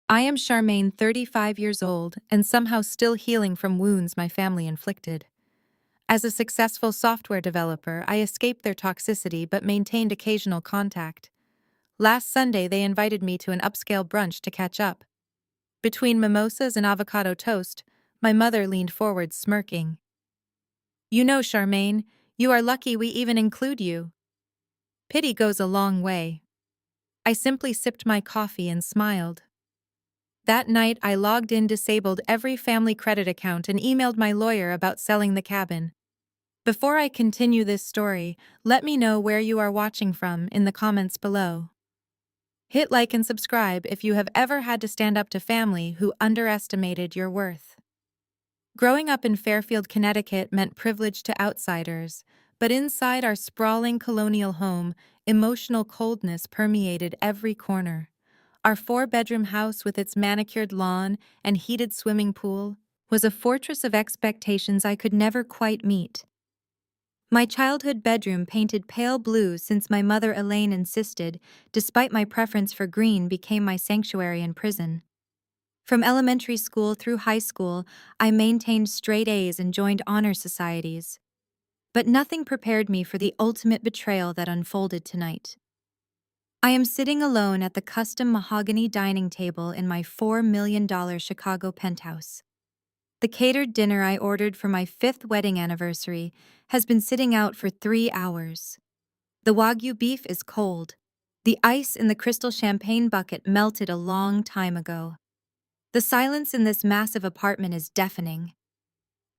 I am Charmaine, 35 years old, and somehow still healing from wounds my family inflicted. As a successful software developer, I escaped their toxicity but maintained occasional contact. Last Sunday, they invited me to an upscale brunch to catch up. Between mimosas and avocado toast, my mother leaned forward, smirking. "You know, Charmaine, you are lucky we even include you. Pity goes a long way." I simply sipped my coffee and smiled. That night, I logged in, disabled every family credit account, and emailed my lawyer about selling the cabin. Before I continue this story, let me know where you are watching from in the comments below. Hit like and subscribe if you have ever had to stand up to family who underestimated your worth. Growing up in Fairfield, Connecticut meant privilege to outsiders, but inside our sprawling colonial home, emotional coldness permeated every corner. Our four-bedroom house with its manicured lawn and heated swimming pool was a fortress of expectations I could never quite meet. My childhood bedroom painted pale blue since my mother Elaine insisted, despite my preference for green, became my sanctuary in prison. From elementary school through high school, I maintained straight A's and joined honor societies. But nothing prepared me for the ultimate betrayal that unfolded tonight. I am sitting alone at the custom mahogany dining table in my $4 million Chicago penthouse. The catered dinner I ordered for my 5th wedding anniversary has been sitting out for 3 hours. The Wagyu beef is cold. The ice in the crystal champagne bucket melted a long time ago. The silence in this massive apartment is deafening.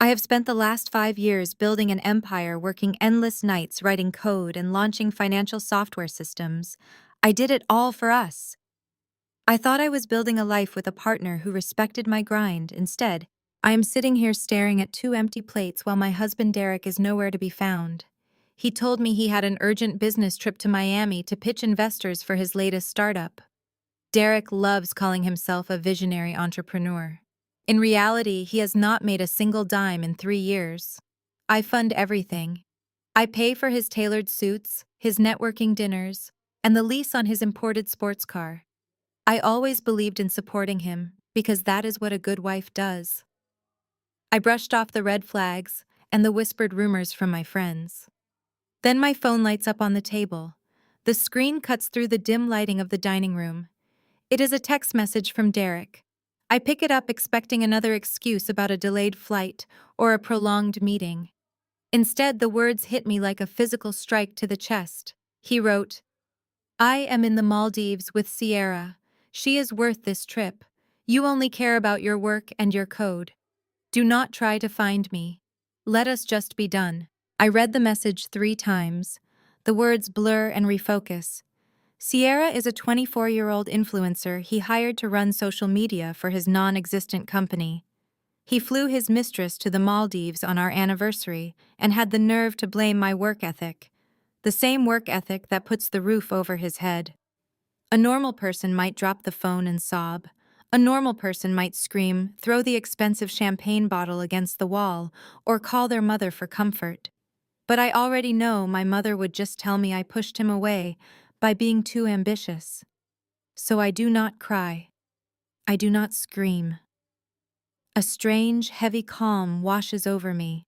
I have spent the last 5 years building an empire, working endless nights writing code and launching financial software systems. I did it all for us. I thought I was building a life with a partner who respected my grind. Instead, I am sitting here staring at 2 empty plates while my husband Derek is nowhere to be found. He told me he had an urgent business trip to Miami to pitch investors for his latest startup. Derek loves calling himself a visionary entrepreneur. In reality, he has not made a single dime in 3 years. I fund everything. I pay for his tailored suits, his networking dinners, and the lease on his imported sports car. I always believed in supporting him, because that is what a good wife does. I brushed off the red flags and the whispered rumors from my friends. Then my phone lights up on the table. The screen cuts through the dim lighting of the dining room. It is a text message from Derek. I pick it up expecting another excuse about a delayed flight or a prolonged meeting. Instead, the words hit me like a physical strike to the chest. He wrote, "I am in the Maldives with Sierra. She is worth this trip. You only care about your work and your code. Do not try to find me. Let us just be done." I read the message 3 times. The words blur and refocus. Sierra is a 24-year-old influencer he hired to run social media for his non-existent company. He flew his mistress to the Maldives on our anniversary and had the nerve to blame my work ethic, the same work ethic that puts the roof over his head. A normal person might drop the phone and sob. A normal person might scream, throw the expensive champagne bottle against the wall, or call their mother for comfort. But I already know my mother would just tell me I pushed him away by being too ambitious. So I do not cry. I do not scream. A strange, heavy calm washes over me.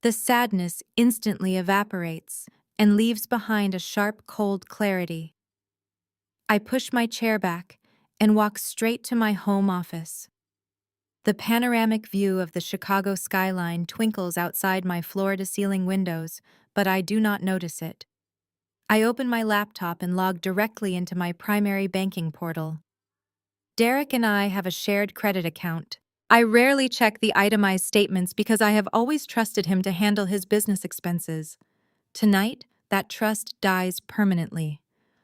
The sadness instantly evaporates and leaves behind a sharp, cold clarity. I push my chair back and walk straight to my home office. The panoramic view of the Chicago skyline twinkles outside my floor-to-ceiling windows, but I do not notice it. I open my laptop and log directly into my primary banking portal. Derek and I have a shared credit account. I rarely check the itemized statements because I have always trusted him to handle his business expenses. Tonight, that trust dies permanently.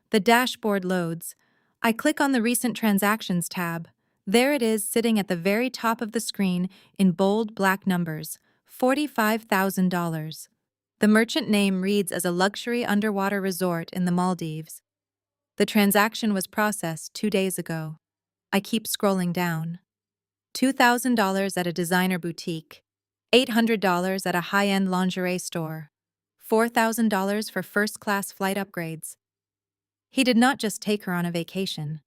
The dashboard loads. I click on the Recent Transactions tab. There it is, sitting at the very top of the screen in bold black numbers, $45,000. The merchant name reads as a luxury underwater resort in the Maldives. The transaction was processed 2 days ago. I keep scrolling down. $2,000 at a designer boutique, $800 at a high-end lingerie store, $4,000 for first-class flight upgrades. He did not just take her on a vacation.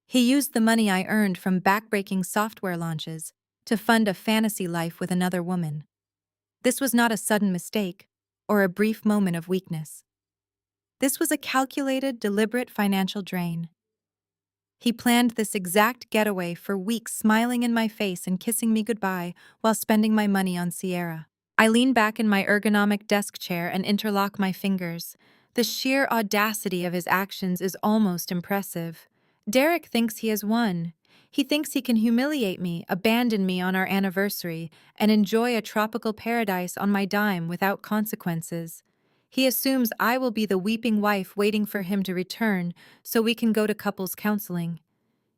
He used the money I earned from backbreaking software launches to fund a fantasy life with another woman. This was not a sudden mistake or a brief moment of weakness. This was a calculated, deliberate financial drain. He planned this exact getaway for weeks, smiling in my face and kissing me goodbye while spending my money on Sierra. I lean back in my ergonomic desk chair and interlock my fingers. The sheer audacity of his actions is almost impressive. Derek thinks he has won. He thinks he can humiliate me, abandon me on our anniversary, and enjoy a tropical paradise on my dime without consequences. He assumes I will be the weeping wife waiting for him to return so we can go to couples counseling.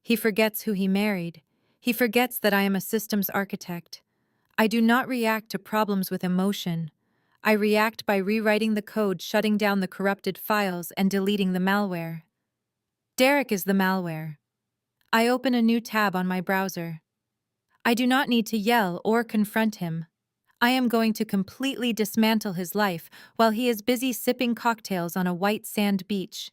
He forgets who he married. He forgets that I am a systems architect. I do not react to problems with emotion. I react by rewriting the code, shutting down the corrupted files, and deleting the malware. Derek is the malware. I open a new tab on my browser. I do not need to yell or confront him. I am going to completely dismantle his life while he is busy sipping cocktails on a white sand beach.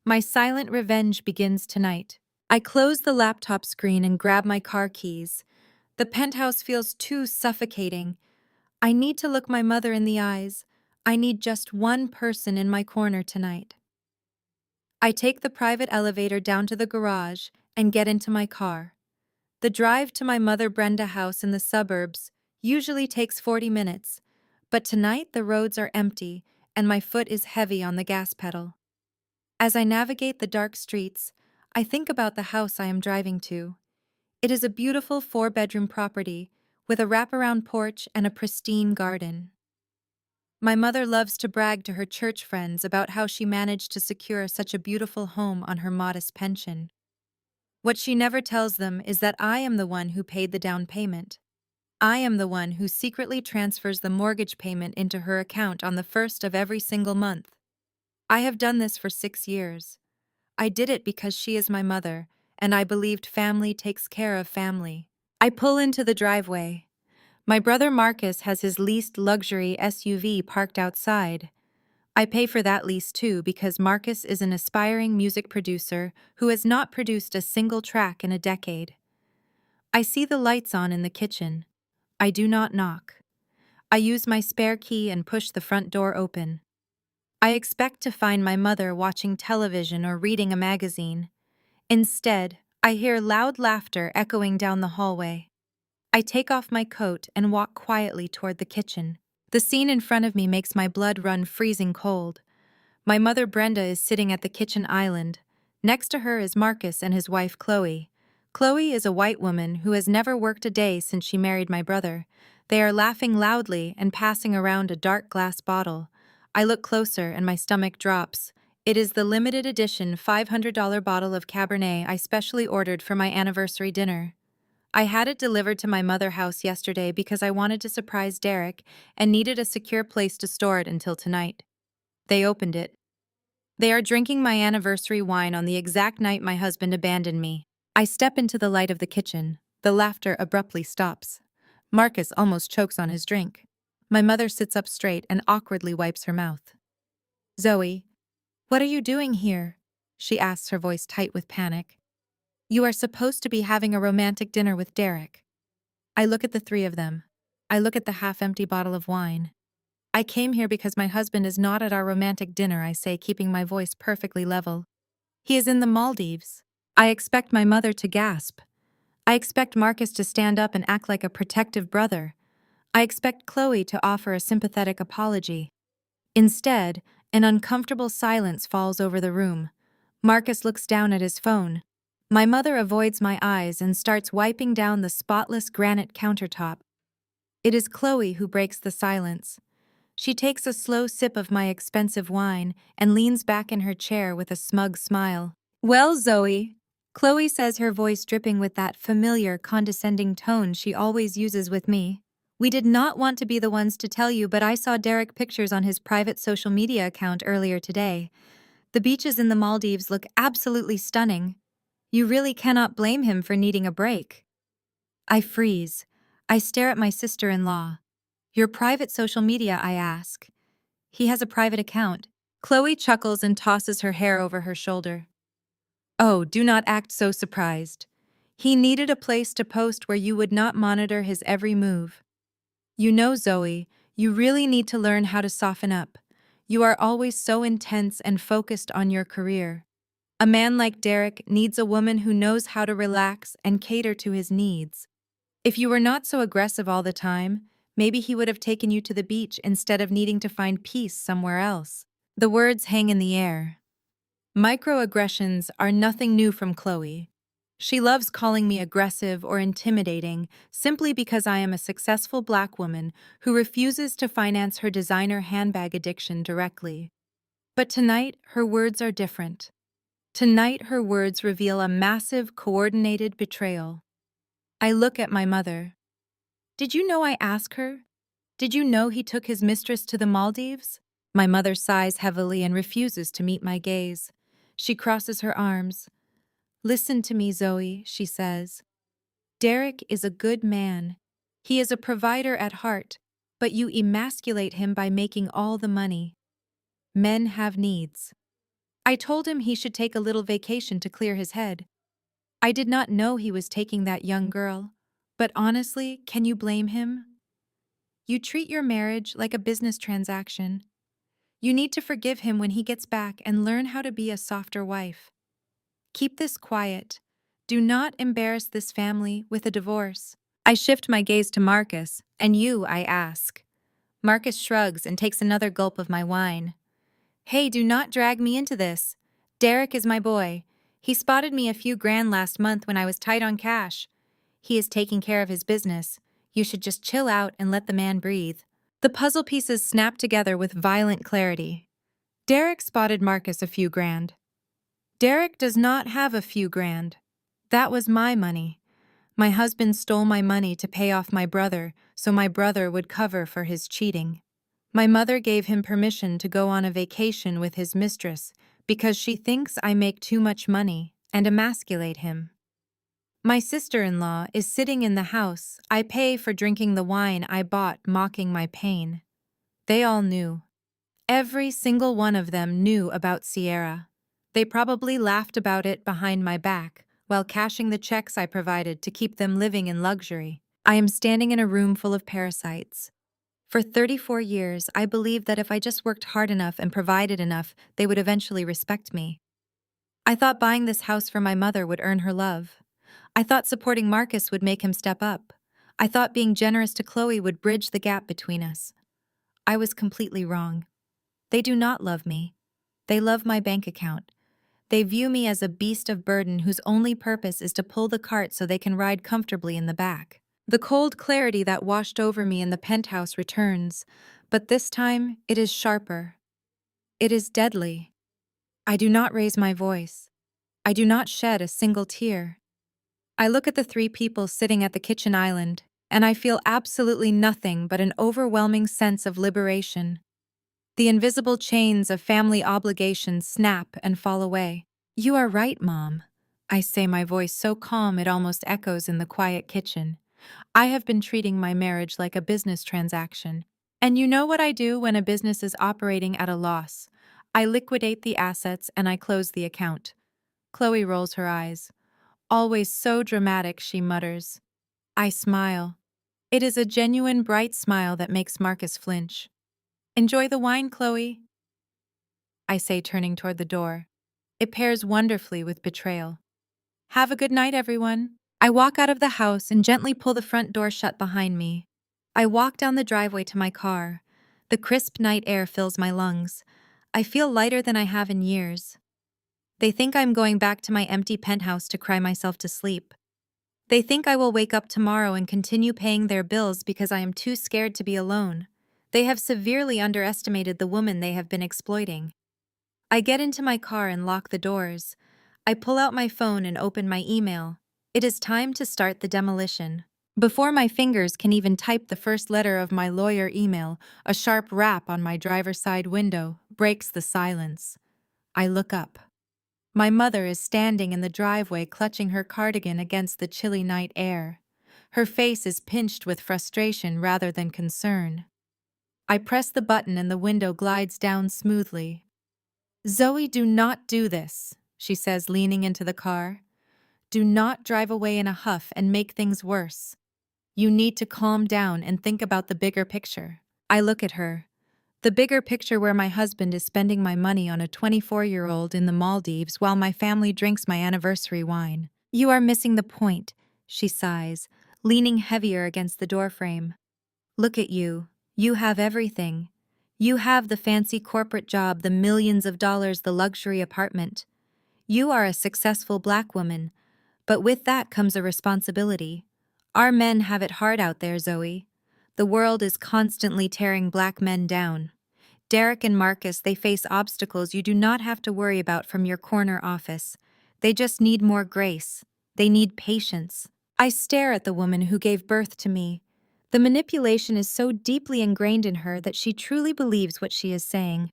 My silent revenge begins tonight. I close the laptop screen and grab my car keys. The penthouse feels too suffocating. I need to look my mother in the eyes. I need just one person in my corner tonight. I take the private elevator down to the garage and get into my car. The drive to my Mother Brenda house in the suburbs usually takes 40 minutes, but tonight the roads are empty and my foot is heavy on the gas pedal. As I navigate the dark streets, I think about the house I am driving to. It is a beautiful 4-bedroom property with a wraparound porch and a pristine garden. My mother loves to brag to her church friends about how she managed to secure such a beautiful home on her modest pension. What she never tells them is that I am the one who paid the down payment. I am the one who secretly transfers the mortgage payment into her account on the first of every single month. I have done this for 6 years. I did it because she is my mother, and I believed family takes care of family. I pull into the driveway. My brother Marcus has his leased luxury SUV parked outside. I pay for that lease too because Marcus is an aspiring music producer who has not produced a single track in a decade. I see the lights on in the kitchen. I do not knock. I use my spare key and push the front door open. I expect to find my mother watching television or reading a magazine. Instead, I hear loud laughter echoing down the hallway. I take off my coat and walk quietly toward the kitchen. The scene in front of me makes my blood run freezing cold. My mother Brenda is sitting at the kitchen island. Next to her is Marcus and his wife Chloe. Chloe is a white woman who has never worked a day since she married my brother. They are laughing loudly and passing around a dark glass bottle. I look closer and my stomach drops. It is the limited edition $500 bottle of Cabernet I specially ordered for my anniversary dinner. I had it delivered to my mother's house yesterday because I wanted to surprise Derek and needed a secure place to store it until tonight. They opened it. They are drinking my anniversary wine on the exact night my husband abandoned me. I step into the light of the kitchen. The laughter abruptly stops. Marcus almost chokes on his drink. My mother sits up straight and awkwardly wipes her mouth. "Zoe, what are you doing here?" she asks, her voice tight with panic. "You are supposed to be having a romantic dinner with Derek." I look at the three of them. I look at the half-empty bottle of wine. "I came here because my husband is not at our romantic dinner," I say, keeping my voice perfectly level. "He is in the Maldives." I expect my mother to gasp. I expect Marcus to stand up and act like a protective brother. I expect Chloe to offer a sympathetic apology. Instead, an uncomfortable silence falls over the room. Marcus looks down at his phone. My mother avoids my eyes and starts wiping down the spotless granite countertop. It is Chloe who breaks the silence. She takes a slow sip of my expensive wine and leans back in her chair with a smug smile. "Well, Zoe," Chloe says, her voice dripping with that familiar, condescending tone she always uses with me. "We did not want to be the ones to tell you, but I saw Derek pictures on his private social media account earlier today. The beaches in the Maldives look absolutely stunning. You really cannot blame him for needing a break." I freeze. I stare at my sister-in-law. "Your private social media?" I ask. "He has a private account." Chloe chuckles and tosses her hair over her shoulder. Oh, do not act so surprised. He needed a place to post where you would not monitor his every move. You know, Zoe, you really need to learn how to soften up. You are always so intense and focused on your career. A man like Derek needs a woman who knows how to relax and cater to his needs. If you were not so aggressive all the time, maybe he would have taken you to the beach instead of needing to find peace somewhere else. The words hang in the air. Microaggressions are nothing new from Chloe. She loves calling me aggressive or intimidating simply because I am a successful black woman who refuses to finance her designer handbag addiction directly. But tonight, her words are different. Tonight, her words reveal a massive, coordinated betrayal. I look at my mother. Did you know I asked her? Did you know he took his mistress to the Maldives? My mother sighs heavily and refuses to meet my gaze. She crosses her arms. Listen to me, Zoe, she says. Derek is a good man. He is a provider at heart, but you emasculate him by making all the money. Men have needs. I told him he should take a little vacation to clear his head. I did not know he was taking that young girl. But honestly, can you blame him? You treat your marriage like a business transaction. You need to forgive him when he gets back and learn how to be a softer wife. Keep this quiet. Do not embarrass this family with a divorce. I shift my gaze to Marcus, and you, I ask. Marcus shrugs and takes another gulp of my wine. Hey, do not drag me into this. Derek is my boy. He spotted me a few grand last month when I was tight on cash. He is taking care of his business. You should just chill out and let the man breathe. The puzzle pieces snap together with violent clarity. Derek spotted Marcus a few grand. Derek does not have a few grand. That was my money. My husband stole my money to pay off my brother, so my brother would cover for his cheating. My mother gave him permission to go on a vacation with his mistress because she thinks I make too much money and emasculate him. My sister-in-law is sitting in the house I pay for drinking the wine I bought, mocking my pain. They all knew. Every single one of them knew about Sierra. They probably laughed about it behind my back while cashing the checks I provided to keep them living in luxury. I am standing in a room full of parasites. For 34 years, I believed that if I just worked hard enough and provided enough, they would eventually respect me. I thought buying this house for my mother would earn her love. I thought supporting Marcus would make him step up. I thought being generous to Chloe would bridge the gap between us. I was completely wrong. They do not love me. They love my bank account. They view me as a beast of burden whose only purpose is to pull the cart so they can ride comfortably in the back. The cold clarity that washed over me in the penthouse returns, but this time it is sharper. It is deadly. I do not raise my voice. I do not shed a single tear. I look at the three people sitting at the kitchen island, and I feel absolutely nothing but an overwhelming sense of liberation. The invisible chains of family obligations snap and fall away. You are right, Mom. I say, my voice so calm it almost echoes in the quiet kitchen. I have been treating my marriage like a business transaction. And you know what I do when a business is operating at a loss? I liquidate the assets and I close the account. Chloe rolls her eyes. Always so dramatic, she mutters. I smile. It is a genuine bright smile that makes Marcus flinch. Enjoy the wine, Chloe, I say, turning toward the door. It pairs wonderfully with betrayal. Have a good night, everyone. I walk out of the house and gently pull the front door shut behind me. I walk down the driveway to my car. The crisp night air fills my lungs. I feel lighter than I have in years. They think I'm going back to my empty penthouse to cry myself to sleep. They think I will wake up tomorrow and continue paying their bills because I am too scared to be alone. They have severely underestimated the woman they have been exploiting. I get into my car and lock the doors. I pull out my phone and open my email. It is time to start the demolition. Before my fingers can even type the first letter of my lawyer email, a sharp rap on my driver's side window breaks the silence. I look up. My mother is standing in the driveway clutching her cardigan against the chilly night air. Her face is pinched with frustration rather than concern. I press the button and the window glides down smoothly. Zoe, do not do this, she says, leaning into the car. Do not drive away in a huff and make things worse. You need to calm down and think about the bigger picture. I look at her. The bigger picture where my husband is spending my money on a 24-year-old in the Maldives while my family drinks my anniversary wine. You are missing the point, she sighs, leaning heavier against the doorframe. Look at you. You have everything. You have the fancy corporate job, the millions of dollars, the luxury apartment. You are a successful black woman, but with that comes a responsibility. Our men have it hard out there, Zoe. The world is constantly tearing black men down. Derek and Marcus, they face obstacles you do not have to worry about from your corner office. They just need more grace. They need patience. I stare at the woman who gave birth to me. The manipulation is so deeply ingrained in her that she truly believes what she is saying.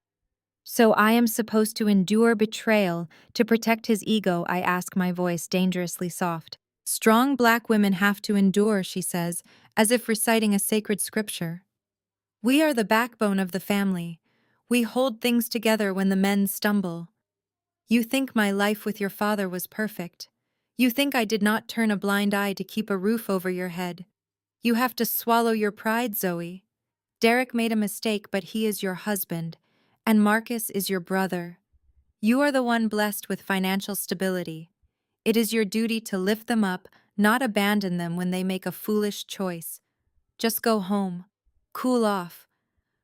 So I am supposed to endure betrayal to protect his ego, I ask, my voice dangerously soft. Strong black women have to endure, she says, as if reciting a sacred scripture. We are the backbone of the family. We hold things together when the men stumble. You think my life with your father was perfect. You think I did not turn a blind eye to keep a roof over your head. You have to swallow your pride, Zoe. Derek made a mistake, but he is your husband, and Marcus is your brother. You are the one blessed with financial stability. It is your duty to lift them up, not abandon them when they make a foolish choice. Just go home. Cool off.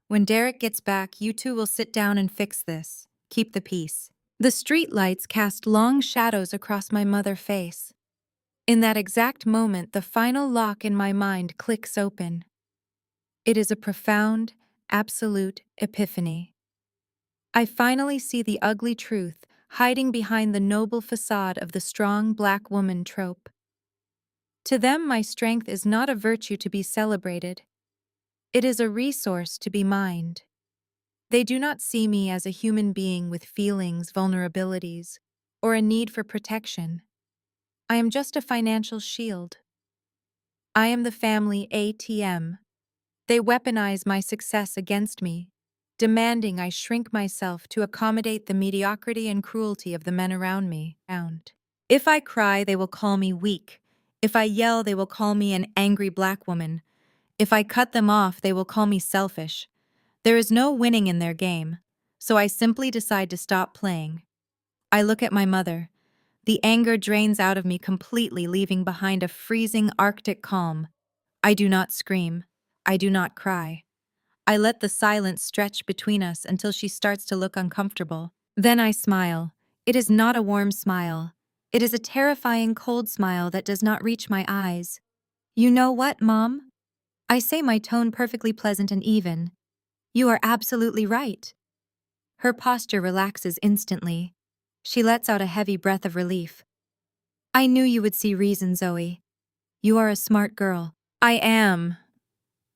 When Derek gets back, you two will sit down and fix this. Keep the peace. The street lights cast long shadows across my mother's face. In that exact moment, the final lock in my mind clicks open. It is a profound, absolute epiphany. I finally see the ugly truth hiding behind the noble facade of the strong black woman trope. To them, my strength is not a virtue to be celebrated. It is a resource to be mined. They do not see me as a human being with feelings, vulnerabilities, or a need for protection. I am just a financial shield. I am the family ATM. They weaponize my success against me, demanding I shrink myself to accommodate the mediocrity and cruelty of the men around me. If I cry, they will call me weak. If I yell, they will call me an angry black woman. If I cut them off, they will call me selfish. There is no winning in their game, so I simply decide to stop playing. I look at my mother. The anger drains out of me completely, leaving behind a freezing Arctic calm. I do not scream. I do not cry. I let the silence stretch between us until she starts to look uncomfortable. Then I smile. It is not a warm smile. It is a terrifying cold smile that does not reach my eyes. You know what, Mom? I say, my tone perfectly pleasant and even. You are absolutely right. Her posture relaxes instantly. She lets out a heavy breath of relief. I knew you would see reason, Zoe. You are a smart girl. I am,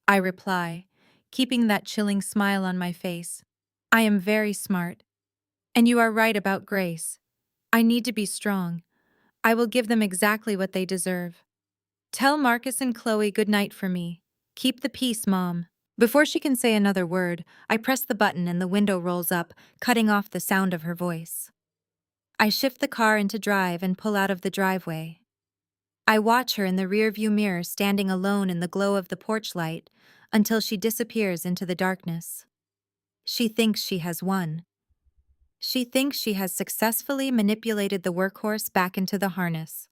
I reply, keeping that chilling smile on my face. I am very smart. And you are right about Grace. I need to be strong. I will give them exactly what they deserve. Tell Marcus and Chloe good night for me. Keep the peace, Mom. Before she can say another word, I press the button and the window rolls up, cutting off the sound of her voice. I shift the car into drive and pull out of the driveway. I watch her in the rearview mirror, standing alone in the glow of the porch light, until she disappears into the darkness. She thinks she has won. She thinks she has successfully manipulated the workhorse back into the harness.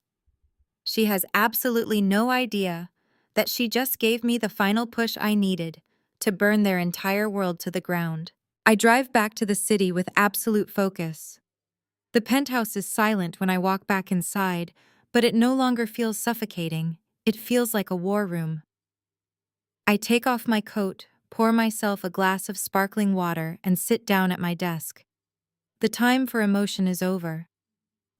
She has absolutely no idea that she just gave me the final push I needed to burn their entire world to the ground. I drive back to the city with absolute focus. The penthouse is silent when I walk back inside, but it no longer feels suffocating. It feels like a war room. I take off my coat, pour myself a glass of sparkling water, and sit down at my desk. The time for emotion is over.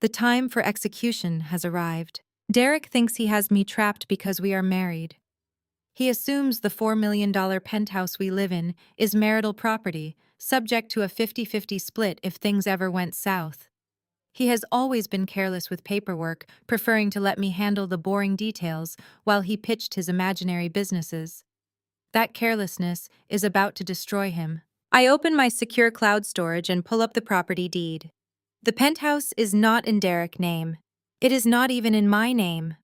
The time for execution has arrived. Derek thinks he has me trapped because we are married. He assumes the $4 million penthouse we live in is marital property, subject to a 50-50 split if things ever went south. He has always been careless with paperwork, preferring to let me handle the boring details while he pitched his imaginary businesses. That carelessness is about to destroy him. I open my secure cloud storage and pull up the property deed. The penthouse is not in Derek's name. It is not even in my name.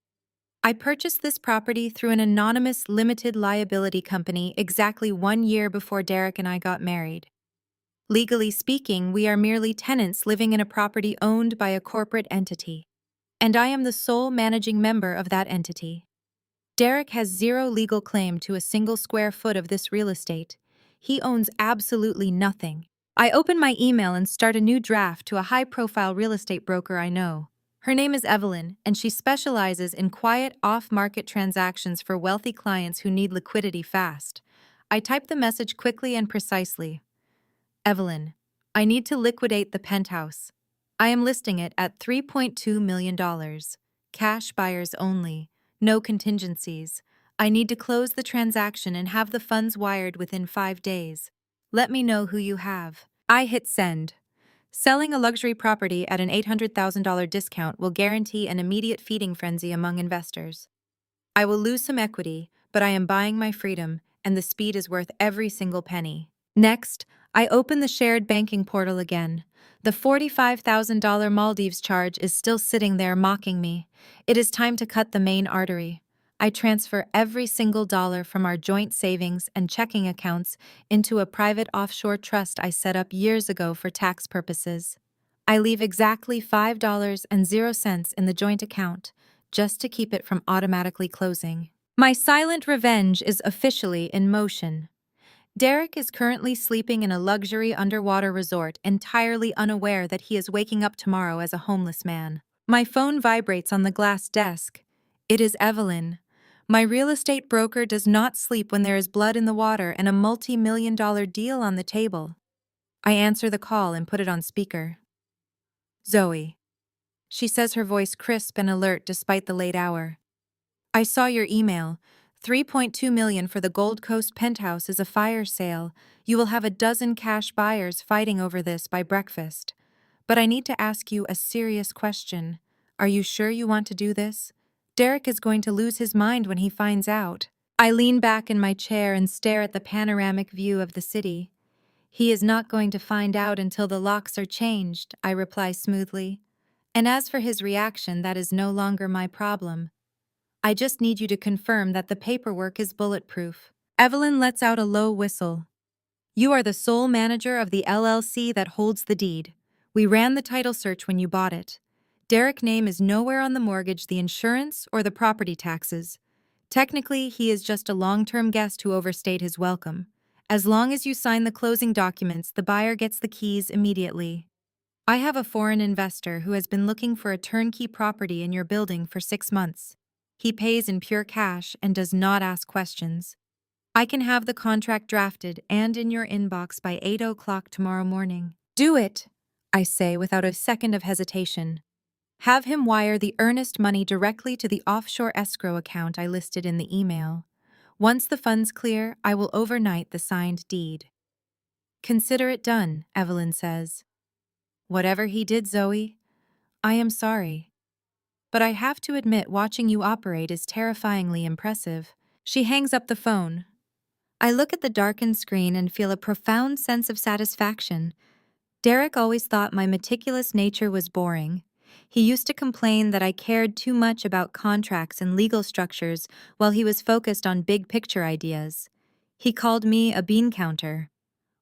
I purchased this property through an anonymous limited liability company exactly 1 year before Derek and I got married. Legally speaking, we are merely tenants living in a property owned by a corporate entity, and I am the sole managing member of that entity. Derek has zero legal claim to a single square foot of this real estate. He owns absolutely nothing. I open my email and start a new draft to a high-profile real estate broker I know. Her name is Evelyn, and she specializes in quiet, off-market transactions for wealthy clients who need liquidity fast. I type the message quickly and precisely. Evelyn, I need to liquidate the penthouse. I am listing it at $3.2 million. Cash buyers only. No contingencies. I need to close the transaction and have the funds wired within 5 days. Let me know who you have. I hit send. Selling a luxury property at an $800,000 discount will guarantee an immediate feeding frenzy among investors. I will lose some equity, but I am buying my freedom, and the speed is worth every single penny. Next, I open the shared banking portal again. The $45,000 Maldives charge is still sitting there mocking me. It is time to cut the main artery. I transfer every single dollar from our joint savings and checking accounts into a private offshore trust I set up years ago for tax purposes. I leave exactly $5.00 in the joint account, just to keep it from automatically closing. My silent revenge is officially in motion. Derek is currently sleeping in a luxury underwater resort, entirely unaware that he is waking up tomorrow as a homeless man. My phone vibrates on the glass desk. It is Evelyn. My real estate broker does not sleep when there is blood in the water and a multi-million-dollar deal on the table. I answer the call and put it on speaker. Zoe. She says, her voice crisp and alert despite the late hour. I saw your email. $3.2 million for the Gold Coast penthouse is a fire sale. You will have a dozen cash buyers fighting over this by breakfast. But I need to ask you a serious question. Are you sure you want to do this? Derek is going to lose his mind when he finds out. I lean back in my chair and stare at the panoramic view of the city. He is not going to find out until the locks are changed, I reply smoothly. And as for his reaction, that is no longer my problem. I just need you to confirm that the paperwork is bulletproof. Evelyn lets out a low whistle. You are the sole manager of the LLC that holds the deed. We ran the title search when you bought it. Derek's name is nowhere on the mortgage, the insurance, or the property taxes. Technically, he is just a long-term guest who overstayed his welcome. As long as you sign the closing documents, the buyer gets the keys immediately. I have a foreign investor who has been looking for a turnkey property in your building for 6 months. He pays in pure cash and does not ask questions. I can have the contract drafted and in your inbox by 8 o'clock tomorrow morning. Do it, I say without a second of hesitation. Have him wire the earnest money directly to the offshore escrow account I listed in the email. Once the funds clear, I will overnight the signed deed. Consider it done, Evelyn says. Whatever he did, Zoe, I am sorry. But I have to admit, watching you operate is terrifyingly impressive. She hangs up the phone. I look at the darkened screen and feel a profound sense of satisfaction. Derek always thought my meticulous nature was boring. He used to complain that I cared too much about contracts and legal structures while he was focused on big-picture ideas. He called me a bean counter.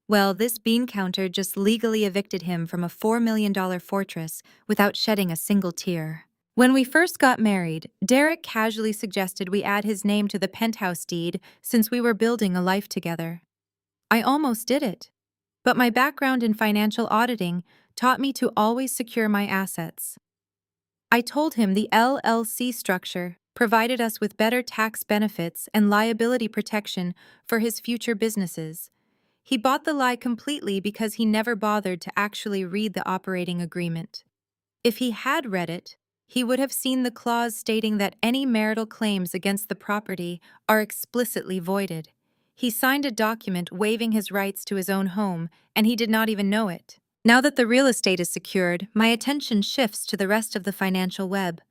Well, this bean counter just legally evicted him from a $4 million fortress without shedding a single tear. When we first got married, Derek casually suggested we add his name to the penthouse deed since we were building a life together. I almost did it. But my background in financial auditing taught me to always secure my assets. I told him the LLC structure provided us with better tax benefits and liability protection for his future businesses. He bought the lie completely because he never bothered to actually read the operating agreement. If he had read it, he would have seen the clause stating that any marital claims against the property are explicitly voided. He signed a document waiving his rights to his own home, and he did not even know it. Now that the real estate is secured, my attention shifts to the rest of the financial web.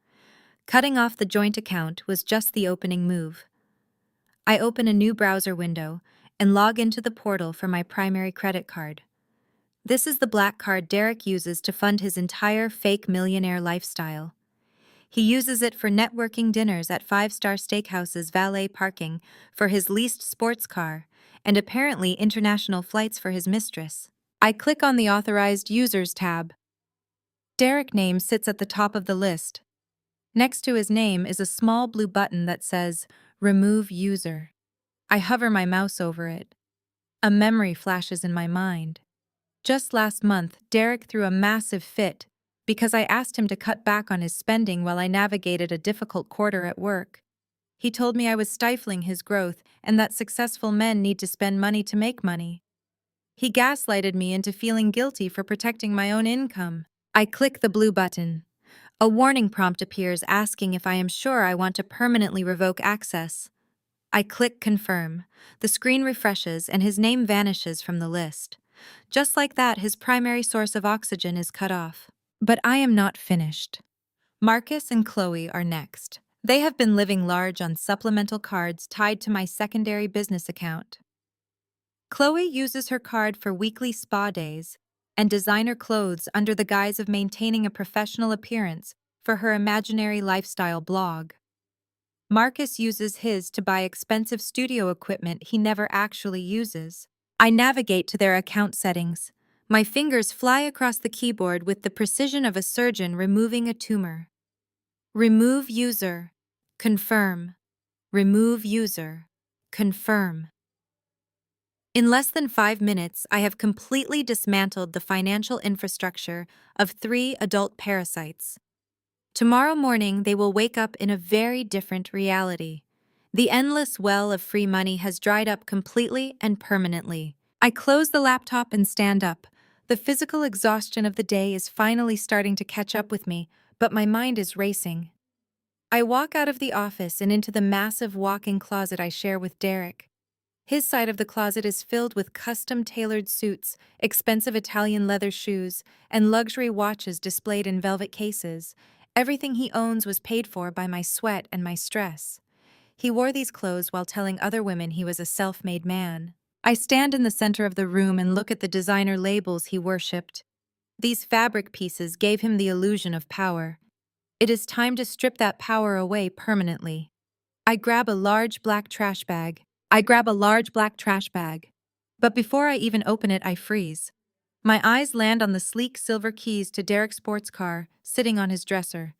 Cutting off the joint account was just the opening move. I open a new browser window and log into the portal for my primary credit card. This is the black card Derek uses to fund his entire fake millionaire lifestyle. He uses it for networking dinners at five-star steakhouses, valet parking for his leased sports car, and apparently international flights for his mistress. I click on the Authorized Users tab. Derek's name sits at the top of the list. Next to his name is a small blue button that says, Remove User. I hover my mouse over it. A memory flashes in my mind. Just last month, Derek threw a massive fit because I asked him to cut back on his spending while I navigated a difficult quarter at work. He told me I was stifling his growth and that successful men need to spend money to make money. He gaslighted me into feeling guilty for protecting my own income. I click the blue button. A warning prompt appears asking if I am sure I want to permanently revoke access. I click Confirm. The screen refreshes and his name vanishes from the list. Just like that, his primary source of oxygen is cut off. But I am not finished. Marcus and Chloe are next. They have been living large on supplemental cards tied to my secondary business account. Chloe uses her card for weekly spa days and designer clothes under the guise of maintaining a professional appearance for her imaginary lifestyle blog. Marcus uses his to buy expensive studio equipment he never actually uses. I navigate to their account settings. My fingers fly across the keyboard with the precision of a surgeon removing a tumor. Remove user. Confirm. Remove user. Confirm. In less than 5 minutes, I have completely dismantled the financial infrastructure of 3 adult parasites. Tomorrow morning, they will wake up in a very different reality. The endless well of free money has dried up completely and permanently. I close the laptop and stand up. The physical exhaustion of the day is finally starting to catch up with me, but my mind is racing. I walk out of the office and into the massive walk-in closet I share with Derek. His side of the closet is filled with custom-tailored suits, expensive Italian leather shoes, and luxury watches displayed in velvet cases. Everything he owns was paid for by my sweat and my stress. He wore these clothes while telling other women he was a self-made man. I stand in the center of the room and look at the designer labels he worshipped. These fabric pieces gave him the illusion of power. It is time to strip that power away permanently. I grab a large black trash bag. But before I even open it, I freeze. My eyes land on the sleek silver keys to Derek's sports car, sitting on his dresser.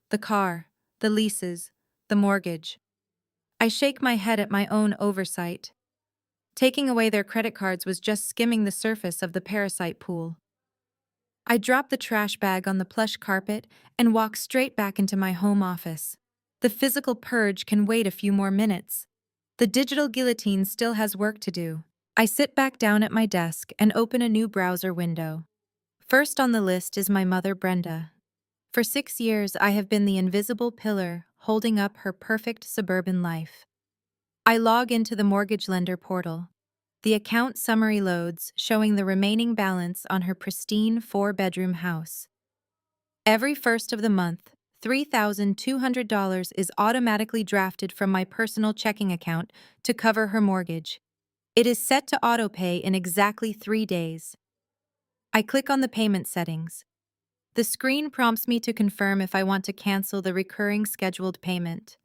The car, the leases, the mortgage. I shake my head at my own oversight. Taking away their credit cards was just skimming the surface of the parasite pool. I drop the trash bag on the plush carpet and walk straight back into my home office. The physical purge can wait a few more minutes. The digital guillotine still has work to do. I sit back down at my desk and open a new browser window. First on the list is my mother, Brenda. For 6 years, I have been the invisible pillar holding up her perfect suburban life. I log into the mortgage lender portal. The account summary loads, showing the remaining balance on her pristine 4-bedroom house. Every first of the month, $3,200 is automatically drafted from my personal checking account to cover her mortgage. It is set to autopay in exactly 3 days. I click on the payment settings. The screen prompts me to confirm if I want to cancel the recurring scheduled payment.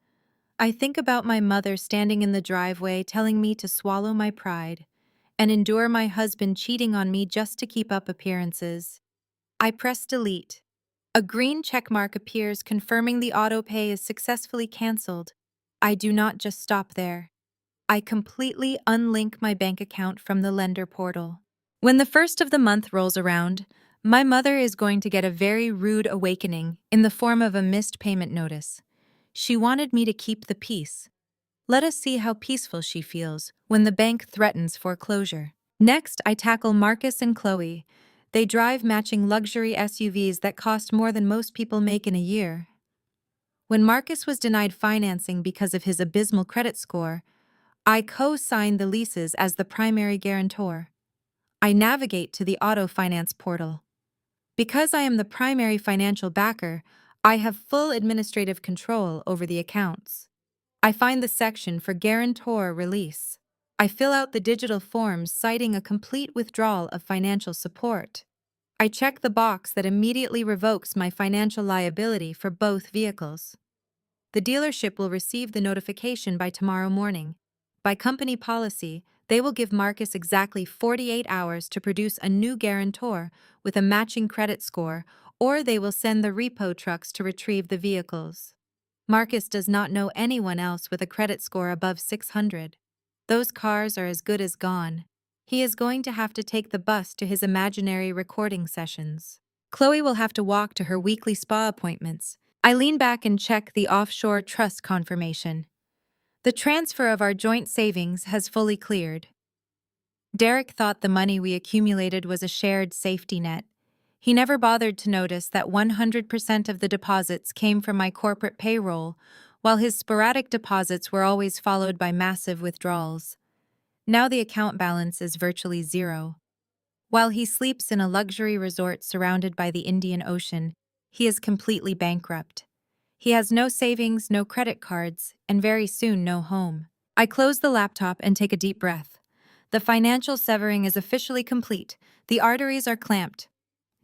I think about my mother standing in the driveway telling me to swallow my pride and endure my husband cheating on me just to keep up appearances. I press delete. A green checkmark appears confirming the autopay is successfully canceled. I do not just stop there. I completely unlink my bank account from the lender portal. When the first of the month rolls around, my mother is going to get a very rude awakening in the form of a missed payment notice. She wanted me to keep the peace. Let us see how peaceful she feels when the bank threatens foreclosure. Next, I tackle Marcus and Chloe. They drive matching luxury SUVs that cost more than most people make in a year. When Marcus was denied financing because of his abysmal credit score, I co-signed the leases as the primary guarantor. I navigate to the auto finance portal. Because I am the primary financial backer, I have full administrative control over the accounts. I find the section for guarantor release. I fill out the digital forms citing a complete withdrawal of financial support. I check the box that immediately revokes my financial liability for both vehicles. The dealership will receive the notification by tomorrow morning. By company policy, they will give Marcus exactly 48 hours to produce a new guarantor with a matching credit score, or they will send the repo trucks to retrieve the vehicles. Marcus does not know anyone else with a credit score above 600. Those cars are as good as gone. He is going to have to take the bus to his imaginary recording sessions. Chloe will have to walk to her weekly spa appointments. I lean back and check the offshore trust confirmation. The transfer of our joint savings has fully cleared. Derek thought the money we accumulated was a shared safety net. He never bothered to notice that 100% of the deposits came from my corporate payroll, while his sporadic deposits were always followed by massive withdrawals. Now the account balance is virtually zero. While he sleeps in a luxury resort surrounded by the Indian Ocean, he is completely bankrupt. He has no savings, no credit cards, and very soon no home. I close the laptop and take a deep breath. The financial severing is officially complete. The arteries are clamped.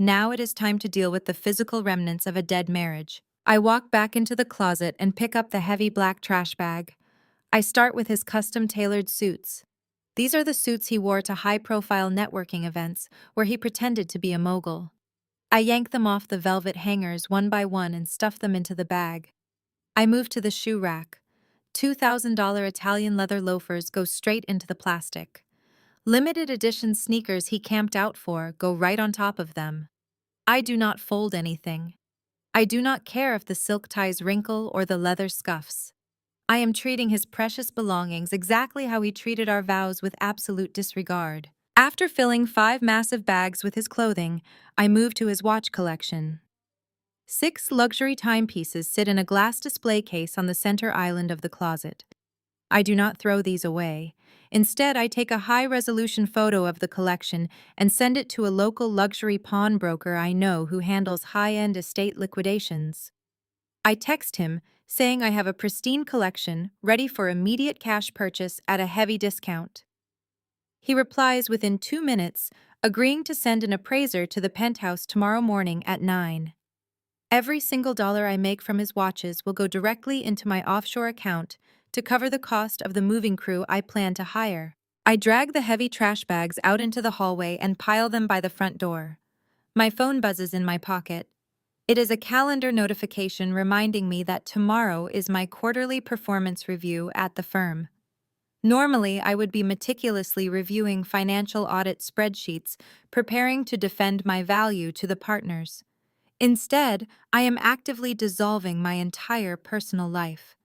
Now it is time to deal with the physical remnants of a dead marriage. I walk back into the closet and pick up the heavy black trash bag. I start with his custom-tailored suits. These are the suits he wore to high-profile networking events where he pretended to be a mogul. I yank them off the velvet hangers one by one and stuff them into the bag. I move to the shoe rack. $2,000 Italian leather loafers go straight into the plastic. Limited edition sneakers he camped out for go right on top of them. I do not fold anything. I do not care if the silk ties wrinkle or the leather scuffs. I am treating his precious belongings exactly how he treated our vows, with absolute disregard. After filling 5 massive bags with his clothing, I move to his watch collection. 6 luxury timepieces sit in a glass display case on the center island of the closet. I do not throw these away. Instead, I take a high-resolution photo of the collection and send it to a local luxury pawnbroker I know who handles high-end estate liquidations. I text him, saying I have a pristine collection ready for immediate cash purchase at a heavy discount. He replies within 2 minutes, agreeing to send an appraiser to the penthouse tomorrow morning at 9. Every single dollar I make from his watches will go directly into my offshore account to cover the cost of the moving crew I plan to hire. I drag the heavy trash bags out into the hallway and pile them by the front door. My phone buzzes in my pocket. It is a calendar notification reminding me that tomorrow is my quarterly performance review at the firm. Normally, I would be meticulously reviewing financial audit spreadsheets, preparing to defend my value to the partners. Instead, I am actively dissolving my entire personal life.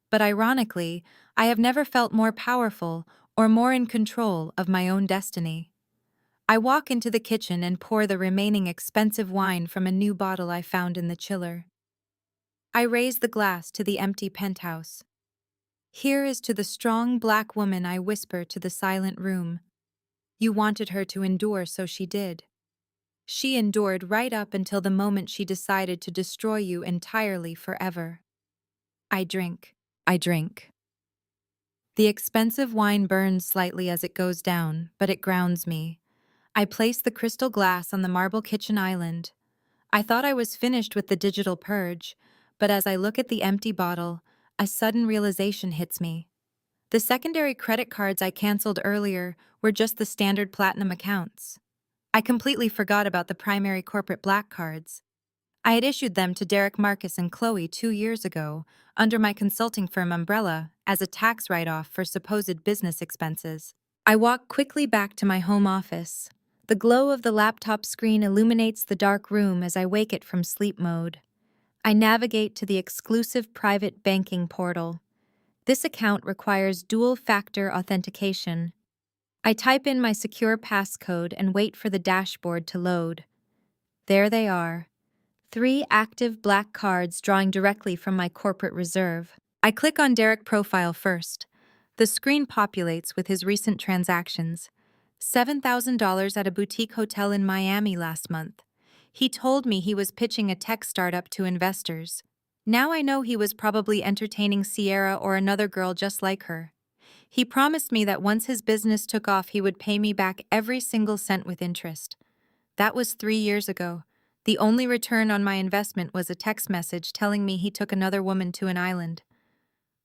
But ironically, I have never felt more powerful or more in control of my own destiny. I walk into the kitchen and pour the remaining expensive wine from a new bottle I found in the chiller. I raise the glass to the empty penthouse. Here is to the strong black woman, I whisper to the silent room. You wanted her to endure, so she did. She endured right up until the moment she decided to destroy you entirely forever. I drink. I drink. The expensive wine burns slightly as it goes down, but it grounds me. I place the crystal glass on the marble kitchen island. I thought I was finished with the digital purge, but as I look at the empty bottle, a sudden realization hits me. The secondary credit cards I canceled earlier were just the standard platinum accounts. I completely forgot about the primary corporate black cards. I had issued them to Derek, Marcus, and Chloe 2 years ago, under my consulting firm umbrella, as a tax write-off for supposed business expenses. I walk quickly back to my home office. The glow of the laptop screen illuminates the dark room as I wake it from sleep mode. I navigate to the exclusive private banking portal. This account requires dual-factor authentication. I type in my secure passcode and wait for the dashboard to load. There they are. 3 active black cards drawing directly from my corporate reserve. I click on Derek's profile first. The screen populates with his recent transactions. $7,000 at a boutique hotel in Miami last month. He told me he was pitching a tech startup to investors. Now I know he was probably entertaining Sierra or another girl just like her. He promised me that once his business took off, he would pay me back every single cent with interest. That was 3 years ago. The only return on my investment was a text message telling me he took another woman to an island.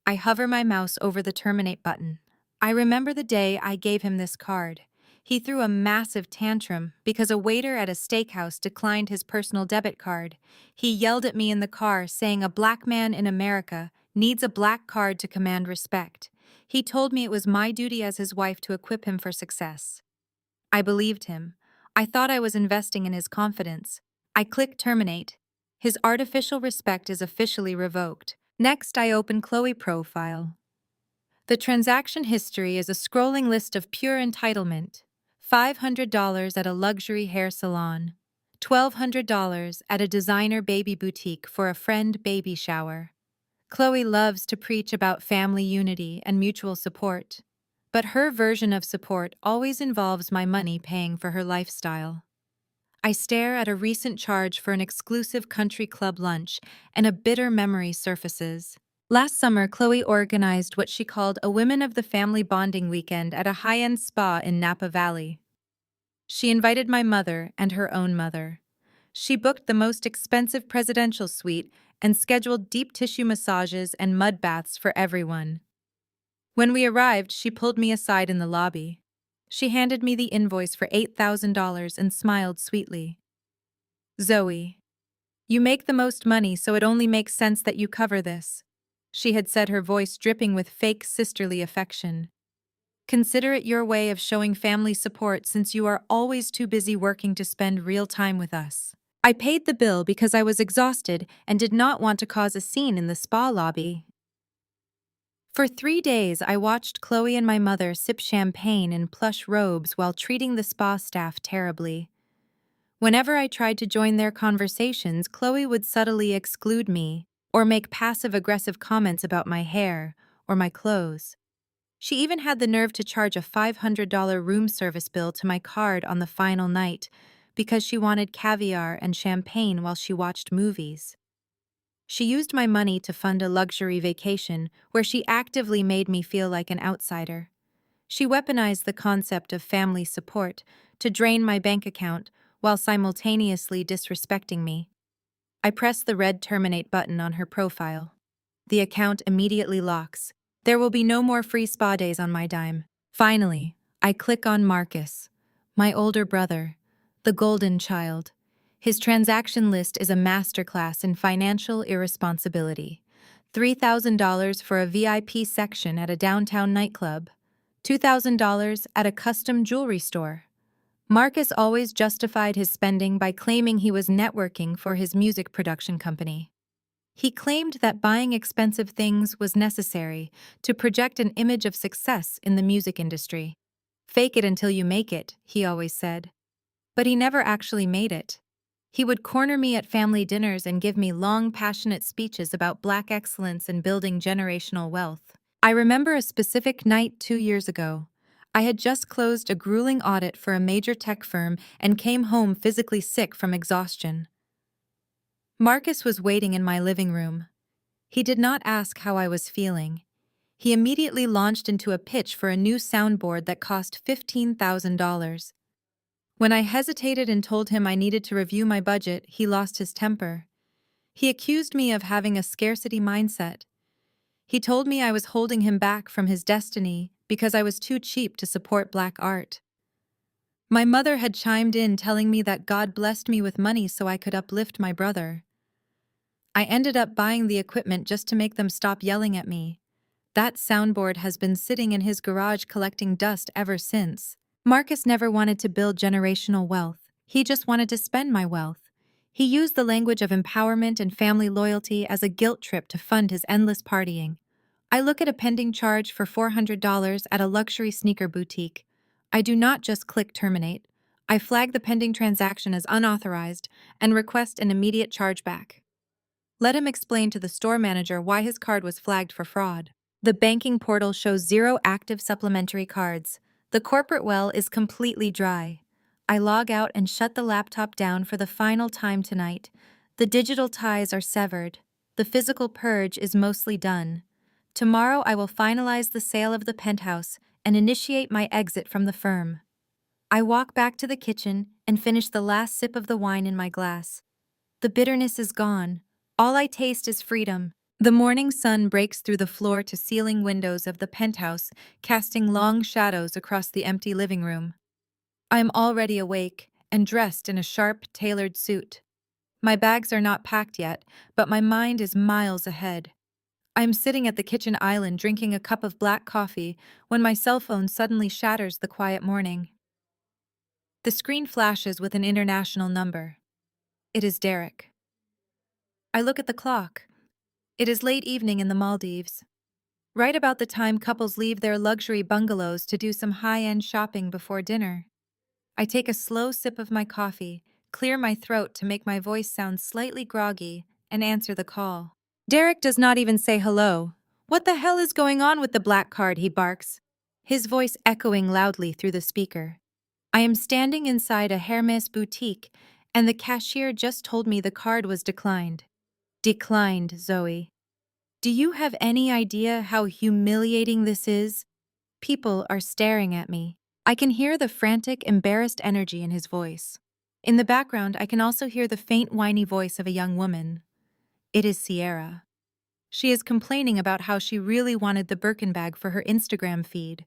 I hover my mouse over the terminate button. I remember the day I gave him this card. He threw a massive tantrum because a waiter at a steakhouse declined his personal debit card. He yelled at me in the car, saying a black man in America needs a black card to command respect. He told me it was my duty as his wife to equip him for success. I believed him. I thought I was investing in his confidence. I click terminate. His artificial respect is officially revoked. Next, I open Chloe profile. The transaction history is a scrolling list of pure entitlement. $500 at a luxury hair salon. $1,200 at a designer baby boutique for a friend baby shower. Chloe loves to preach about family unity and mutual support. But her version of support always involves my money paying for her lifestyle. I stare at a recent charge for an exclusive country club lunch, and a bitter memory surfaces. Last summer, Chloe organized what she called a Women of the Family bonding weekend at a high-end spa in Napa Valley. She invited my mother and her own mother. She booked the most expensive presidential suite and scheduled deep tissue massages and mud baths for everyone. When we arrived, she pulled me aside in the lobby. She handed me the invoice for $8,000 and smiled sweetly. "Zoe, you make the most money, so it only makes sense that you cover this," she had said, her voice dripping with fake sisterly affection. "Consider it your way of showing family support since you are always too busy working to spend real time with us." I paid the bill because I was exhausted and did not want to cause a scene in the spa lobby. For 3 days, I watched Chloe and my mother sip champagne in plush robes while treating the spa staff terribly. Whenever I tried to join their conversations, Chloe would subtly exclude me or make passive-aggressive comments about my hair or my clothes. She even had the nerve to charge a $500 room service bill to my card on the final night because she wanted caviar and champagne while she watched movies. She used my money to fund a luxury vacation where she actively made me feel like an outsider. She weaponized the concept of family support to drain my bank account while simultaneously disrespecting me. I press the red terminate button on her profile. The account immediately locks. There will be no more free spa days on my dime. Finally, I click on Marcus, my older brother, the golden child. His transaction list is a masterclass in financial irresponsibility. $3,000 for a VIP section at a downtown nightclub. $2,000 at a custom jewelry store. Marcus always justified his spending by claiming he was networking for his music production company. He claimed that buying expensive things was necessary to project an image of success in the music industry. "Fake it until you make it," he always said. But he never actually made it. He would corner me at family dinners and give me long, passionate speeches about Black excellence and building generational wealth. I remember a specific night 2 years ago. I had just closed a grueling audit for a major tech firm and came home physically sick from exhaustion. Marcus was waiting in my living room. He did not ask how I was feeling. He immediately launched into a pitch for a new soundboard that cost $15,000. When I hesitated and told him I needed to review my budget, he lost his temper. He accused me of having a scarcity mindset. He told me I was holding him back from his destiny because I was too cheap to support Black art. My mother had chimed in telling me that God blessed me with money so I could uplift my brother. I ended up buying the equipment just to make them stop yelling at me. That soundboard has been sitting in his garage collecting dust ever since. Marcus never wanted to build generational wealth. He just wanted to spend my wealth. He used the language of empowerment and family loyalty as a guilt trip to fund his endless partying. I look at a pending charge for $400 at a luxury sneaker boutique. I do not just click terminate. I flag the pending transaction as unauthorized and request an immediate chargeback. Let him explain to the store manager why his card was flagged for fraud. The banking portal shows 0 active supplementary cards. The corporate well is completely dry. I log out and shut the laptop down for the final time tonight. The digital ties are severed. The physical purge is mostly done. Tomorrow I will finalize the sale of the penthouse and initiate my exit from the firm. I walk back to the kitchen and finish the last sip of the wine in my glass. The bitterness is gone. All I taste is freedom. The morning sun breaks through the floor-to-ceiling windows of the penthouse, casting long shadows across the empty living room. I am already awake and dressed in a sharp, tailored suit. My bags are not packed yet, but my mind is miles ahead. I am sitting at the kitchen island drinking a cup of black coffee when my cell phone suddenly shatters the quiet morning. The screen flashes with an international number. It is Derek. I look at the clock. It is late evening in the Maldives. Right about the time couples leave their luxury bungalows to do some high-end shopping before dinner. I take a slow sip of my coffee, clear my throat to make my voice sound slightly groggy, and answer the call. Derek does not even say hello. What the hell is going on with the black card, he barks, his voice echoing loudly through the speaker. I am standing inside a Hermes boutique, and the cashier just told me the card was declined. Declined, Zoe. Do you have any idea how humiliating this is? People are staring at me. I can hear the frantic, embarrassed energy in his voice. In the background, I can also hear the faint, whiny voice of a young woman. It is Sierra. She is complaining about how she really wanted the Birkin bag for her Instagram feed.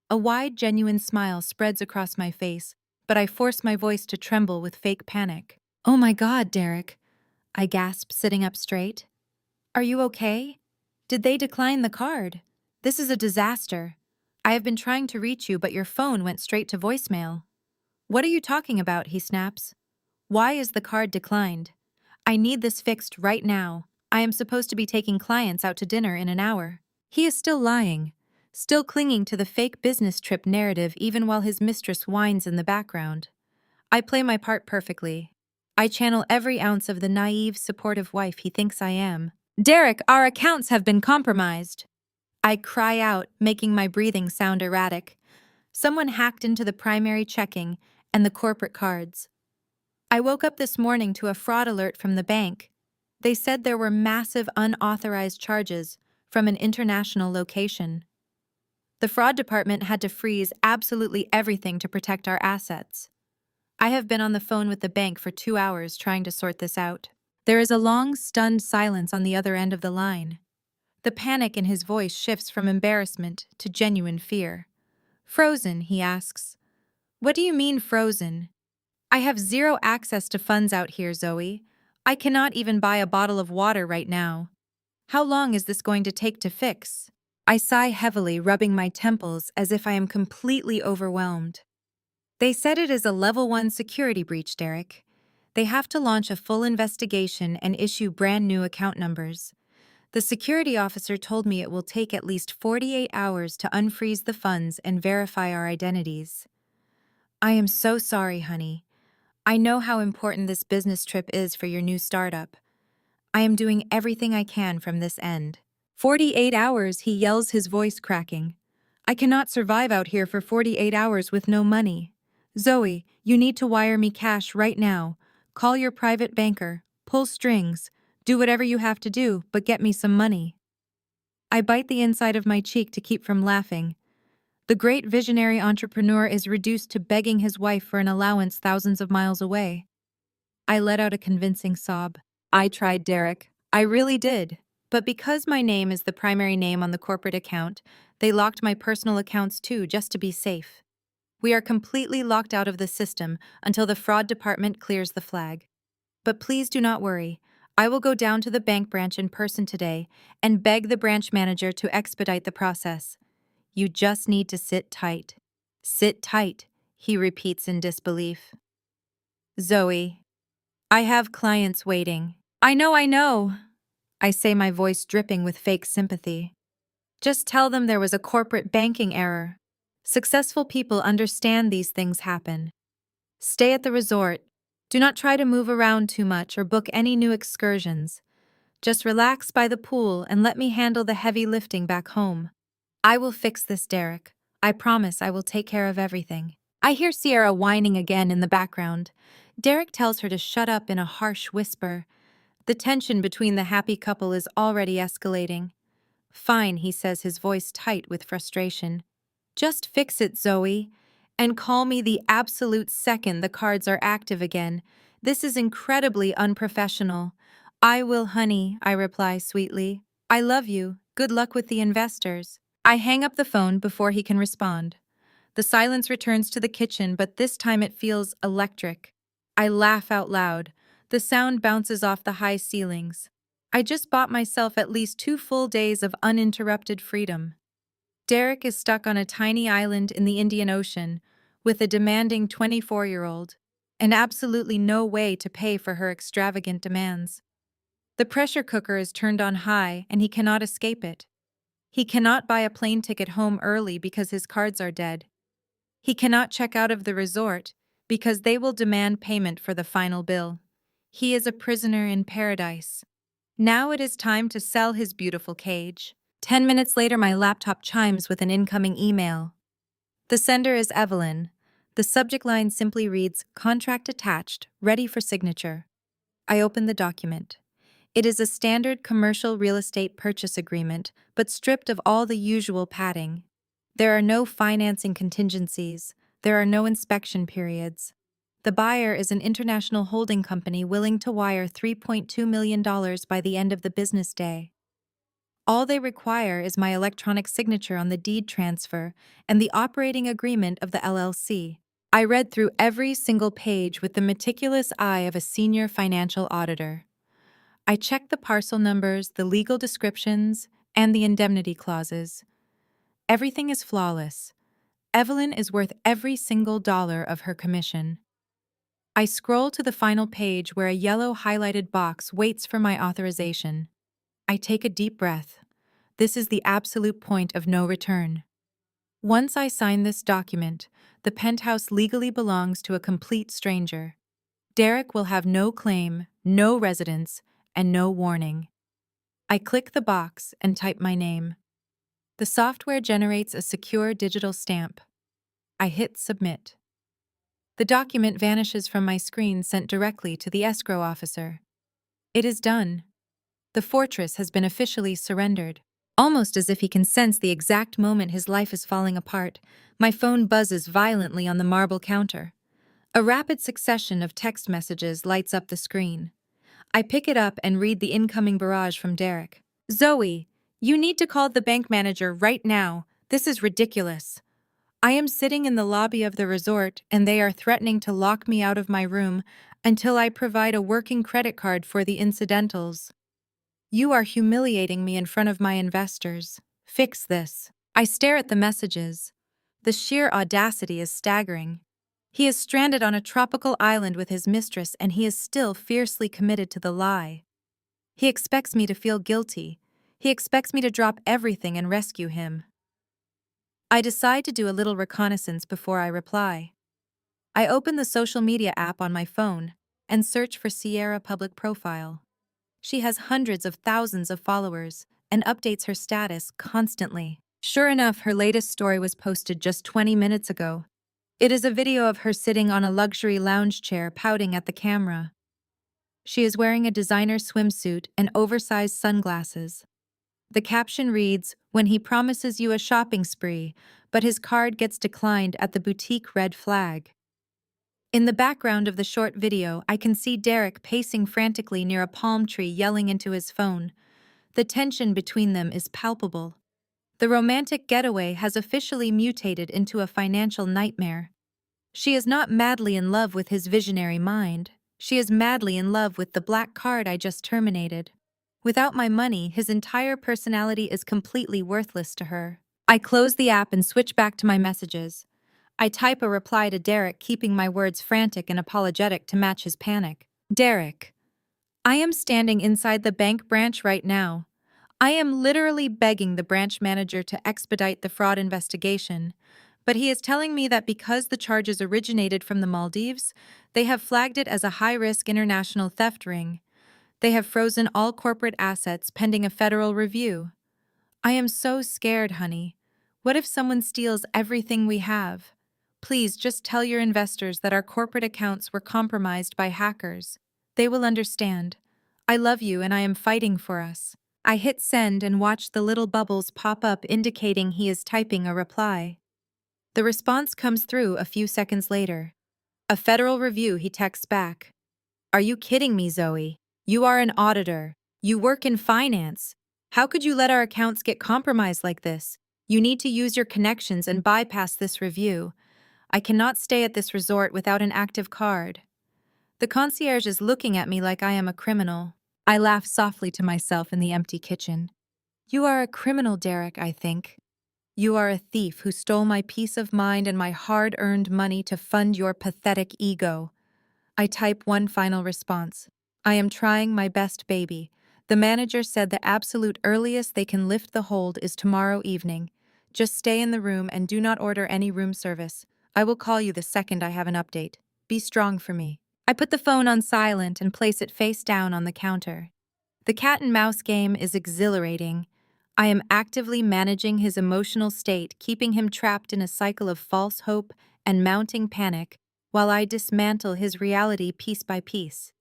A wide, genuine smile spreads across my face, but I force my voice to tremble with fake panic. Oh my God, Derek, I gasp, sitting up straight. Are you okay? Did they decline the card? This is a disaster. I have been trying to reach you, but your phone went straight to voicemail. What are you talking about? He snaps. Why is the card declined? I need this fixed right now. I am supposed to be taking clients out to dinner in an hour. He is still lying, still clinging to the fake business trip narrative even while his mistress whines in the background. I play my part perfectly. I channel every ounce of the naive, supportive wife he thinks I am. Derek, our accounts have been compromised. I cry out, making my breathing sound erratic. Someone hacked into the primary checking and the corporate cards. I woke up this morning to a fraud alert from the bank. They said there were massive unauthorized charges from an international location. The fraud department had to freeze absolutely everything to protect our assets. I have been on the phone with the bank for 2 hours trying to sort this out. There is a long, stunned silence on the other end of the line. The panic in his voice shifts from embarrassment to genuine fear. Frozen, he asks. What do you mean frozen? I have zero access to funds out here, Zoe. I cannot even buy a bottle of water right now. How long is this going to take to fix? I sigh heavily, rubbing my temples as if I am completely overwhelmed. They said it is a level 1 security breach, Derek. They have to launch a full investigation and issue brand new account numbers. The security officer told me it will take at least 48 hours to unfreeze the funds and verify our identities. I am so sorry, honey. I know how important this business trip is for your new startup. I am doing everything I can from this end. 48 hours, he yells, his voice cracking. I cannot survive out here for 48 hours with no money. Zoe, you need to wire me cash right now. Call your private banker, pull strings, do whatever you have to do, but get me some money. I bite the inside of my cheek to keep from laughing. The great visionary entrepreneur is reduced to begging his wife for an allowance thousands of miles away. I let out a convincing sob. I tried, Derek. I really did. But because my name is the primary name on the corporate account, they locked my personal accounts too, just to be safe. We are completely locked out of the system until the fraud department clears the flag. But please do not worry. I will go down to the bank branch in person today and beg the branch manager to expedite the process. You just need to sit tight. Sit tight, he repeats in disbelief. Zoe, I have clients waiting. I know. I say, my voice dripping with fake sympathy. Just tell them there was a corporate banking error. Successful people understand these things happen. Stay at the resort. Do not try to move around too much or book any new excursions. Just relax by the pool and let me handle the heavy lifting back home. I will fix this, Derek. I promise I will take care of everything. I hear Sierra whining again in the background. Derek tells her to shut up in a harsh whisper. The tension between the happy couple is already escalating. Fine, he says, his voice tight with frustration. Just fix it, Zoe. And call me the absolute second the cards are active again. This is incredibly unprofessional. I will, honey, I reply sweetly. I love you. Good luck with the investors. I hang up the phone before he can respond. The silence returns to the kitchen, but this time it feels electric. I laugh out loud. The sound bounces off the high ceilings. I just bought myself at least 2 full days of uninterrupted freedom. Derek is stuck on a tiny island in the Indian Ocean with a demanding 24-year-old, and absolutely no way to pay for her extravagant demands. The pressure cooker is turned on high and he cannot escape it. He cannot buy a plane ticket home early because his cards are dead. He cannot check out of the resort because they will demand payment for the final bill. He is a prisoner in paradise. Now it is time to sell his beautiful cage. 10 minutes later, my laptop chimes with an incoming email. The sender is Evelyn. The subject line simply reads, "Contract attached, ready for signature." I open the document. It is a standard commercial real estate purchase agreement, but stripped of all the usual padding. There are no financing contingencies. There are no inspection periods. The buyer is an international holding company willing to wire $3.2 million by the end of the business day. All they require is my electronic signature on the deed transfer and the operating agreement of the LLC. I read through every single page with the meticulous eye of a senior financial auditor. I checked the parcel numbers, the legal descriptions, and the indemnity clauses. Everything is flawless. Evelyn is worth every single dollar of her commission. I scroll to the final page where a yellow highlighted box waits for my authorization. I take a deep breath. This is the absolute point of no return. Once I sign this document, the penthouse legally belongs to a complete stranger. Derek will have no claim, no residence, and no warning. I click the box and type my name. The software generates a secure digital stamp. I hit submit. The document vanishes from my screen, sent directly to the escrow officer. It is done. The fortress has been officially surrendered. Almost as if he can sense the exact moment his life is falling apart, my phone buzzes violently on the marble counter. A rapid succession of text messages lights up the screen. I pick it up and read the incoming barrage from Derek. "Zoe, you need to call the bank manager right now. This is ridiculous. I am sitting in the lobby of the resort and they are threatening to lock me out of my room until I provide a working credit card for the incidentals. You are humiliating me in front of my investors. Fix this." I stare at the messages. The sheer audacity is staggering. He is stranded on a tropical island with his mistress and he is still fiercely committed to the lie. He expects me to feel guilty. He expects me to drop everything and rescue him. I decide to do a little reconnaissance before I reply. I open the social media app on my phone and search for Sierra Public Profile. She has hundreds of thousands of followers and updates her status constantly. Sure enough, her latest story was posted just 20 minutes ago. It is a video of her sitting on a luxury lounge chair pouting at the camera. She is wearing a designer swimsuit and oversized sunglasses. The caption reads, "When he promises you a shopping spree, but his card gets declined at the boutique Red Flag." In the background of the short video, I can see Derek pacing frantically near a palm tree, yelling into his phone. The tension between them is palpable. The romantic getaway has officially mutated into a financial nightmare. She is not madly in love with his visionary mind. She is madly in love with the black card I just terminated. Without my money, his entire personality is completely worthless to her. I close the app and switch back to my messages. I type a reply to Derek, keeping my words frantic and apologetic to match his panic. "Derek, I am standing inside the bank branch right now. I am literally begging the branch manager to expedite the fraud investigation, but he is telling me that because the charges originated from the Maldives, they have flagged it as a high-risk international theft ring. They have frozen all corporate assets pending a federal review. I am so scared, honey. What if someone steals everything we have? Please just tell your investors that our corporate accounts were compromised by hackers. They will understand. I love you and I am fighting for us." I hit send and watch the little bubbles pop up indicating he is typing a reply. The response comes through a few seconds later. A federal review, he texts back. Are you kidding me, Zoe? You are an auditor. You work in finance. How could you let our accounts get compromised like this? You need to use your connections and bypass this review. I cannot stay at this resort without an active card. The concierge is looking at me like I am a criminal. I laugh softly to myself in the empty kitchen. You are a criminal, Derek, I think. You are a thief who stole my peace of mind and my hard-earned money to fund your pathetic ego. I type one final response. I am trying my best, baby. The manager said the absolute earliest they can lift the hold is tomorrow evening. Just stay in the room and do not order any room service. I will call you the second I have an update. Be strong for me. I put the phone on silent and place it face down on the counter. The cat and mouse game is exhilarating. I am actively managing his emotional state, keeping him trapped in a cycle of false hope and mounting panic, while I dismantle his reality piece by piece.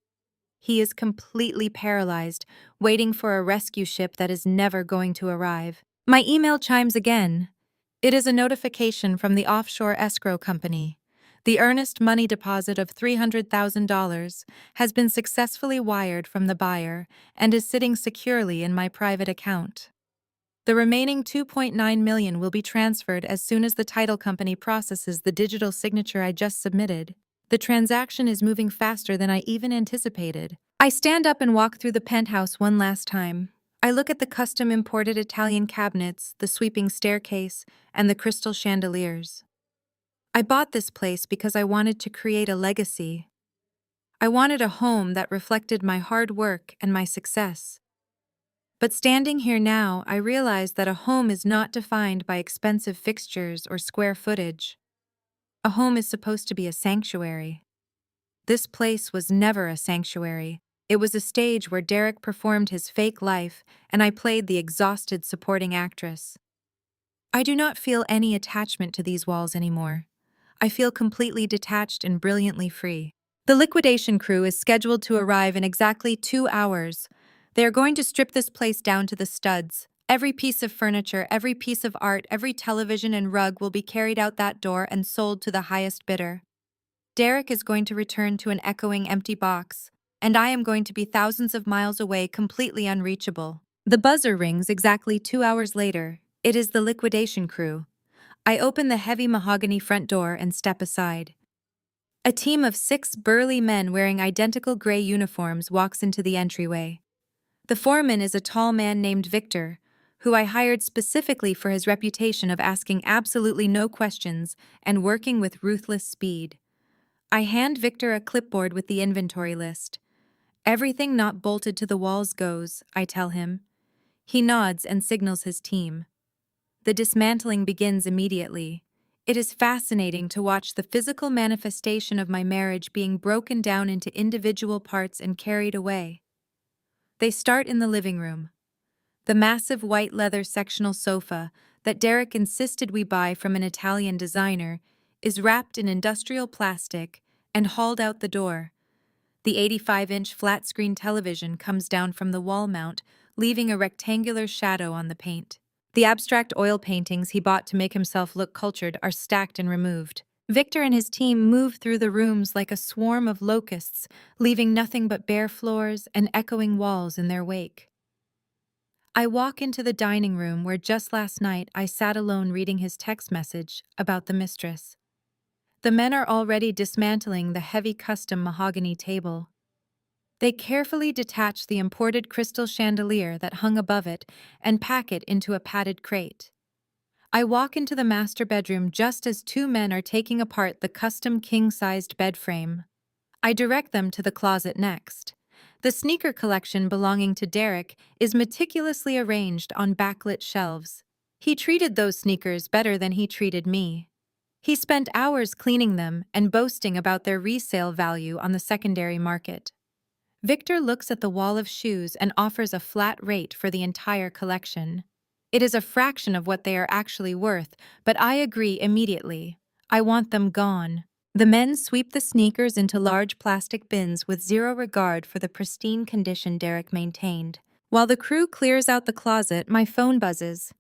He is completely paralyzed, waiting for a rescue ship that is never going to arrive. My email chimes again. It is a notification from the offshore escrow company. The earnest money deposit of $300,000 has been successfully wired from the buyer and is sitting securely in my private account. The remaining $2.9 million will be transferred as soon as the title company processes the digital signature I just submitted. The transaction is moving faster than I even anticipated. I stand up and walk through the penthouse one last time. I look at the custom-imported Italian cabinets, the sweeping staircase, and the crystal chandeliers. I bought this place because I wanted to create a legacy. I wanted a home that reflected my hard work and my success. But standing here now, I realize that a home is not defined by expensive fixtures or square footage. A home is supposed to be a sanctuary. This place was never a sanctuary. It was a stage where Derek performed his fake life, and I played the exhausted supporting actress. I do not feel any attachment to these walls anymore. I feel completely detached and brilliantly free. The liquidation crew is scheduled to arrive in exactly 2 hours. They are going to strip this place down to the studs. Every piece of furniture, every piece of art, every television and rug will be carried out that door and sold to the highest bidder. Derek is going to return to an echoing empty box, and I am going to be thousands of miles away, completely unreachable. The buzzer rings exactly 2 hours later. It is the liquidation crew. I open the heavy mahogany front door and step aside. A team of 6 burly men wearing identical gray uniforms walks into the entryway. The foreman is a tall man named Victor, who I hired specifically for his reputation of asking absolutely no questions and working with ruthless speed. I hand Victor a clipboard with the inventory list. Everything not bolted to the walls goes, I tell him. He nods and signals his team. The dismantling begins immediately. It is fascinating to watch the physical manifestation of my marriage being broken down into individual parts and carried away. They start in the living room. The massive white leather sectional sofa that Derek insisted we buy from an Italian designer is wrapped in industrial plastic and hauled out the door. The 85-inch flat-screen television comes down from the wall mount, leaving a rectangular shadow on the paint. The abstract oil paintings he bought to make himself look cultured are stacked and removed. Victor and his team move through the rooms like a swarm of locusts, leaving nothing but bare floors and echoing walls in their wake. I walk into the dining room where just last night I sat alone reading his text message about the Mistress. The men are already dismantling the heavy custom mahogany table. They carefully detach the imported crystal chandelier that hung above it and pack it into a padded crate. I walk into the master bedroom just as 2 men are taking apart the custom king-sized bed frame. I direct them to the closet next. The sneaker collection belonging to Derek is meticulously arranged on backlit shelves. He treated those sneakers better than he treated me. He spent hours cleaning them and boasting about their resale value on the secondary market. Victor looks at the wall of shoes and offers a flat rate for the entire collection. It is a fraction of what they are actually worth, but I agree immediately. I want them gone. The men sweep the sneakers into large plastic bins with zero regard for the pristine condition Derek maintained. While the crew clears out the closet, my phone buzzes.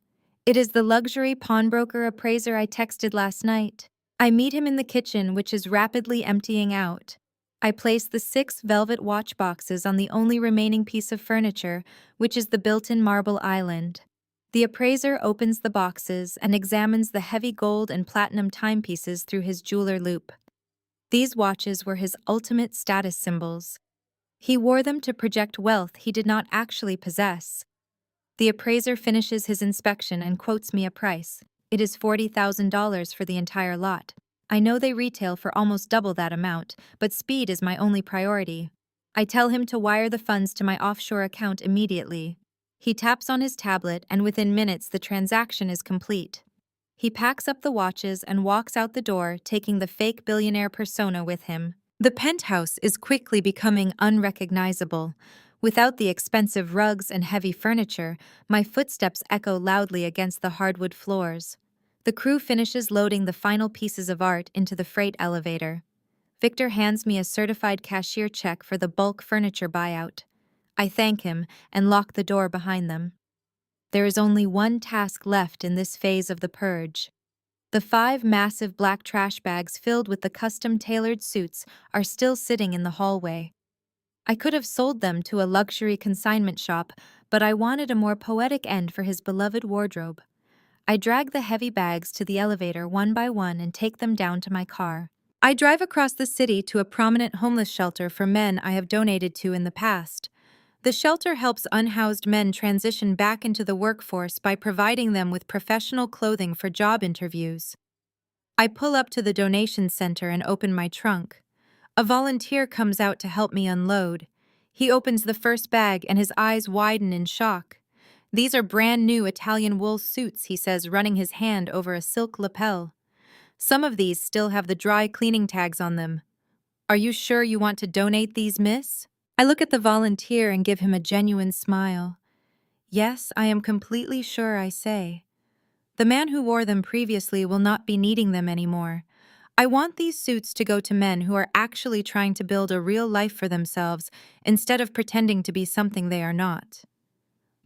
It is the luxury pawnbroker appraiser I texted last night. I meet him in the kitchen, which is rapidly emptying out. I place the 6 velvet watch boxes on the only remaining piece of furniture, which is the built-in marble island. The appraiser opens the boxes and examines the heavy gold and platinum timepieces through his jeweler loupe. These watches were his ultimate status symbols. He wore them to project wealth he did not actually possess. The appraiser finishes his inspection and quotes me a price. It is $40,000 for the entire lot. I know they retail for almost double that amount, but speed is my only priority. I tell him to wire the funds to my offshore account immediately. He taps on his tablet, and within minutes the transaction is complete. He packs up the watches and walks out the door, taking the fake billionaire persona with him. The penthouse is quickly becoming unrecognizable. Without the expensive rugs and heavy furniture, my footsteps echo loudly against the hardwood floors. The crew finishes loading the final pieces of art into the freight elevator. Victor hands me a certified cashier check for the bulk furniture buyout. I thank him and lock the door behind them. There is only one task left in this phase of the purge. The 5 massive black trash bags filled with the custom-tailored suits are still sitting in the hallway. I could have sold them to a luxury consignment shop, but I wanted a more poetic end for his beloved wardrobe. I drag the heavy bags to the elevator one by one and take them down to my car. I drive across the city to a prominent homeless shelter for men I have donated to in the past. The shelter helps unhoused men transition back into the workforce by providing them with professional clothing for job interviews. I pull up to the donation center and open my trunk. A volunteer comes out to help me unload. He opens the first bag and his eyes widen in shock. "These are brand new Italian wool suits," he says, running his hand over a silk lapel. "Some of these still have the dry cleaning tags on them. Are you sure you want to donate these, miss?" I look at the volunteer and give him a genuine smile. "Yes, I am completely sure," I say. "The man who wore them previously will not be needing them anymore. I want these suits to go to men who are actually trying to build a real life for themselves instead of pretending to be something they are not."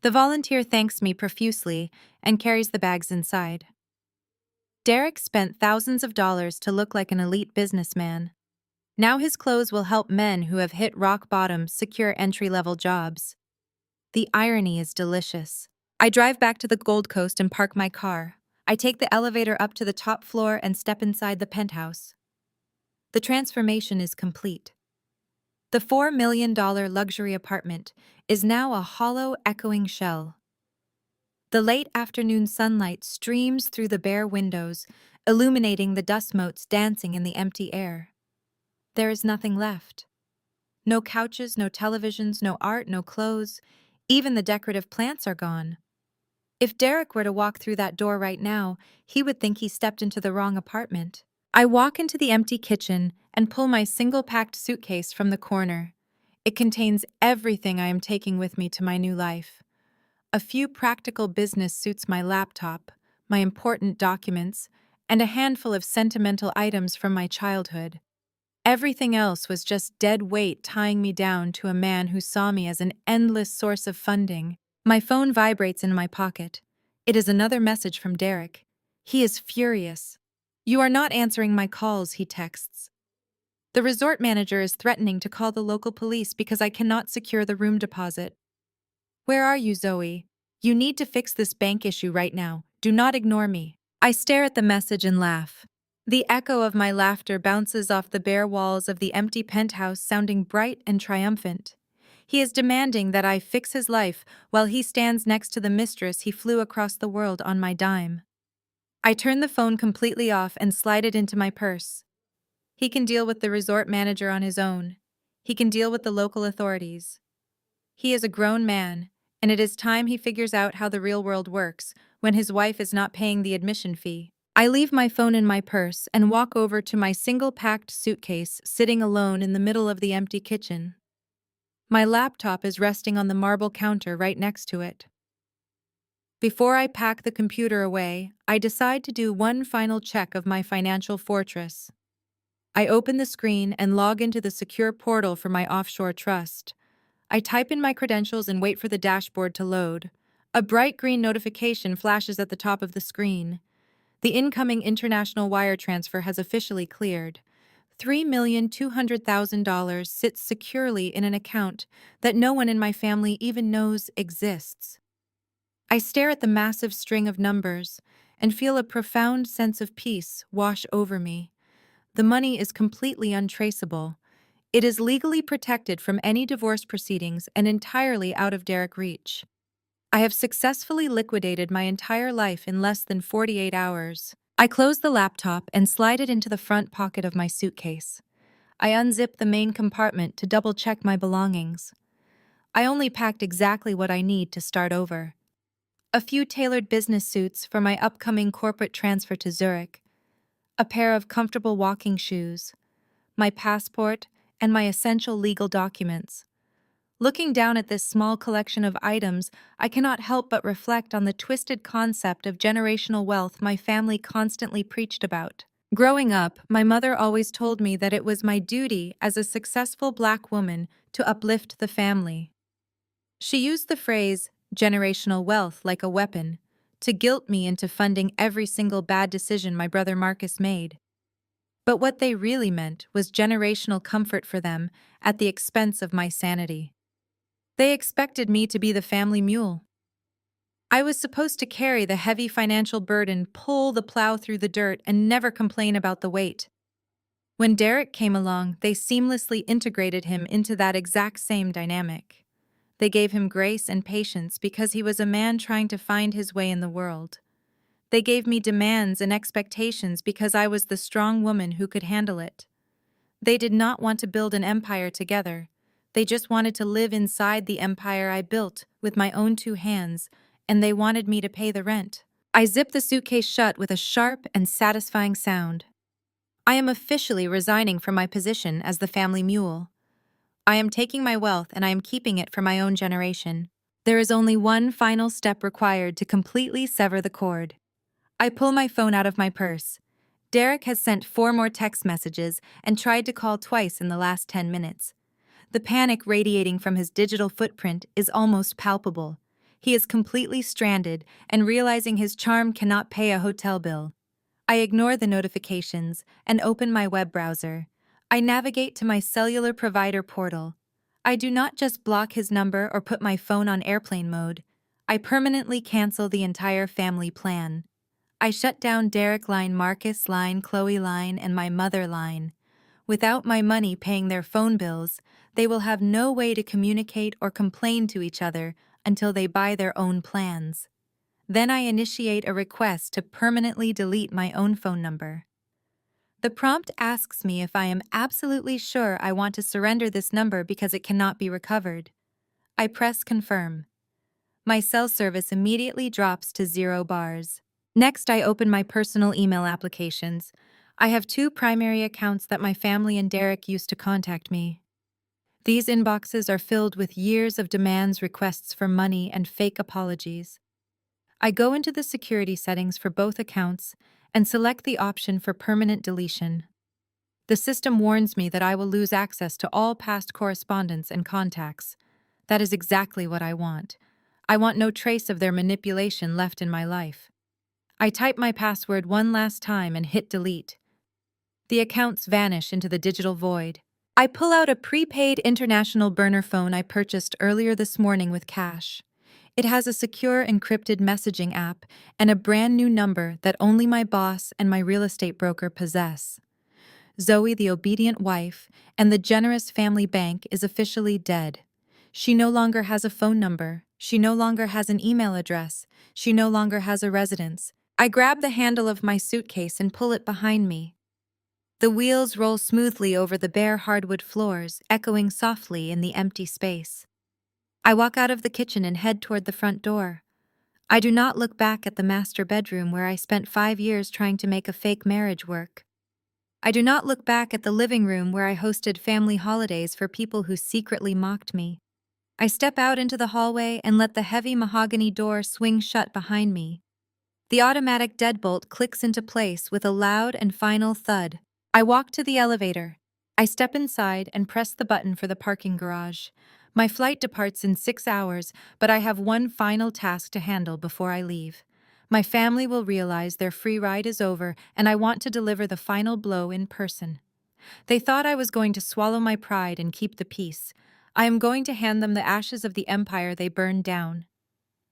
The volunteer thanks me profusely and carries the bags inside. Derek spent thousands of dollars to look like an elite businessman. Now his clothes will help men who have hit rock bottom secure entry-level jobs. The irony is delicious. I drive back to the Gold Coast and park my car. I take the elevator up to the top floor and step inside the penthouse. The transformation is complete. The $4 million luxury apartment is now a hollow, echoing shell. The late afternoon sunlight streams through the bare windows, illuminating the dust motes dancing in the empty air. There is nothing left. No couches, no televisions, no art, no clothes. Even the decorative plants are gone. If Derek were to walk through that door right now, he would think he stepped into the wrong apartment. I walk into the empty kitchen and pull my single-packed suitcase from the corner. It contains everything I am taking with me to my new life. A few practical business suits, my laptop, my important documents, and a handful of sentimental items from my childhood. Everything else was just dead weight tying me down to a man who saw me as an endless source of funding. My phone vibrates in my pocket. It is another message from Derek. He is furious. "You are not answering my calls," he texts. "The resort manager is threatening to call the local police because I cannot secure the room deposit. Where are you, Zoe? You need to fix this bank issue right now. Do not ignore me." I stare at the message and laugh. The echo of my laughter bounces off the bare walls of the empty penthouse, sounding bright and triumphant. He is demanding that I fix his life while he stands next to the mistress he flew across the world on my dime. I turn the phone completely off and slide it into my purse. He can deal with the resort manager on his own. He can deal with the local authorities. He is a grown man, and it is time he figures out how the real world works when his wife is not paying the admission fee. I leave my phone in my purse and walk over to my single-packed suitcase sitting alone in the middle of the empty kitchen. My laptop is resting on the marble counter right next to it. Before I pack the computer away, I decide to do one final check of my financial fortress. I open the screen and log into the secure portal for my offshore trust. I type in my credentials and wait for the dashboard to load. A bright green notification flashes at the top of the screen. The incoming international wire transfer has officially cleared. $3,200,000 sits securely in an account that no one in my family even knows exists. I stare at the massive string of numbers and feel a profound sense of peace wash over me. The money is completely untraceable. It is legally protected from any divorce proceedings and entirely out of Derek's reach. I have successfully liquidated my entire life in less than 48 hours. I close the laptop and slide it into the front pocket of my suitcase. I unzip the main compartment to double-check my belongings. I only packed exactly what I need to start over. A few tailored business suits for my upcoming corporate transfer to Zurich, a pair of comfortable walking shoes, my passport, and my essential legal documents. Looking down at this small collection of items, I cannot help but reflect on the twisted concept of generational wealth my family constantly preached about. Growing up, my mother always told me that it was my duty as a successful Black woman to uplift the family. She used the phrase, generational wealth, like a weapon, to guilt me into funding every single bad decision my brother Marcus made. But what they really meant was generational comfort for them at the expense of my sanity. They expected me to be the family mule. I was supposed to carry the heavy financial burden, pull the plow through the dirt, and never complain about the weight. When Derek came along, they seamlessly integrated him into that exact same dynamic. They gave him grace and patience because he was a man trying to find his way in the world. They gave me demands and expectations because I was the strong woman who could handle it. They did not want to build an empire together. They just wanted to live inside the empire I built with my own two hands, and they wanted me to pay the rent. I zipped the suitcase shut with a sharp and satisfying sound. I am officially resigning from my position as the family mule. I am taking my wealth and I am keeping it for my own generation. There is only one final step required to completely sever the cord. I pull my phone out of my purse. Derek has sent 4 more text messages and tried to call twice in the last 10 minutes. The panic radiating from his digital footprint is almost palpable. He is completely stranded and realizing his charm cannot pay a hotel bill. I ignore the notifications and open my web browser. I navigate to my cellular provider portal. I do not just block his number or put my phone on airplane mode. I permanently cancel the entire family plan. I shut down Derek line, Marcus line, Chloe line, and my mother line. Without my money paying their phone bills, they will have no way to communicate or complain to each other until they buy their own plans. Then I initiate a request to permanently delete my own phone number. The prompt asks me if I am absolutely sure I want to surrender this number because it cannot be recovered. I press confirm. My cell service immediately drops to 0 bars. Next, I open my personal email applications. I have 2 primary accounts that my family and Derek used to contact me. These inboxes are filled with years of demands, requests for money, and fake apologies. I go into the security settings for both accounts and select the option for permanent deletion. The system warns me that I will lose access to all past correspondence and contacts. That is exactly what I want. I want no trace of their manipulation left in my life. I type my password one last time and hit delete. The accounts vanish into the digital void. I pull out a prepaid international burner phone I purchased earlier this morning with cash. It has a secure encrypted messaging app and a brand new number that only my boss and my real estate broker possess. Zoe, the obedient wife, and the generous family bank is officially dead. She no longer has a phone number. She no longer has an email address. She no longer has a residence. I grab the handle of my suitcase and pull it behind me. The wheels roll smoothly over the bare hardwood floors, echoing softly in the empty space. I walk out of the kitchen and head toward the front door. I do not look back at the master bedroom where I spent 5 years trying to make a fake marriage work. I do not look back at the living room where I hosted family holidays for people who secretly mocked me. I step out into the hallway and let the heavy mahogany door swing shut behind me. The automatic deadbolt clicks into place with a loud and final thud. I walk to the elevator. I step inside and press the button for the parking garage. My flight departs in 6 hours, but I have one final task to handle before I leave. My family will realize their free ride is over, and I want to deliver the final blow in person. They thought I was going to swallow my pride and keep the peace. I am going to hand them the ashes of the empire they burned down.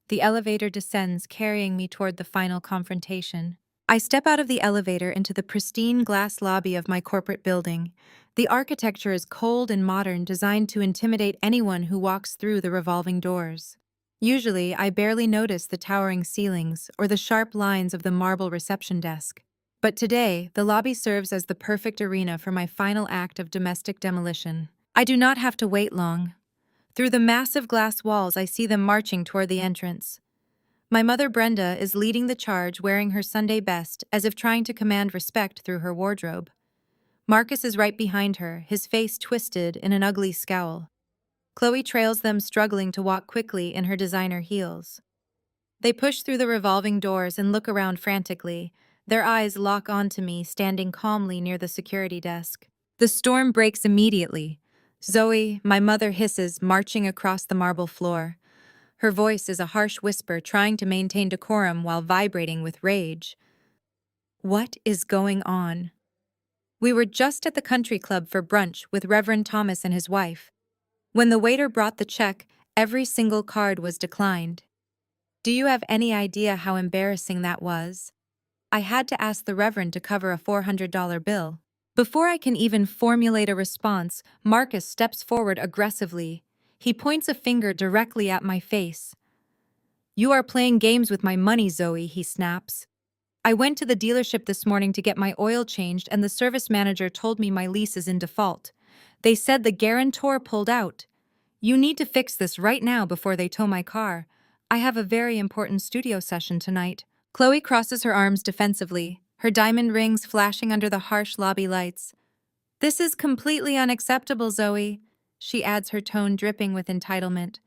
The elevator descends, carrying me toward the final confrontation. I step out of the elevator into the pristine glass lobby of my corporate building. The architecture is cold and modern, designed to intimidate anyone who walks through the revolving doors. Usually, I barely notice the towering ceilings or the sharp lines of the marble reception desk. But today, the lobby serves as the perfect arena for my final act of domestic demolition. I do not have to wait long. Through the massive glass walls, I see them marching toward the entrance. My mother Brenda is leading the charge, wearing her Sunday best, as if trying to command respect through her wardrobe. Marcus is right behind her, his face twisted in an ugly scowl. Chloe trails them, struggling to walk quickly in her designer heels. They push through the revolving doors and look around frantically. Their eyes lock onto me, standing calmly near the security desk. The storm breaks immediately. Zoe, my mother, hisses, marching across the marble floor. Her voice is a harsh whisper, trying to maintain decorum while vibrating with rage. What is going on? We were just at the country club for brunch with Reverend Thomas and his wife. When the waiter brought the check, every single card was declined. Do you have any idea how embarrassing that was? I had to ask the Reverend to cover a $400 bill. Before I can even formulate a response, Marcus steps forward aggressively. He points a finger directly at my face. "You are playing games with my money, Zoe," he snaps. "I went to the dealership this morning to get my oil changed, and the service manager told me my lease is in default. They said the guarantor pulled out. You need to fix this right now before they tow my car. I have a very important studio session tonight." Chloe crosses her arms defensively, her diamond rings flashing under the harsh lobby lights. "This is completely unacceptable, Zoe," she adds, her tone dripping with entitlement.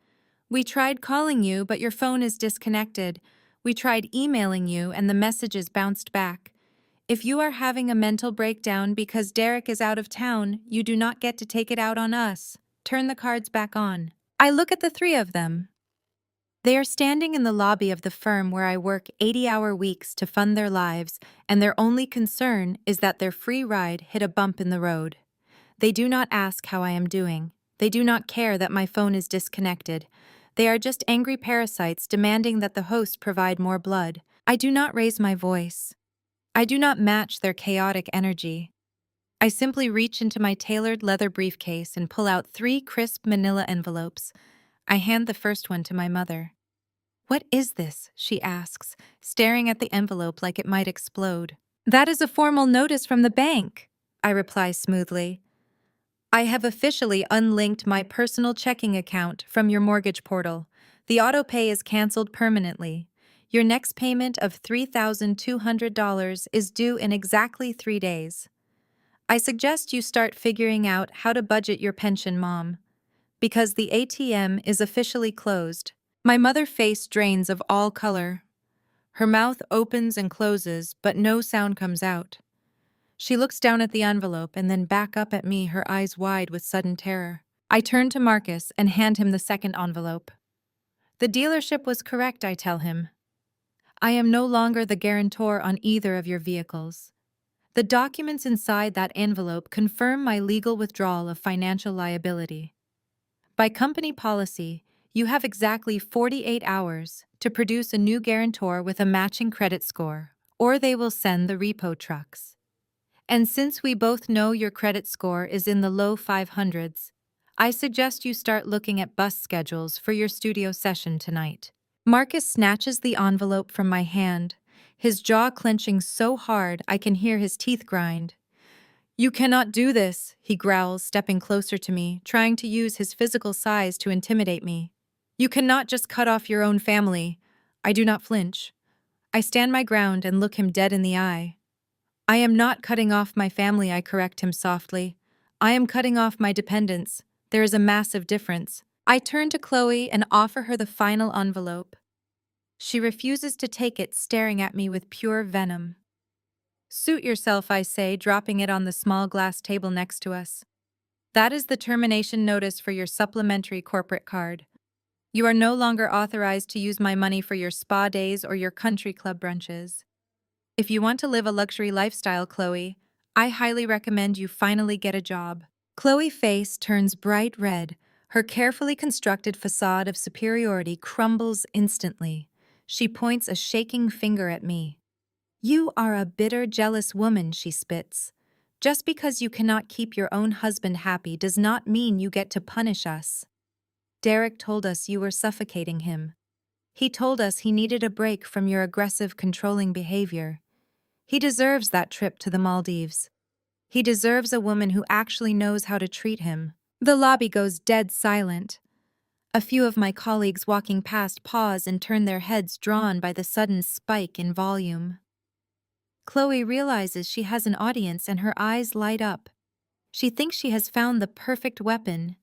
"We tried calling you, but your phone is disconnected. We tried emailing you, and the messages bounced back. If you are having a mental breakdown because Derek is out of town, you do not get to take it out on us. Turn the cards back on." I look at the three of them. They are standing in the lobby of the firm where I work 80-hour weeks to fund their lives, and their only concern is that their free ride hit a bump in the road. They do not ask how I am doing. They do not care that my phone is disconnected. They are just angry parasites demanding that the host provide more blood. I do not raise my voice. I do not match their chaotic energy. I simply reach into my tailored leather briefcase and pull out 3 crisp manila envelopes. I hand the first one to my mother. "What is this?" she asks, staring at the envelope like it might explode. "That is a formal notice from the bank," I reply smoothly. "I have officially unlinked my personal checking account from your mortgage portal. The autopay is canceled permanently. Your next payment of $3,200 is due in exactly 3 days. I suggest you start figuring out how to budget your pension, Mom, because the ATM is officially closed." My mother's face drains of all color. Her mouth opens and closes, but no sound comes out. She looks down at the envelope and then back up at me, her eyes wide with sudden terror. I turn to Marcus and hand him the second envelope. "The dealership was correct," I tell him. "I am no longer the guarantor on either of your vehicles. The documents inside that envelope confirm my legal withdrawal of financial liability. By company policy, you have exactly 48 hours to produce a new guarantor with a matching credit score, or they will send the repo trucks. And since we both know your credit score is in the low 500s, I suggest you start looking at bus schedules for your studio session tonight." Marcus snatches the envelope from my hand, his jaw clenching so hard I can hear his teeth grind. "You cannot do this," he growls, stepping closer to me, trying to use his physical size to intimidate me. "You cannot just cut off your own family." I do not flinch. I stand my ground and look him dead in the eye. "I am not cutting off my family," I correct him softly. "I am cutting off my dependents. There is a massive difference." I turn to Chloe and offer her the final envelope. She refuses to take it, staring at me with pure venom. "Suit yourself," I say, dropping it on the small glass table next to us. That is the termination notice for your supplementary corporate card. You are no longer authorized to use my money for your spa days or your country club brunches. If you want to live a luxury lifestyle, Chloe, I highly recommend you finally get a job. Chloe's face turns bright red. Her carefully constructed facade of superiority crumbles instantly. She points a shaking finger at me. You are a bitter, jealous woman, she spits. Just because you cannot keep your own husband happy does not mean you get to punish us. Derek told us you were suffocating him. He told us he needed a break from your aggressive, controlling behavior. He deserves that trip to the Maldives. He deserves a woman who actually knows how to treat him. The lobby goes dead silent. A few of my colleagues walking past pause and turn their heads, drawn by the sudden spike in volume. Chloe realizes she has an audience and her eyes light up. She thinks she has found the perfect weapon.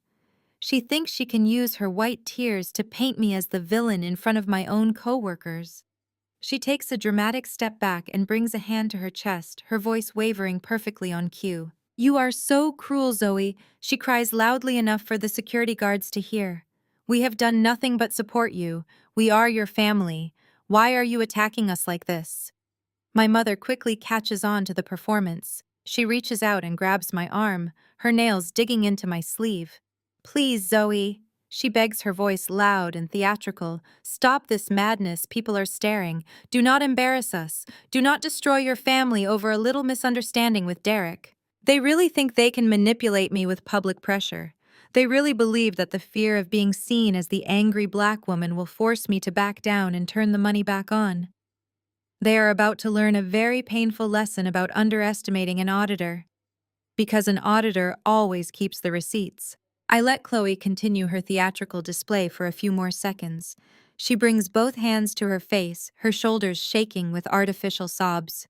She thinks she can use her white tears to paint me as the villain in front of my own coworkers. She takes a dramatic step back and brings a hand to her chest, her voice wavering perfectly on cue. You are so cruel, Zoe, she cries loudly enough for the security guards to hear. We have done nothing but support you. We are your family. Why are you attacking us like this? My mother quickly catches on to the performance. She reaches out and grabs my arm, her nails digging into my sleeve. Please, Zoe, she begs, her voice loud and theatrical. Stop this madness, people are staring. Do not embarrass us. Do not destroy your family over a little misunderstanding with Derek. They really think they can manipulate me with public pressure. They really believe that the fear of being seen as the angry black woman will force me to back down and turn the money back on. They are about to learn a very painful lesson about underestimating an auditor. Because an auditor always keeps the receipts. I let Chloe continue her theatrical display for a few more seconds. She brings both hands to her face, her shoulders shaking with artificial sobs.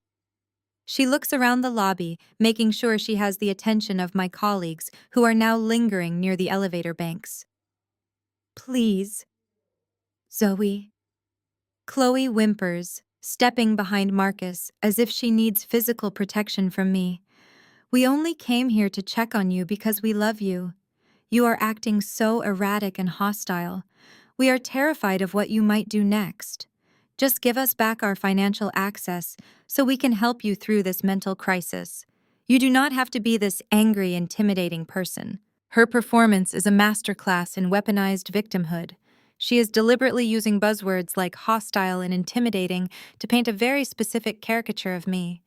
She looks around the lobby, making sure she has the attention of my colleagues, who are now lingering near the elevator banks. Please, Zoe. Chloe whimpers, stepping behind Marcus as if she needs physical protection from me. We only came here to check on you because we love you. You are acting so erratic and hostile. We are terrified of what you might do next. Just give us back our financial access so we can help you through this mental crisis. You do not have to be this angry, intimidating person. Her performance is a masterclass in weaponized victimhood. She is deliberately using buzzwords like hostile and intimidating to paint a very specific caricature of me.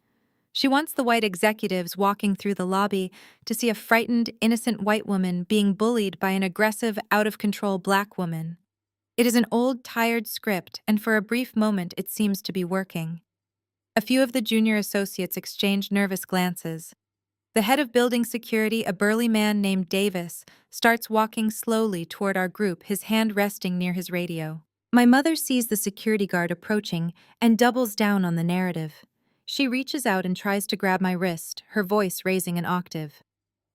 She wants the white executives walking through the lobby to see a frightened, innocent white woman being bullied by an aggressive, out-of-control black woman. It is an old, tired script, and for a brief moment it seems to be working. A few of the junior associates exchange nervous glances. The head of building security, a burly man named Davis, starts walking slowly toward our group, his hand resting near his radio. My mother sees the security guard approaching and doubles down on the narrative. She reaches out and tries to grab my wrist, her voice raising an octave.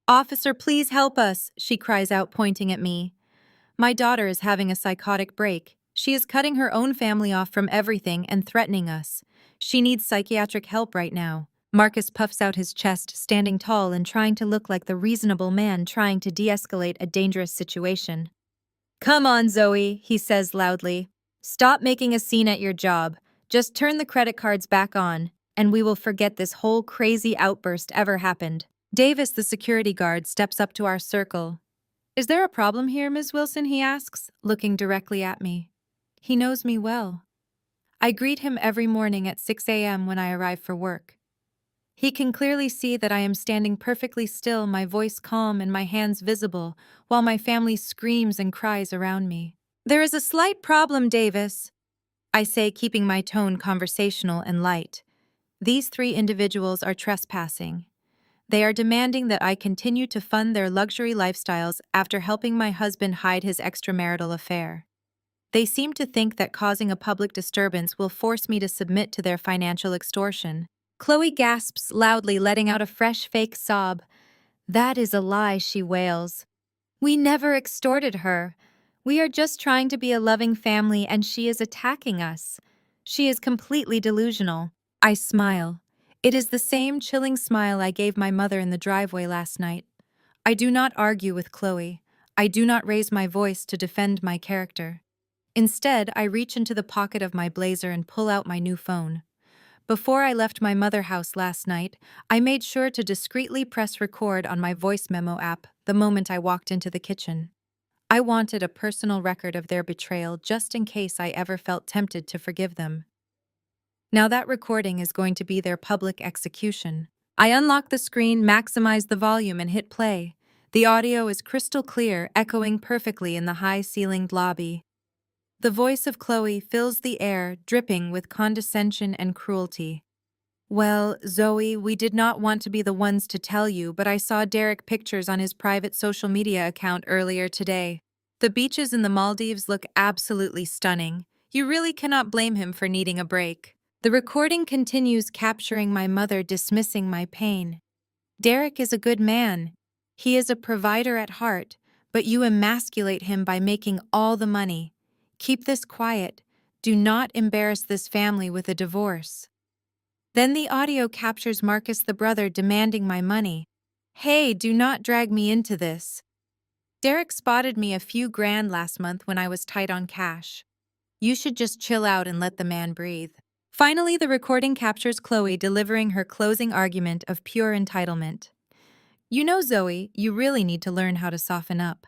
Officer, please help us, she cries out, pointing at me. My daughter is having a psychotic break. She is cutting her own family off from everything and threatening us. She needs psychiatric help right now. Marcus puffs out his chest, standing tall and trying to look like the reasonable man trying to de-escalate a dangerous situation. Come on, Zoe, he says loudly. Stop making a scene at your job. Just turn the credit cards back on, and we will forget this whole crazy outburst ever happened. Davis, the security guard, steps up to our circle. Is there a problem here, Ms. Wilson, he asks, looking directly at me. He knows me well. I greet him every morning at 6 a.m. when I arrive for work. He can clearly see that I am standing perfectly still, my voice calm and my hands visible, while my family screams and cries around me. There is a slight problem, Davis, I say, keeping my tone conversational and light. These three individuals are trespassing. They are demanding that I continue to fund their luxury lifestyles after helping my husband hide his extramarital affair. They seem to think that causing a public disturbance will force me to submit to their financial extortion. Chloe gasps loudly, letting out a fresh fake sob. That is a lie, she wails. We never extorted her. We are just trying to be a loving family and she is attacking us. She is completely delusional. I smile. It is the same chilling smile I gave my mother in the driveway last night. I do not argue with Chloe. I do not raise my voice to defend my character. Instead, I reach into the pocket of my blazer and pull out my new phone. Before I left my mother house last night, I made sure to discreetly press record on my voice memo app the moment I walked into the kitchen. I wanted a personal record of their betrayal just in case I ever felt tempted to forgive them. Now that recording is going to be their public execution. I unlock the screen, maximize the volume, and hit play. The audio is crystal clear, echoing perfectly in the high-ceilinged lobby. The voice of Chloe fills the air, dripping with condescension and cruelty. Well, Zoe, we did not want to be the ones to tell you, but I saw Derek pictures on his private social media account earlier today. The beaches in the Maldives look absolutely stunning. You really cannot blame him for needing a break. The recording continues, capturing my mother dismissing my pain. Derek is a good man. He is a provider at heart, but you emasculate him by making all the money. Keep this quiet. Do not embarrass this family with a divorce. Then the audio captures Marcus the brother demanding my money. Hey, do not drag me into this. Derek spotted me a few grand last month when I was tight on cash. You should just chill out and let the man breathe. Finally, the recording captures Chloe delivering her closing argument of pure entitlement. You know, Zoe, you really need to learn how to soften up.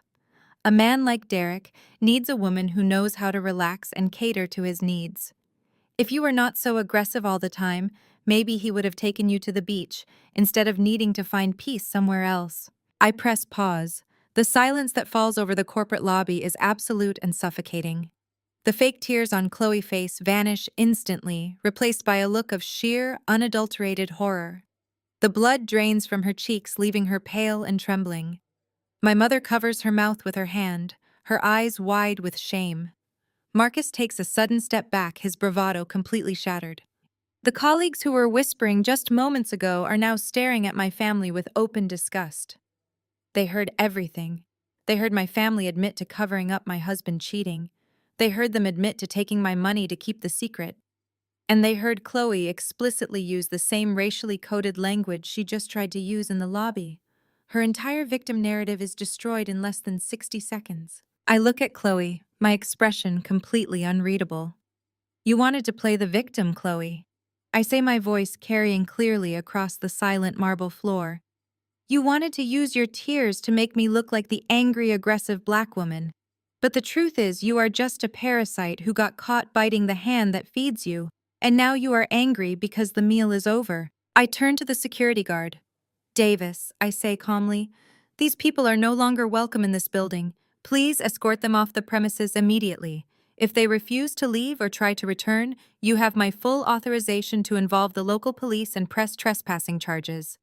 A man like Derek needs a woman who knows how to relax and cater to his needs. If you were not so aggressive all the time, maybe he would have taken you to the beach instead of needing to find peace somewhere else. I press pause. The silence that falls over the corporate lobby is absolute and suffocating. The fake tears on Chloe's face vanish instantly, replaced by a look of sheer, unadulterated horror. The blood drains from her cheeks, leaving her pale and trembling. My mother covers her mouth with her hand, her eyes wide with shame. Marcus takes a sudden step back, his bravado completely shattered. The colleagues who were whispering just moments ago are now staring at my family with open disgust. They heard everything. They heard my family admit to covering up my husband cheating. They heard them admit to taking my money to keep the secret. And they heard Chloe explicitly use the same racially coded language she just tried to use in the lobby. Her entire victim narrative is destroyed in less than 60 seconds. I look at Chloe, my expression completely unreadable. You wanted to play the victim, Chloe. I say, my voice carrying clearly across the silent marble floor. You wanted to use your tears to make me look like the angry, aggressive black woman. But the truth is, you are just a parasite who got caught biting the hand that feeds you, and now you are angry because the meal is over. I turn to the security guard. Davis, I say calmly, these people are no longer welcome in this building. Please escort them off the premises immediately. If they refuse to leave or try to return, you have my full authorization to involve the local police and press trespassing charges.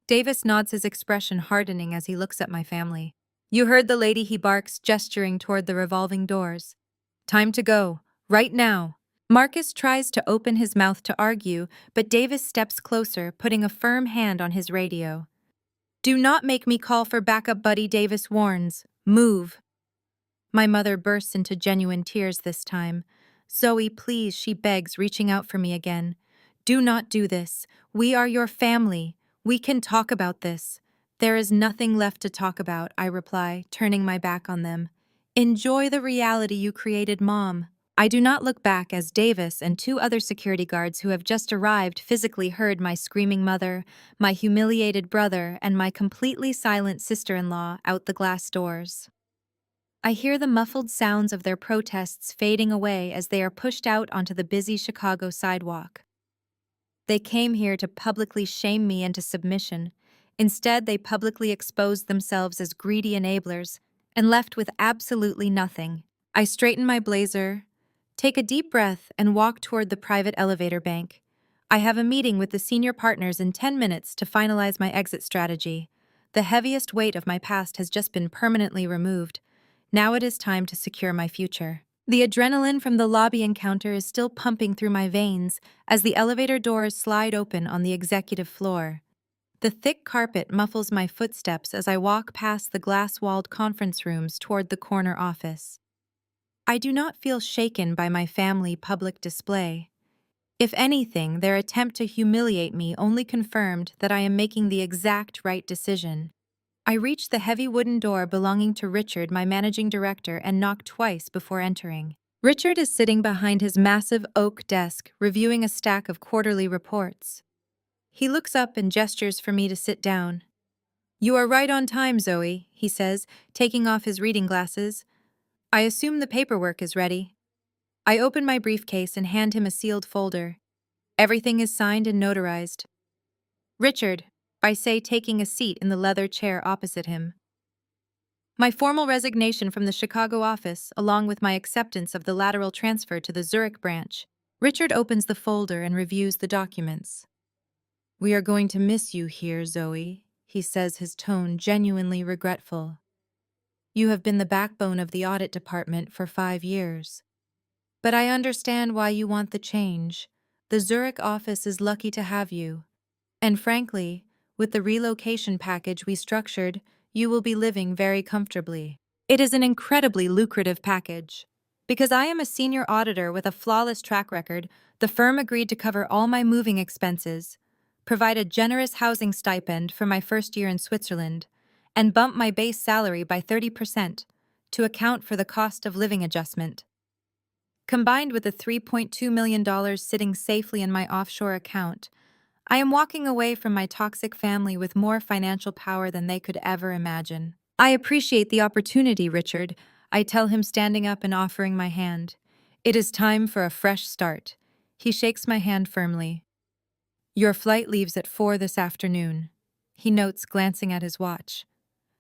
Davis nods, his expression hardening as he looks at my family. You heard the lady, he barks, gesturing toward the revolving doors. Time to go, right now. Marcus tries to open his mouth to argue, but Davis steps closer, putting a firm hand on his radio. Do not make me call for backup, buddy, Davis warns. Move. My mother bursts into genuine tears this time. Zoe, please, she begs, reaching out for me again. Do not do this. We are your family. We can talk about this. There is nothing left to talk about, I reply, turning my back on them. Enjoy the reality you created, Mom. I do not look back as Davis and two other security guards who have just arrived physically herd my screaming mother, my humiliated brother, and my completely silent sister-in-law out the glass doors. I hear the muffled sounds of their protests fading away as they are pushed out onto the busy Chicago sidewalk. They came here to publicly shame me into submission. Instead, they publicly exposed themselves as greedy enablers and left with absolutely nothing. I straighten my blazer, take a deep breath, and walk toward the private elevator bank. I have a meeting with the senior partners in 10 minutes to finalize my exit strategy. The heaviest weight of my past has just been permanently removed. Now it is time to secure my future. The adrenaline from the lobby encounter is still pumping through my veins as the elevator doors slide open on the executive floor. The thick carpet muffles my footsteps as I walk past the glass-walled conference rooms toward the corner office. I do not feel shaken by my family public display. If anything, their attempt to humiliate me only confirmed that I am making the exact right decision. I reached the heavy wooden door belonging to Richard, my managing director, and knocked twice before entering. Richard is sitting behind his massive oak desk, reviewing a stack of quarterly reports. He looks up and gestures for me to sit down. "You are right on time, Zoe," he says, taking off his reading glasses. "I assume the paperwork is ready." I open my briefcase and hand him a sealed folder. Everything is signed and notarized. "Richard," I say, taking a seat in the leather chair opposite him. "My formal resignation from the Chicago office, along with my acceptance of the lateral transfer to the Zurich branch." Richard opens the folder and reviews the documents. "We are going to miss you here, Zoe," he says, his tone genuinely regretful. "You have been the backbone of the audit department for 5 years. But I understand why you want the change. The Zurich office is lucky to have you. And frankly, with the relocation package we structured, you will be living very comfortably. It is an incredibly lucrative package. Because I am a senior auditor with a flawless track record, the firm agreed to cover all my moving expenses, provide a generous housing stipend for my first year in Switzerland, and bump my base salary by 30% to account for the cost of living adjustment. Combined with the $3.2 million sitting safely in my offshore account, I am walking away from my toxic family with more financial power than they could ever imagine. "I appreciate the opportunity, Richard," I tell him, standing up and offering my hand. "It is time for a fresh start." He shakes my hand firmly. "Your flight leaves at 4 this afternoon," he notes, glancing at his watch.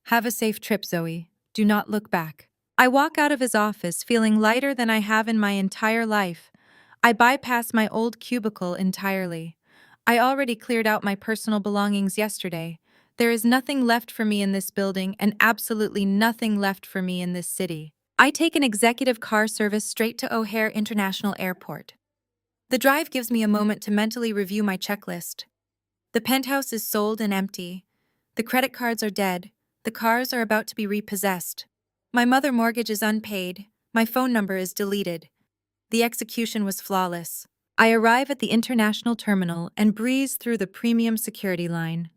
"Have a safe trip, Zoe. Do not look back." I walk out of his office feeling lighter than I have in my entire life. I bypass my old cubicle entirely. I already cleared out my personal belongings yesterday. There is nothing left for me in this building and absolutely nothing left for me in this city. I take an executive car service straight to O'Hare International Airport. The drive gives me a moment to mentally review my checklist. The penthouse is sold and empty. The credit cards are dead. The cars are about to be repossessed. My mother mortgage is unpaid. My phone number is deleted. The execution was flawless. I arrive at the international terminal and breeze through the premium security line.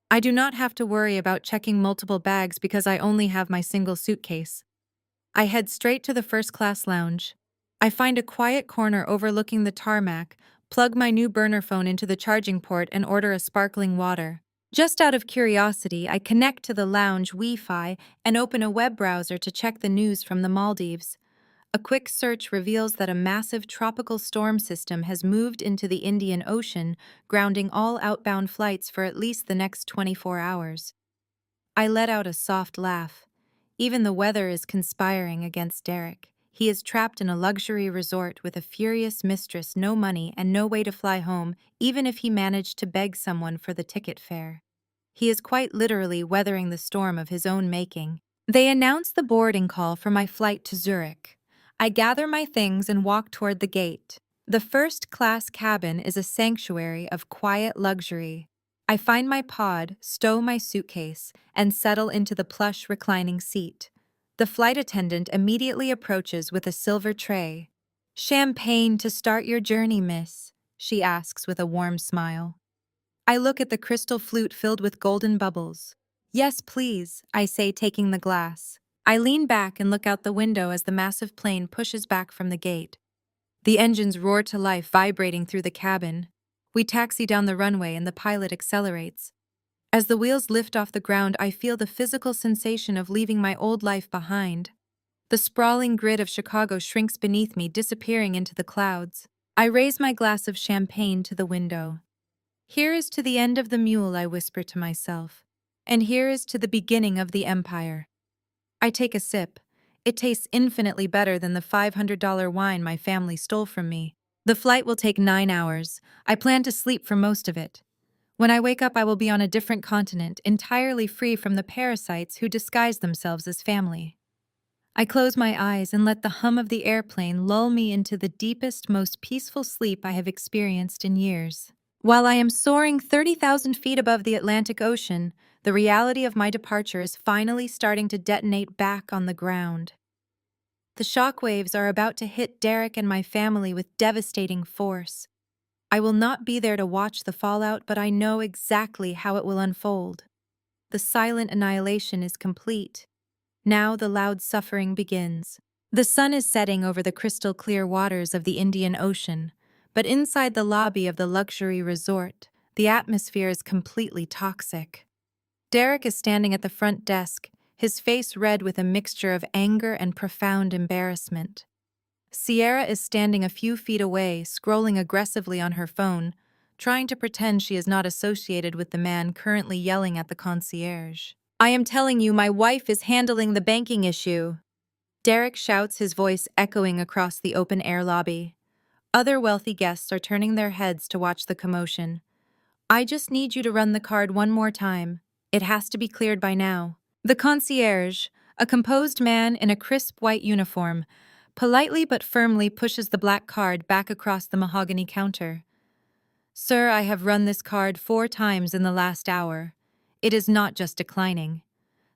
I do not have to worry about checking multiple bags because I only have my single suitcase. I head straight to the first-class lounge. I find a quiet corner overlooking the tarmac, plug my new burner phone into the charging port, and order a sparkling water. Just out of curiosity, I connect to the lounge Wi-Fi and open a web browser to check the news from the Maldives. A quick search reveals that a massive tropical storm system has moved into the Indian Ocean, grounding all outbound flights for at least the next 24 hours. I let out a soft laugh. Even the weather is conspiring against Derek. He is trapped in a luxury resort with a furious mistress, no money, and no way to fly home, even if he managed to beg someone for the ticket fare. He is quite literally weathering the storm of his own making. They announce the boarding call for my flight to Zurich. I gather my things and walk toward the gate. The first-class cabin is a sanctuary of quiet luxury. I find my pod, stow my suitcase, and settle into the plush reclining seat. The flight attendant immediately approaches with a silver tray. "Champagne to start your journey, miss," she asks with a warm smile. I look at the crystal flute filled with golden bubbles. "Yes, please," I say, taking the glass. I lean back and look out the window as the massive plane pushes back from the gate. The engines roar to life, vibrating through the cabin. We taxi down the runway and the pilot accelerates. As the wheels lift off the ground, I feel the physical sensation of leaving my old life behind. The sprawling grid of Chicago shrinks beneath me, disappearing into the clouds. I raise my glass of champagne to the window. "Here is to the end of the mule," I whisper to myself. "And here is to the beginning of the empire." I take a sip. It tastes infinitely better than the $500 wine my family stole from me. The flight will take 9 hours. I plan to sleep for most of it. When I wake up, I will be on a different continent, entirely free from the parasites who disguise themselves as family. I close my eyes and let the hum of the airplane lull me into the deepest, most peaceful sleep I have experienced in years. While I am soaring 30,000 feet above the Atlantic Ocean, the reality of my departure is finally starting to detonate back on the ground. The shockwaves are about to hit Derek and my family with devastating force. I will not be there to watch the fallout, but I know exactly how it will unfold. the silent annihilation is complete. Now the loud suffering begins. The sun is setting over the crystal clear waters of the Indian Ocean, but inside the lobby of the luxury resort, the atmosphere is completely toxic. Derek is standing at the front desk, his face red with a mixture of anger and profound embarrassment. Sierra is standing a few feet away, scrolling aggressively on her phone, trying to pretend she is not associated with the man currently yelling at the concierge. "I am telling you, my wife is handling the banking issue." Derek shouts, his voice echoing across the open-air lobby. Other wealthy guests are turning their heads to watch the commotion. "I just need you to run the card one more time. It has to be cleared by now." The concierge, a composed man in a crisp white uniform, politely but firmly pushes the black card back across the mahogany counter. "Sir, I have run this card 4 times in the last hour. It is not just declining.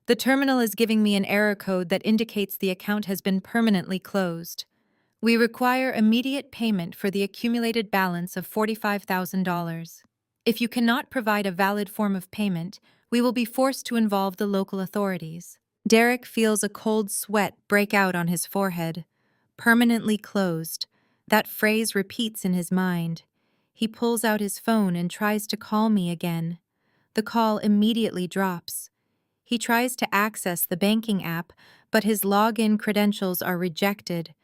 The terminal is giving me an error code that indicates the account has been permanently closed. We require immediate payment for the accumulated balance of $45,000. If you cannot provide a valid form of payment, we will be forced to involve the local authorities." Derek feels a cold sweat break out on his forehead. Permanently closed. That phrase repeats in his mind. He pulls out his phone and tries to call me again. The call immediately drops. He tries to access the banking app, but his login credentials are rejected.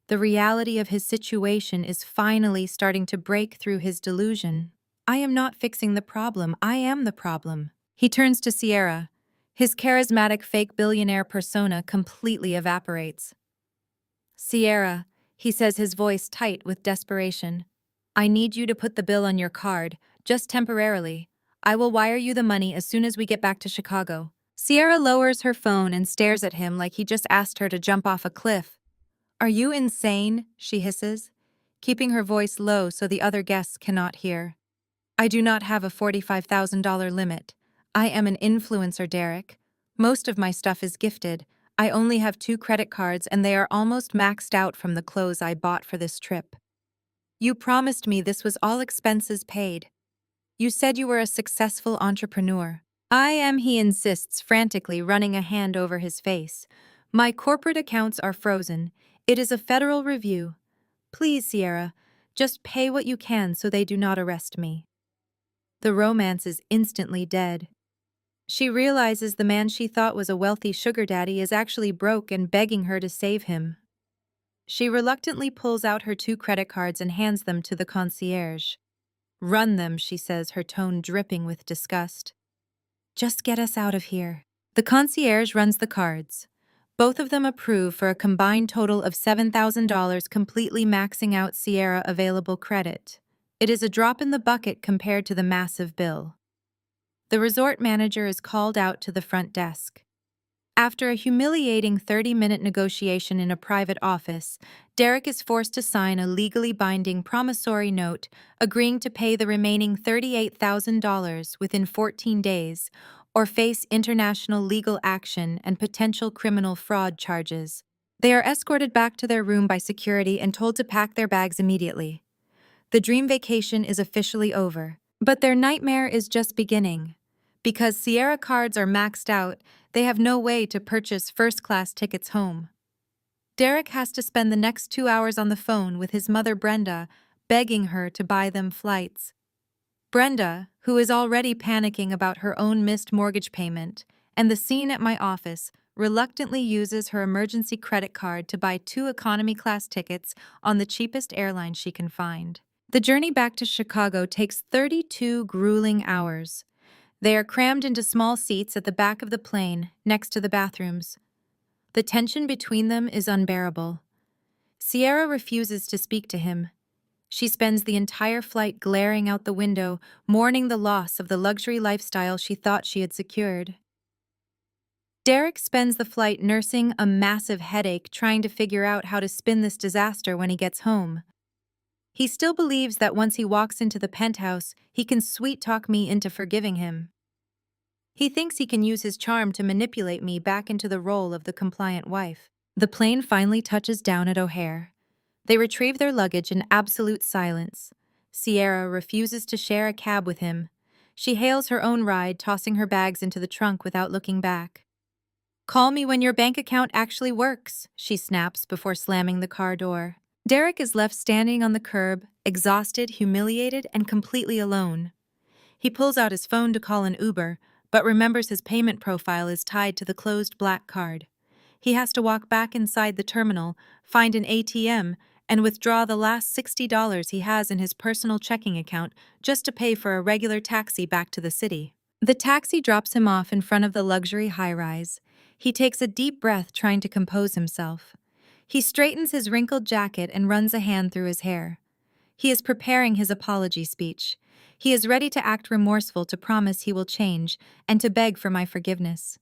The reality of his situation is finally starting to break through his delusion. "I am not fixing the problem, I am the problem." He turns to Sierra. His charismatic fake billionaire persona completely evaporates. "Sierra," he says, his voice tight with desperation, "I need you to put the bill on your card, just temporarily. I will wire you the money as soon as we get back to Chicago." Sierra lowers her phone and stares at him like he just asked her to jump off a cliff. "Are you insane?" she hisses, keeping her voice low so the other guests cannot hear. "I do not have a $45,000 limit. I am an influencer, Derek. Most of my stuff is gifted. I only have 2 credit cards and they are almost maxed out from the clothes I bought for this trip. You promised me this was all expenses paid. You said you were a successful entrepreneur." "I am," he insists, frantically running a hand over his face. "My corporate accounts are frozen. It is a federal review. Please, Sierra, just pay what you can so they do not arrest me." The romance is instantly dead. She realizes the man she thought was a wealthy sugar daddy is actually broke and begging her to save him. She reluctantly pulls out her 2 credit cards and hands them to the concierge. "Run them," she says, her tone dripping with disgust. "Just get us out of here." The concierge runs the cards. Both of them approve for a combined total of $7,000, completely maxing out Sierra available credit. It is a drop in the bucket compared to the massive bill. The resort manager is called out to the front desk. After a humiliating 30-minute negotiation in a private office, Derek is forced to sign a legally binding promissory note agreeing to pay the remaining $38,000 within 14 days or face international legal action and potential criminal fraud charges. They are escorted back to their room by security and told to pack their bags immediately. The dream vacation is officially over, but their nightmare is just beginning. Because Sierra cards are maxed out, they have no way to purchase first-class tickets home. Derek has to spend the next 2 hours on the phone with his mother Brenda, begging her to buy them flights. Brenda, who is already panicking about her own missed mortgage payment, and the scene at my office, reluctantly uses her emergency credit card to buy 2 economy-class tickets on the cheapest airline she can find. The journey back to Chicago takes 32 grueling hours. They are crammed into small seats at the back of the plane, next to the bathrooms. The tension between them is unbearable. Sierra refuses to speak to him. She spends the entire flight glaring out the window, mourning the loss of the luxury lifestyle she thought she had secured. Derek spends the flight nursing a massive headache, trying to figure out how to spin this disaster when he gets home. He still believes that once he walks into the penthouse, he can sweet-talk me into forgiving him. He thinks he can use his charm to manipulate me back into the role of the compliant wife. The plane finally touches down at O'Hare. They retrieve their luggage in absolute silence. Sierra refuses to share a cab with him. She hails her own ride, tossing her bags into the trunk without looking back. "Call me when your bank account actually works," she snaps before slamming the car door. Derek is left standing on the curb, exhausted, humiliated, and completely alone. He pulls out his phone to call an Uber, but remembers his payment profile is tied to the closed black card. He has to walk back inside the terminal, find an ATM, and withdraw the last $60 he has in his personal checking account just to pay for a regular taxi back to the city. The taxi drops him off in front of the luxury high-rise. He takes a deep breath, trying to compose himself. He straightens his wrinkled jacket and runs a hand through his hair. He is preparing his apology speech. He is ready to act remorseful, to promise he will change, and to beg for my forgiveness.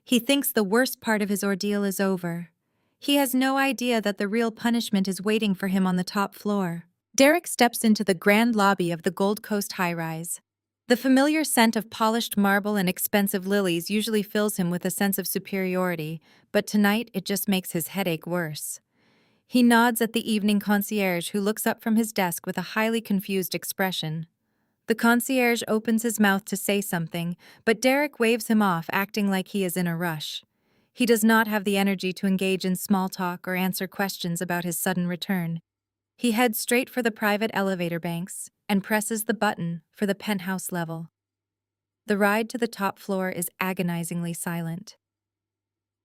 He thinks the worst part of his ordeal is over. He has no idea that the real punishment is waiting for him on the top floor. Derek steps into the grand lobby of the Gold Coast high-rise. The familiar scent of polished marble and expensive lilies usually fills him with a sense of superiority, but tonight it just makes his headache worse. He nods at the evening concierge, who looks up from his desk with a highly confused expression. The concierge opens his mouth to say something, but Derek waves him off, acting like he is in a rush. He does not have the energy to engage in small talk or answer questions about his sudden return. He heads straight for the private elevator banks and presses the button for the penthouse level. The ride to the top floor is agonizingly silent.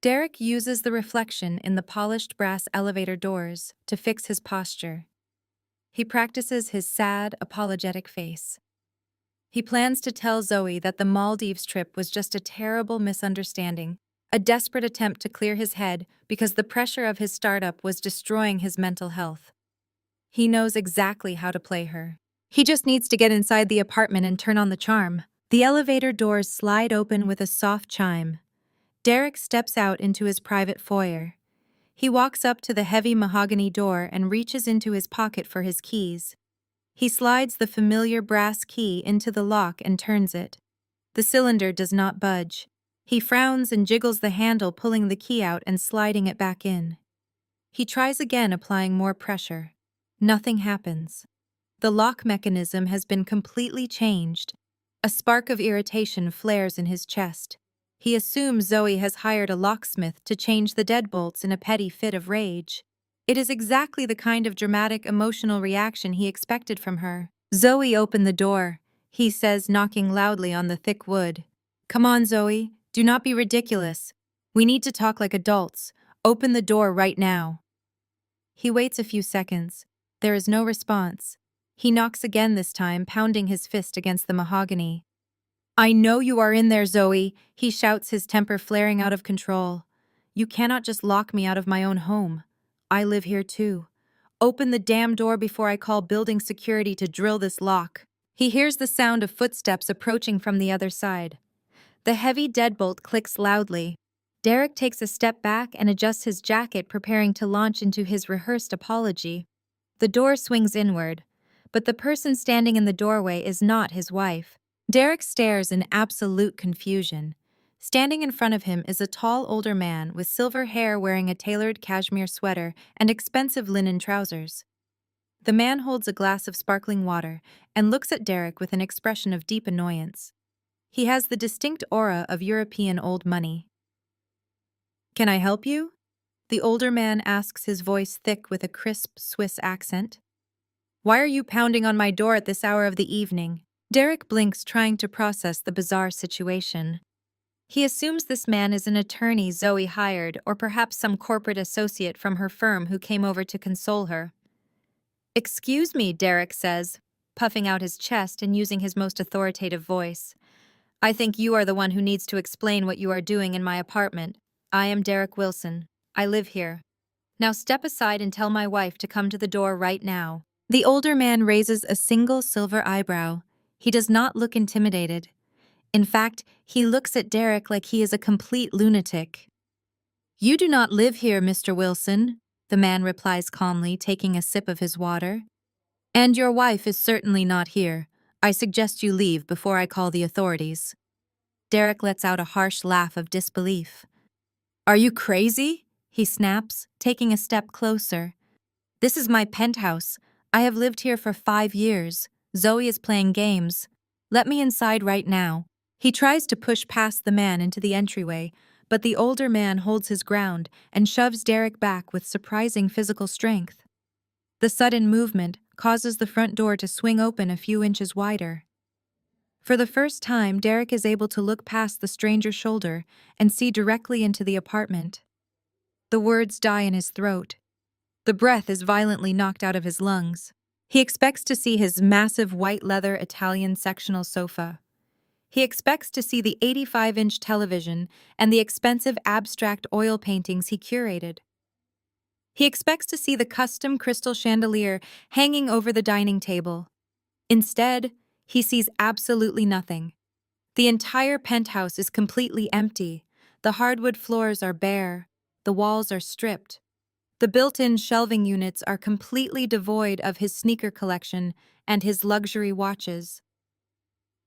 Derek uses the reflection in the polished brass elevator doors to fix his posture. He practices his sad, apologetic face. He plans to tell Zoe that the Maldives trip was just a terrible misunderstanding, a desperate attempt to clear his head because the pressure of his startup was destroying his mental health. He knows exactly how to play her. He just needs to get inside the apartment and turn on the charm. The elevator doors slide open with a soft chime. Derek steps out into his private foyer. He walks up to the heavy mahogany door and reaches into his pocket for his keys. He slides the familiar brass key into the lock and turns it. The cylinder does not budge. He frowns and jiggles the handle, pulling the key out and sliding it back in. He tries again, applying more pressure. Nothing happens. The lock mechanism has been completely changed. A spark of irritation flares in his chest. He assumes Zoe has hired a locksmith to change the deadbolts in a petty fit of rage. It is exactly the kind of dramatic, emotional reaction he expected from her. "Zoe, open the door," he says, knocking loudly on the thick wood. "Come on, Zoe. Do not be ridiculous. We need to talk like adults. Open the door right now." He waits a few seconds. There is no response. He knocks again, this time pounding his fist against the mahogany. "I know you are in there, Zoe," he shouts, his temper flaring out of control. "You cannot just lock me out of my own home. I live here too. Open the damn door before I call building security to drill this lock." He hears the sound of footsteps approaching from the other side. The heavy deadbolt clicks loudly. Derek takes a step back and adjusts his jacket, preparing to launch into his rehearsed apology. The door swings inward, but the person standing in the doorway is not his wife. Derek stares in absolute confusion. Standing in front of him is a tall, older man with silver hair, wearing a tailored cashmere sweater and expensive linen trousers. The man holds a glass of sparkling water and looks at Derek with an expression of deep annoyance. He has the distinct aura of European old money. "Can I help you?" the older man asks, his voice thick with a crisp Swiss accent. "Why are you pounding on my door at this hour of the evening?" Derek blinks, trying to process the bizarre situation. He assumes this man is an attorney Zoe hired, or perhaps some corporate associate from her firm who came over to console her. "Excuse me," Derek says, puffing out his chest and using his most authoritative voice. "I think you are the one who needs to explain what you are doing in my apartment. I am Derek Wilson. I live here. Now step aside and tell my wife to come to the door right now." The older man raises a single silver eyebrow. He does not look intimidated. In fact, he looks at Derek like he is a complete lunatic. "You do not live here, Mr. Wilson," the man replies calmly, taking a sip of his water. "And your wife is certainly not here. I suggest you leave before I call the authorities." Derek lets out a harsh laugh of disbelief. "Are you crazy?" he snaps, taking a step closer. "This is my penthouse. I have lived here for 5 years. Zoe is playing games. Let me inside right now. He tries to push past the man into the entryway, but the older man holds his ground and shoves Derek back with surprising physical strength. The sudden movement causes the front door to swing open a few inches wider. For the first time, Derek is able to look past the stranger's shoulder and see directly into the apartment. The words die in his throat. The breath is violently knocked out of his lungs. He expects to see his massive white leather Italian sectional sofa. He expects to see the 85-inch television and the expensive abstract oil paintings he curated. He expects to see the custom crystal chandelier hanging over the dining table. Instead, he sees absolutely nothing. The entire penthouse is completely empty. The hardwood floors are bare. The walls are stripped. The built-in shelving units are completely devoid of his sneaker collection and his luxury watches.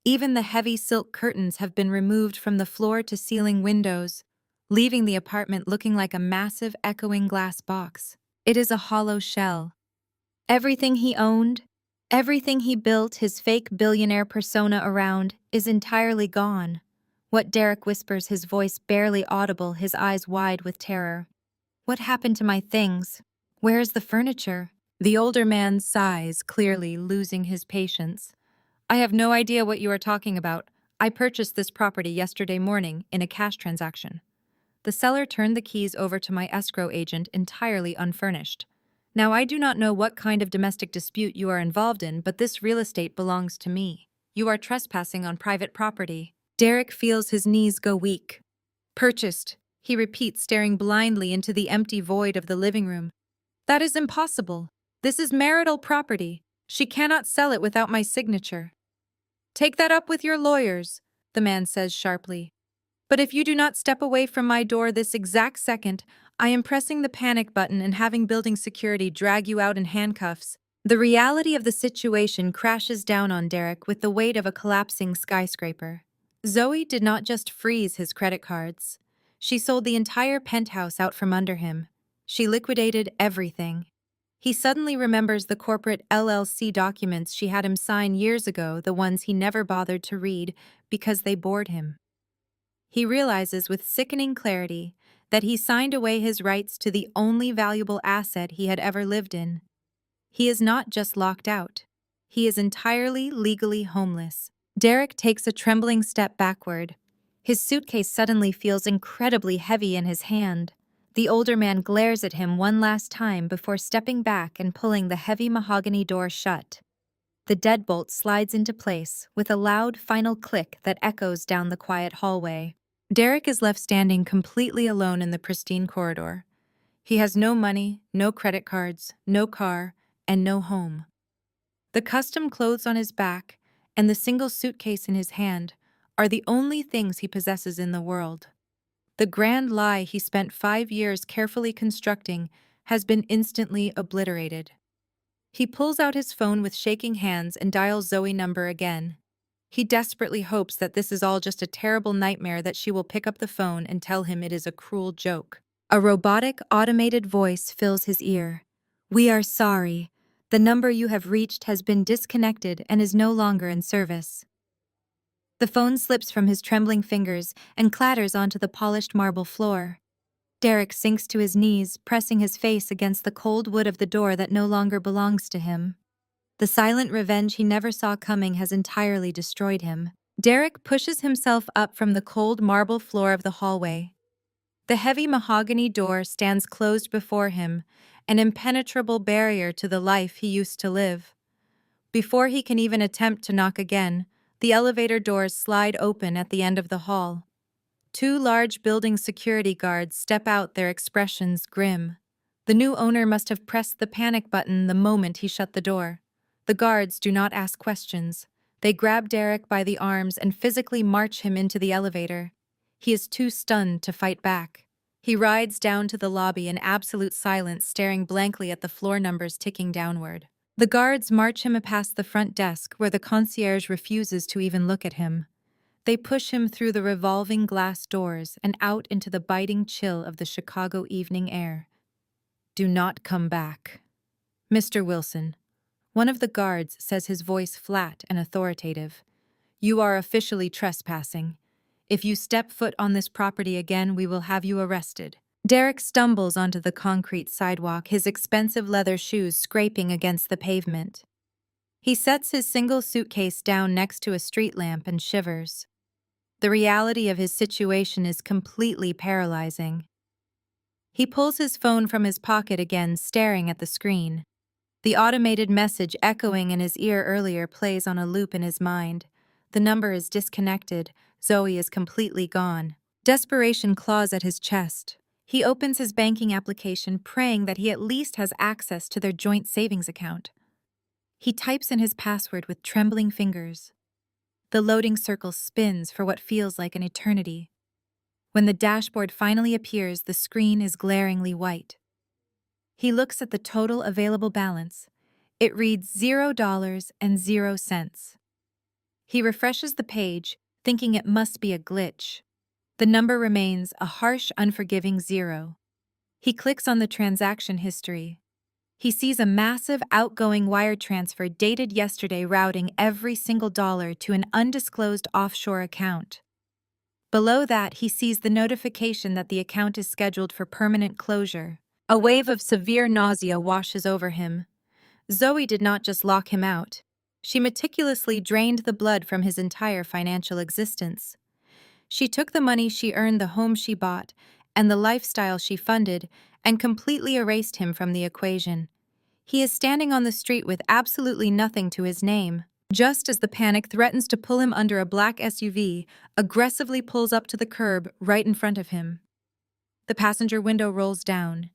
Even the heavy silk curtains have been removed from the floor-to-ceiling windows, leaving the apartment looking like a massive echoing glass box. It is a hollow shell. Everything he owned, everything he built his fake billionaire persona around, is entirely gone. What Derek whispers, his voice barely audible, his eyes wide with terror. What happened to my things? Where's the furniture? The older man sighs, clearly losing his patience. I have no idea what you are talking about. I purchased this property yesterday morning in a cash transaction. The seller turned the keys over to my escrow agent entirely unfurnished. Now, I do not know what kind of domestic dispute you are involved in, but this real estate belongs to me. You are trespassing on private property. Derek feels his knees go weak. Purchased, he repeats, staring blindly into the empty void of the living room. That is impossible. This is marital property. She cannot sell it without my signature. Take that up with your lawyers, the man says sharply. But if you do not step away from my door this exact second, I am pressing the panic button and having building security drag you out in handcuffs. The reality of the situation crashes down on Derek with the weight of a collapsing skyscraper. Zoe did not just freeze his credit cards. She sold the entire penthouse out from under him. She liquidated everything. He suddenly remembers the corporate LLC documents she had him sign years ago, the ones he never bothered to read because they bored him. He realizes with sickening clarity that he signed away his rights to the only valuable asset he had ever lived in. He is not just locked out. He is entirely legally homeless. Derek takes a trembling step backward. His suitcase suddenly feels incredibly heavy in his hand. The older man glares at him one last time before stepping back and pulling the heavy mahogany door shut. The deadbolt slides into place with a loud final click that echoes down the quiet hallway. Derek is left standing completely alone in the pristine corridor. He has no money, no credit cards, no car, and no home. The custom clothes on his back and the single suitcase in his hand are the only things he possesses in the world. The grand lie he spent 5 years carefully constructing has been instantly obliterated. He pulls out his phone with shaking hands and dials Zoe's number again. He desperately hopes that this is all just a terrible nightmare, that she will pick up the phone and tell him it is a cruel joke. A robotic, automated voice fills his ear. "We are sorry. The number you have reached has been disconnected and is no longer in service." The phone slips from his trembling fingers and clatters onto the polished marble floor. Derek sinks to his knees, pressing his face against the cold wood of the door that no longer belongs to him. The silent revenge he never saw coming has entirely destroyed him. Derek pushes himself up from the cold marble floor of the hallway. The heavy mahogany door stands closed before him, an impenetrable barrier to the life he used to live. Before he can even attempt to knock again, the elevator doors slide open at the end of the hall. 2 large building security guards step out, their expressions grim. The new owner must have pressed the panic button the moment he shut the door. The guards do not ask questions. They grab Derek by the arms and physically march him into the elevator. He is too stunned to fight back. He rides down to the lobby in absolute silence, staring blankly at the floor numbers ticking downward. The guards march him past the front desk, where the concierge refuses to even look at him. They push him through the revolving glass doors and out into the biting chill of the Chicago evening air. "Do not come back. Mr. Wilson," one of the guards says, his voice flat and authoritative. You are officially trespassing. If you step foot on this property again, we will have you arrested. Derek stumbles onto the concrete sidewalk, his expensive leather shoes scraping against the pavement. He sets his single suitcase down next to a street lamp and shivers. The reality of his situation is completely paralyzing. He pulls his phone from his pocket again, staring at the screen. The automated message echoing in his ear earlier plays on a loop in his mind. The number is disconnected. Zoe is completely gone. Desperation claws at his chest. He opens his banking application, praying that he at least has access to their joint savings account. He types in his password with trembling fingers. The loading circle spins for what feels like an eternity. When the dashboard finally appears, the screen is glaringly white. He looks at the total available balance. It reads $0.00. He refreshes the page, thinking it must be a glitch. The number remains a harsh, unforgiving 0. He clicks on the transaction history. He sees a massive outgoing wire transfer dated yesterday, routing every single dollar to an undisclosed offshore account. Below that, he sees the notification that the account is scheduled for permanent closure. A wave of severe nausea washes over him. Zoe did not just lock him out. She meticulously drained the blood from his entire financial existence. She took the money she earned, the home she bought, and the lifestyle she funded, and completely erased him from the equation. He is standing on the street with absolutely nothing to his name. Just as the panic threatens to pull him under, a black SUV aggressively pulls up to the curb right in front of him. The passenger window rolls down.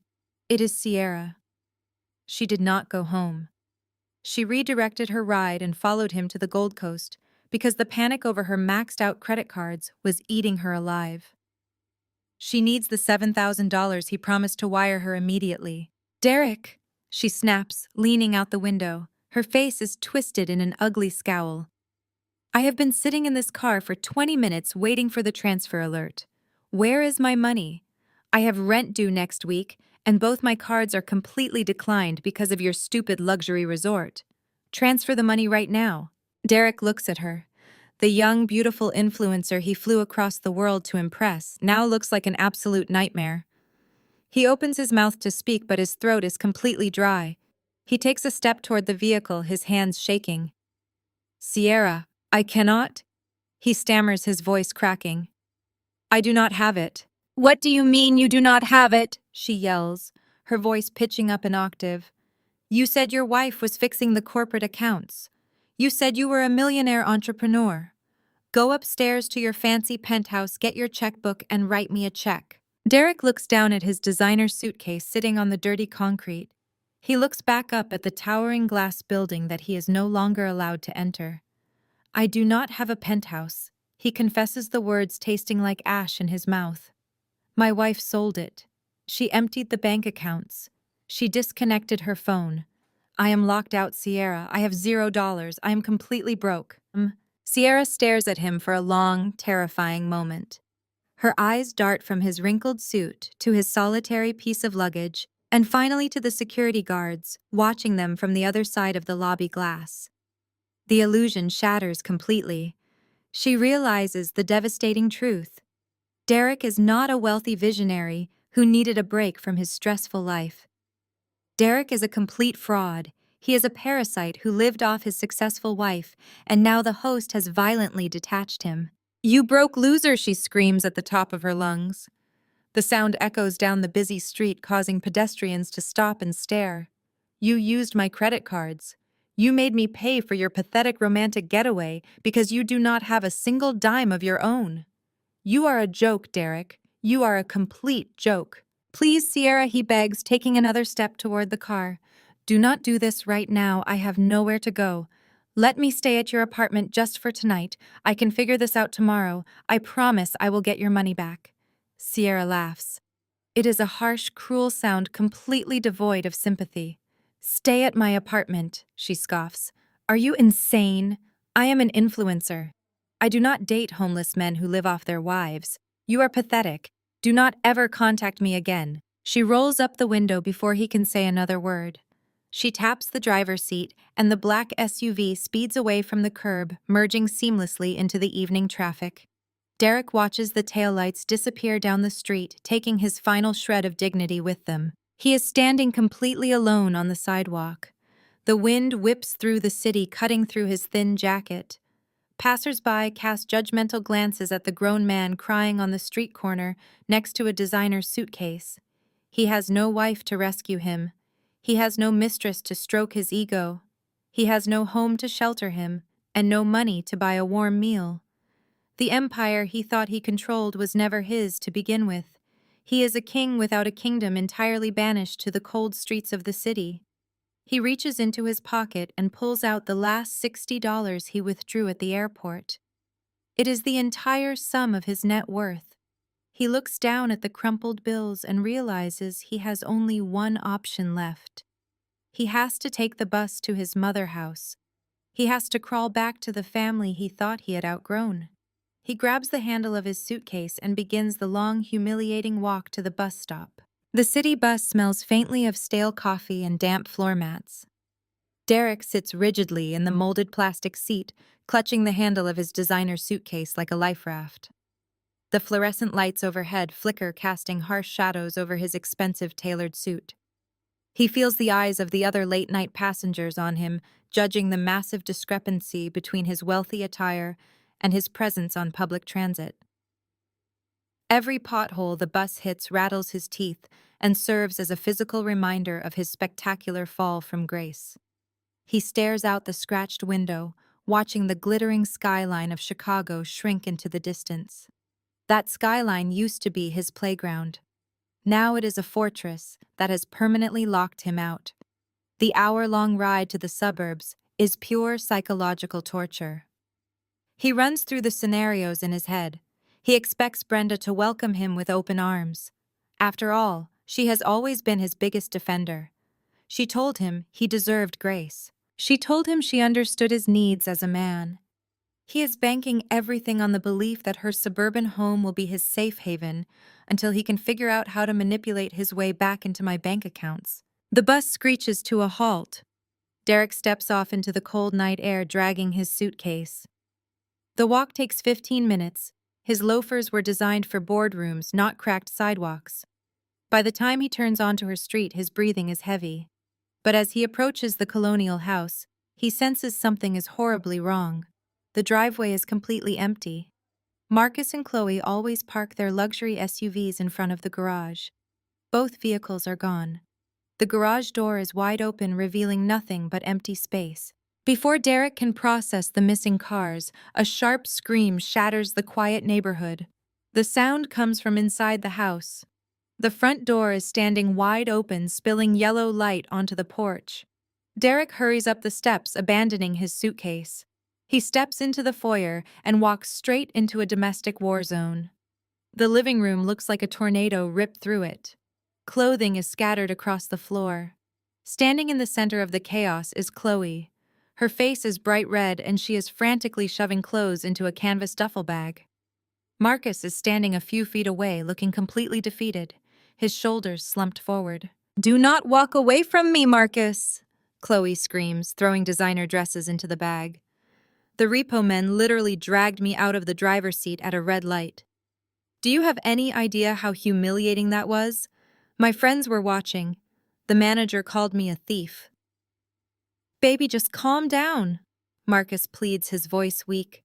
It is Sierra. She did not go home. She redirected her ride and followed him to the Gold Coast because the panic over her maxed-out credit cards was eating her alive. She needs the $7,000 he promised to wire her immediately. "Derek!" she snaps, leaning out the window. Her face is twisted in an ugly scowl. "I have been sitting in this car for 20 minutes waiting for the transfer alert. Where is my money? I have rent due next week, and both my cards are completely declined because of your stupid luxury resort. Transfer the money right now." Derek looks at her. The young, beautiful influencer he flew across the world to impress now looks like an absolute nightmare. He opens his mouth to speak, but his throat is completely dry. He takes a step toward the vehicle, his hands shaking. "Sierra, I cannot," he stammers, his voice cracking. "I do not have it." "What do you mean you do not have it?" she yells, her voice pitching up an octave. "You said your wife was fixing the corporate accounts. You said you were a millionaire entrepreneur. Go upstairs to your fancy penthouse, get your checkbook, and write me a check." Derek looks down at his designer suitcase sitting on the dirty concrete. He looks back up at the towering glass building that he is no longer allowed to enter. "I do not have a penthouse," he confesses, the words tasting like ash in his mouth. "My wife sold it. She emptied the bank accounts. She disconnected her phone. I am locked out, Sierra. I have $0. I am completely broke." Sierra stares at him for a long, terrifying moment. Her eyes dart from his wrinkled suit to his solitary piece of luggage, and finally to the security guards, watching them from the other side of the lobby glass. The illusion shatters completely. She realizes the devastating truth. Derek is not a wealthy visionary who needed a break from his stressful life. Derek is a complete fraud. He is a parasite who lived off his successful wife, and now the host has violently detached him. "You broke loser," she screams at the top of her lungs. The sound echoes down the busy street, causing pedestrians to stop and stare. "You used my credit cards. You made me pay for your pathetic romantic getaway because you do not have a single dime of your own. You are a joke, Derek. You are a complete joke." "Please, Sierra," he begs, taking another step toward the car. "Do not do this right now. I have nowhere to go. Let me stay at your apartment just for tonight. I can figure this out tomorrow. I promise I will get your money back." Sierra laughs. It is a harsh, cruel sound completely devoid of sympathy. "Stay at my apartment," she scoffs. "Are you insane? I am an influencer. I do not date homeless men who live off their wives. You are pathetic. Do not ever contact me again." She rolls up the window before he can say another word. She taps the driver's seat, and the black SUV speeds away from the curb, merging seamlessly into the evening traffic. Derek watches the taillights disappear down the street, taking his final shred of dignity with them. He is standing completely alone on the sidewalk. The wind whips through the city, cutting through his thin jacket. Passers-by cast judgmental glances at the grown man crying on the street corner next to a designer suitcase. He has no wife to rescue him. He has no mistress to stroke his ego. He has no home to shelter him, and no money to buy a warm meal. The empire he thought he controlled was never his to begin with. He is a king without a kingdom, entirely banished to the cold streets of the city. He reaches into his pocket and pulls out the last $60 he withdrew at the airport. It is the entire sum of his net worth. He looks down at the crumpled bills and realizes he has only one option left. He has to take the bus to his mother house. He has to crawl back to the family he thought he had outgrown. He grabs the handle of his suitcase and begins the long, humiliating walk to the bus stop. The city bus smells faintly of stale coffee and damp floor mats. Derek sits rigidly in the molded plastic seat, clutching the handle of his designer suitcase like a life raft. The fluorescent lights overhead flicker, casting harsh shadows over his expensive tailored suit. He feels the eyes of the other late-night passengers on him, judging the massive discrepancy between his wealthy attire and his presence on public transit. Every pothole the bus hits rattles his teeth and serves as a physical reminder of his spectacular fall from grace. He stares out the scratched window, watching the glittering skyline of Chicago shrink into the distance. That skyline used to be his playground. Now it is a fortress that has permanently locked him out. The hour-long ride to the suburbs is pure psychological torture. He runs through the scenarios in his head. He expects Brenda to welcome him with open arms. After all, she has always been his biggest defender. She told him he deserved grace. She told him she understood his needs as a man. He is banking everything on the belief that her suburban home will be his safe haven until he can figure out how to manipulate his way back into my bank accounts. The bus screeches to a halt. Derek steps off into the cold night air, dragging his suitcase. The walk takes 15 minutes. His loafers were designed for boardrooms, not cracked sidewalks. By the time he turns onto her street, his breathing is heavy. But as he approaches the colonial house, he senses something is horribly wrong. The driveway is completely empty. Marcus and Chloe always park their luxury SUVs in front of the garage. Both vehicles are gone. The garage door is wide open, revealing nothing but empty space. Before Derek can process the missing cars, a sharp scream shatters the quiet neighborhood. The sound comes from inside the house. The front door is standing wide open, spilling yellow light onto the porch. Derek hurries up the steps, abandoning his suitcase. He steps into the foyer and walks straight into a domestic war zone. The living room looks like a tornado ripped through it. Clothing is scattered across the floor. Standing in the center of the chaos is Chloe. Her face is bright red and she is frantically shoving clothes into a canvas duffel bag. Marcus is standing a few feet away, looking completely defeated, his shoulders slumped forward. "Do not walk away from me, Marcus!" Chloe screams, throwing designer dresses into the bag. "The repo men literally dragged me out of the driver's seat at a red light. Do you have any idea how humiliating that was? My friends were watching. The manager called me a thief." "Baby, just calm down," Marcus pleads, his voice weak.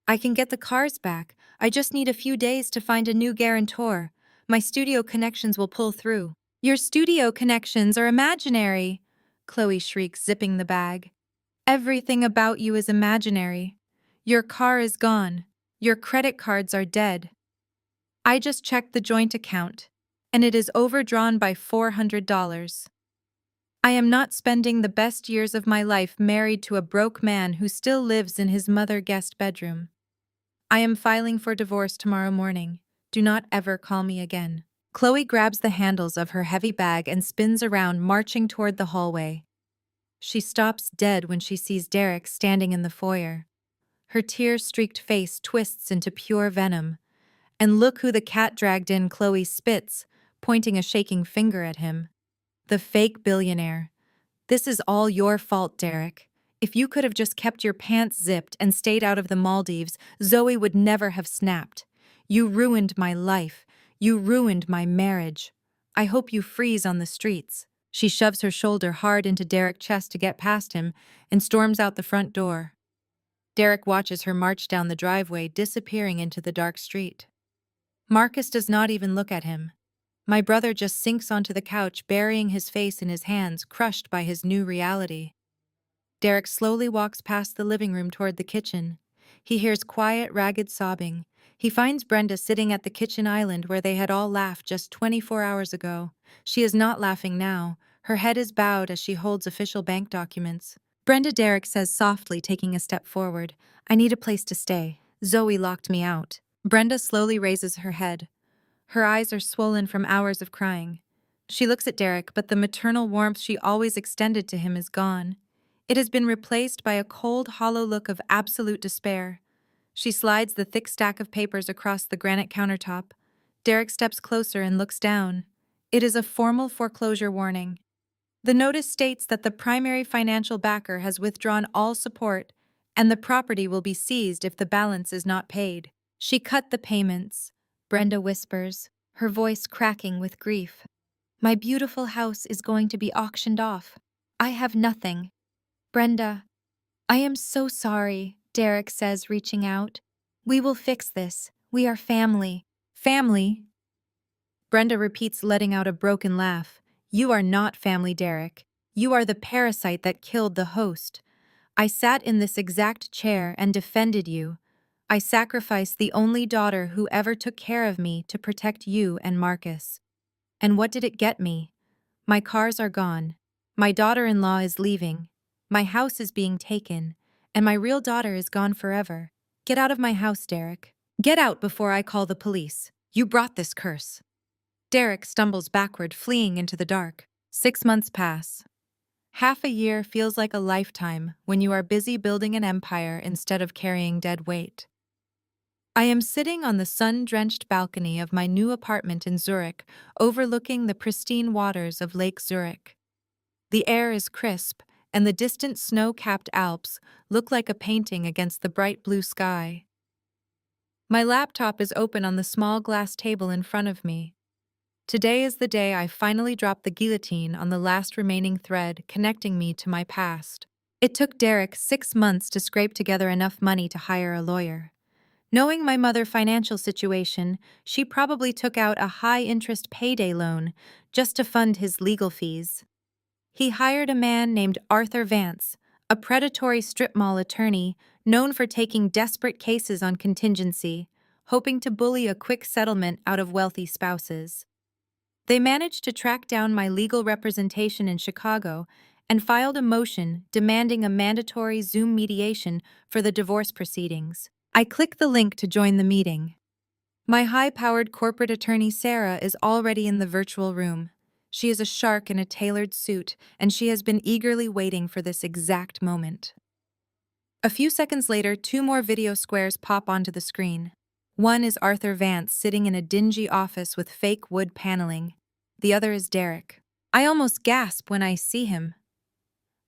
"I can get the cars back. I just need a few days to find a new guarantor. My studio connections will pull through." "Your studio connections are imaginary," Chloe shrieks, zipping the bag. "Everything about you is imaginary. Your car is gone. Your credit cards are dead. I just checked the joint account, and it is overdrawn by $400. I am not spending the best years of my life married to a broke man who still lives in his mother-guest bedroom. I am filing for divorce tomorrow morning. Do not ever call me again." Chloe grabs the handles of her heavy bag and spins around, marching toward the hallway. She stops dead when she sees Derek standing in the foyer. Her tear-streaked face twists into pure venom. "And look who the cat dragged in," Chloe spits, pointing a shaking finger at him. "The fake billionaire. This is all your fault, Derek. If you could have just kept your pants zipped and stayed out of the Maldives, Zoe would never have snapped. You ruined my life. You ruined my marriage. I hope you freeze on the streets. She shoves her shoulder hard into Derek's chest to get past him and storms out the front door. Derek watches her march down the driveway, disappearing into the dark street. Marcus does not even look at him. My brother just sinks onto the couch, burying his face in his hands, crushed by his new reality. Derek slowly walks past the living room toward the kitchen. He hears quiet, ragged sobbing. He finds Brenda sitting at the kitchen island where they had all laughed just 24 hours ago. She is not laughing now. Her head is bowed as she holds official bank documents. Brenda, Derek says softly, taking a step forward. I need a place to stay. Zoe locked me out. Brenda slowly raises her head. Her eyes are swollen from hours of crying. She looks at Derek, but the maternal warmth she always extended to him is gone. It has been replaced by a cold, hollow look of absolute despair. She slides the thick stack of papers across the granite countertop. Derek steps closer and looks down. It is a formal foreclosure warning. The notice states that the primary financial backer has withdrawn all support, and the property will be seized if the balance is not paid. She cut the payments, Brenda whispers, her voice cracking with grief. My beautiful house is going to be auctioned off. I have nothing. Brenda, I am so sorry, Derek says, reaching out. We will fix this. We are family. Family? Brenda repeats, letting out a broken laugh. You are not family, Derek. You are the parasite that killed the host. I sat in this exact chair and defended you. I sacrificed the only daughter who ever took care of me to protect you and Marcus. And what did it get me? My cars are gone. My daughter-in-law is leaving. My house is being taken. And my real daughter is gone forever. Get out of my house, Derek. Get out before I call the police. You brought this curse. Derek stumbles backward, fleeing into the dark. 6 months pass. Half a year feels like a lifetime when you are busy building an empire instead of carrying dead weight. I am sitting on the sun-drenched balcony of my new apartment in Zurich, overlooking the pristine waters of Lake Zurich. The air is crisp, and the distant snow-capped Alps look like a painting against the bright blue sky. My laptop is open on the small glass table in front of me. Today is the day I finally drop the guillotine on the last remaining thread connecting me to my past. It took Derek 6 months to scrape together enough money to hire a lawyer. Knowing my mother's financial situation, she probably took out a high-interest payday loan just to fund his legal fees. He hired a man named Arthur Vance, a predatory strip mall attorney known for taking desperate cases on contingency, hoping to bully a quick settlement out of wealthy spouses. They managed to track down my legal representation in Chicago and filed a motion demanding a mandatory Zoom mediation for the divorce proceedings. I click the link to join the meeting. My high-powered corporate attorney Sarah is already in the virtual room. She is a shark in a tailored suit, and she has been eagerly waiting for this exact moment. A few seconds later, 2 more video squares pop onto the screen. One is Arthur Vance sitting in a dingy office with fake wood paneling. The other is Derek. I almost gasp when I see him.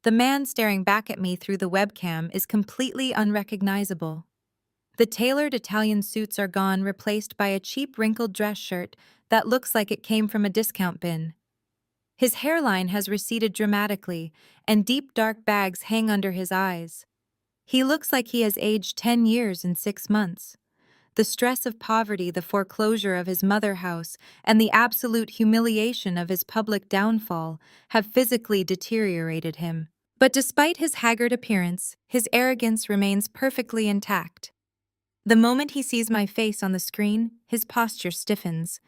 The man staring back at me through the webcam is completely unrecognizable. The tailored Italian suits are gone, replaced by a cheap wrinkled dress shirt that looks like it came from a discount bin. His hairline has receded dramatically, and deep dark bags hang under his eyes. He looks like he has aged 10 years in 6 months. The stress of poverty, the foreclosure of his mother house, and the absolute humiliation of his public downfall have physically deteriorated him. But despite his haggard appearance, his arrogance remains perfectly intact. The moment he sees my face on the screen, his posture stiffens.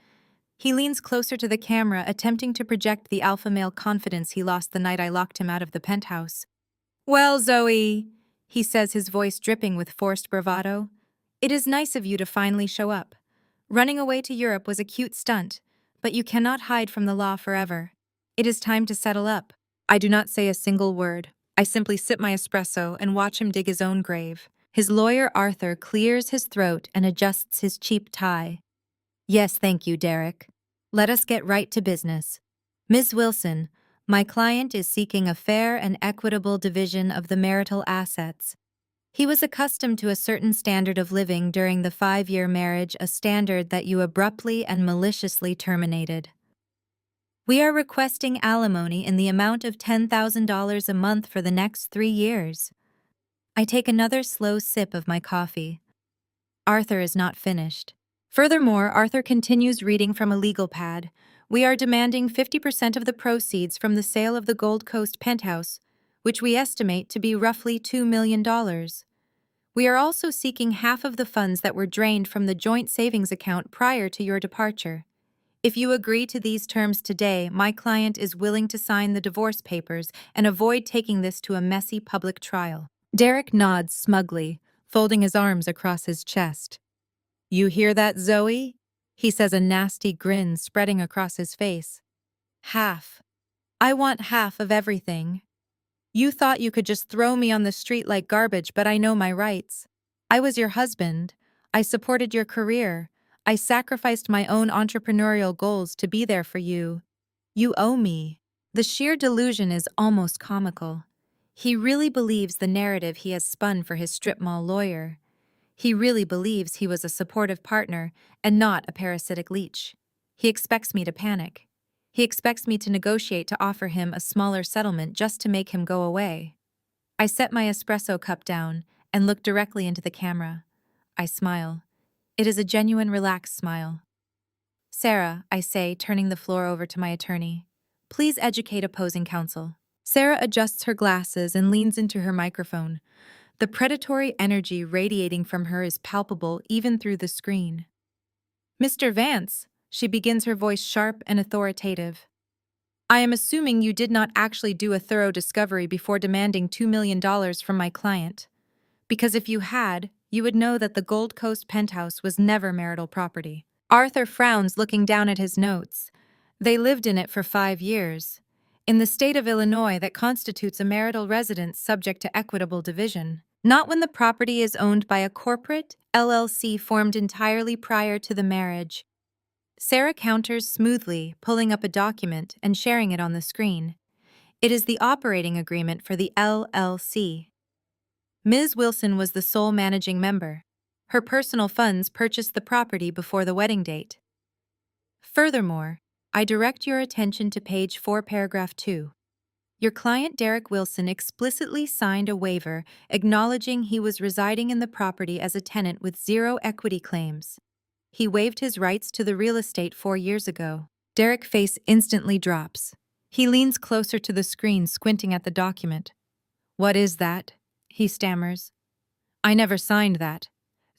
He leans closer to the camera, attempting to project the alpha male confidence he lost the night I locked him out of the penthouse. Well, Zoe, he says, his voice dripping with forced bravado. It is nice of you to finally show up. Running away to Europe was a cute stunt, but you cannot hide from the law forever. It is time to settle up. I do not say a single word. I simply sip my espresso and watch him dig his own grave. His lawyer, Arthur, clears his throat and adjusts his cheap tie. Yes, thank you, Derek. Let us get right to business. Ms. Wilson, My client is seeking a fair and equitable division of the marital assets. He was accustomed to a certain standard of living during the 5-year marriage, a standard that you abruptly and maliciously terminated. We are requesting alimony in the amount of $10,000 a month for the next 3 years. I take another slow sip of my coffee. Arthur is not finished. Furthermore, Arthur continues reading from a legal pad. We are demanding 50% of the proceeds from the sale of the Gold Coast penthouse, which we estimate to be roughly $2 million. We are also seeking half of the funds that were drained from the joint savings account prior to your departure. If you agree to these terms today, my client is willing to sign the divorce papers and avoid taking this to a messy public trial. Derek nods smugly, folding his arms across his chest. You hear that, Zoe? He says, a nasty grin spreading across his face. Half. I want half of everything. You thought you could just throw me on the street like garbage, but I know my rights. I was your husband. I supported your career. I sacrificed my own entrepreneurial goals to be there for you. You owe me. The sheer delusion is almost comical. He really believes the narrative he has spun for his strip mall lawyer. He really believes he was a supportive partner and not a parasitic leech. He expects me to panic. He expects me to negotiate to offer him a smaller settlement just to make him go away. I set my espresso cup down and look directly into the camera. I smile. It is a genuine, relaxed smile. Sarah, I say, turning the floor over to my attorney. Please educate opposing counsel. Sarah adjusts her glasses and leans into her microphone. The predatory energy radiating from her is palpable even through the screen. Mr. Vance, she begins, her voice sharp and authoritative. I am assuming you did not actually do a thorough discovery before demanding $2 million from my client. Because if you had, you would know that the Gold Coast penthouse was never marital property. Arthur frowns, looking down at his notes. They lived in it for 5 years. In the state of Illinois, that constitutes a marital residence subject to equitable division. Not when the property is owned by a corporate LLC formed entirely prior to the marriage. Sarah counters smoothly, pulling up a document and sharing it on the screen. It is the operating agreement for the LLC. Ms. Wilson was the sole managing member. Her personal funds purchased the property before the wedding date. Furthermore, I direct your attention to page 4, paragraph 2. Your client Derek Wilson explicitly signed a waiver acknowledging he was residing in the property as a tenant with 0 equity claims. He waived his rights to the real estate 4 years ago. Derek's face instantly drops. He leans closer to the screen, squinting at the document. What is that? He stammers. I never signed that.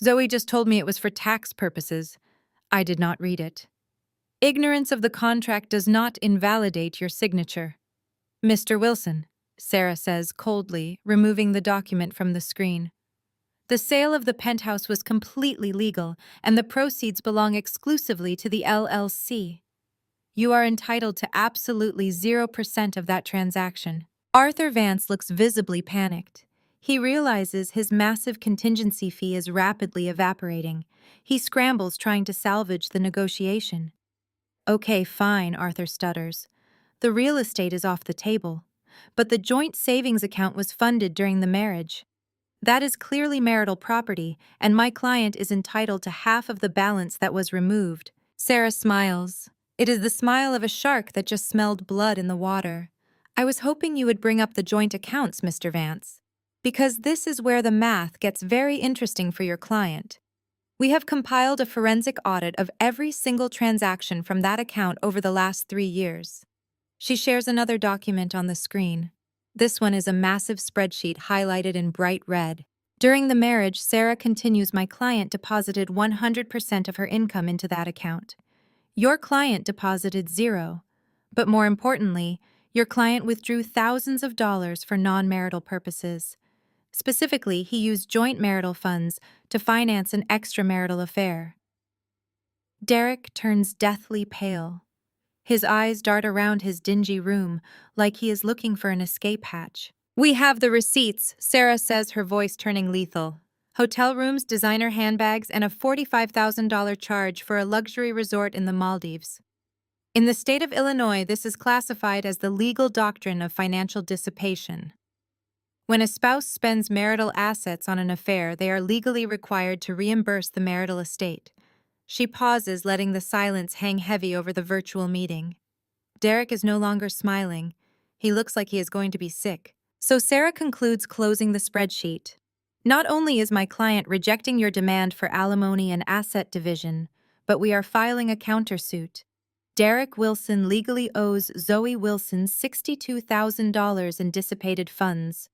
Zoe just told me it was for tax purposes. I did not read it. Ignorance of the contract does not invalidate your signature. Mr. Wilson, Sarah says coldly, removing the document from the screen. The sale of the penthouse was completely legal, and the proceeds belong exclusively to the LLC. You are entitled to absolutely 0% of that transaction. Arthur Vance looks visibly panicked. He realizes his massive contingency fee is rapidly evaporating. He scrambles, trying to salvage the negotiation. Okay, fine, Arthur stutters. The real estate is off the table, but the joint savings account was funded during the marriage. That is clearly marital property, and my client is entitled to half of the balance that was removed. Sarah smiles. It is the smile of a shark that just smelled blood in the water. I was hoping you would bring up the joint accounts, Mr. Vance, because this is where the math gets very interesting for your client. We have compiled a forensic audit of every single transaction from that account over the last 3 years. She shares another document on the screen. This one is a massive spreadsheet highlighted in bright red. During the marriage, Sarah continues, my client deposited 100% of her income into that account. Your client deposited 0. But more importantly, your client withdrew thousands of dollars for non-marital purposes. Specifically, he used joint marital funds to finance an extramarital affair. Derek turns deathly pale. His eyes dart around his dingy room like he is looking for an escape hatch. We have the receipts, Sarah says, her voice turning lethal. Hotel rooms, designer handbags, and a $45,000 charge for a luxury resort in the Maldives. In the state of Illinois, this is classified as the legal doctrine of financial dissipation. When a spouse spends marital assets on an affair, they are legally required to reimburse the marital estate. She pauses, letting the silence hang heavy over the virtual meeting. Derek is no longer smiling. He looks like he is going to be sick. So Sarah concludes, closing the spreadsheet. Not only is my client rejecting your demand for alimony and asset division, but we are filing a countersuit. Derek Wilson legally owes Zoe Wilson $62,000 in dissipated funds.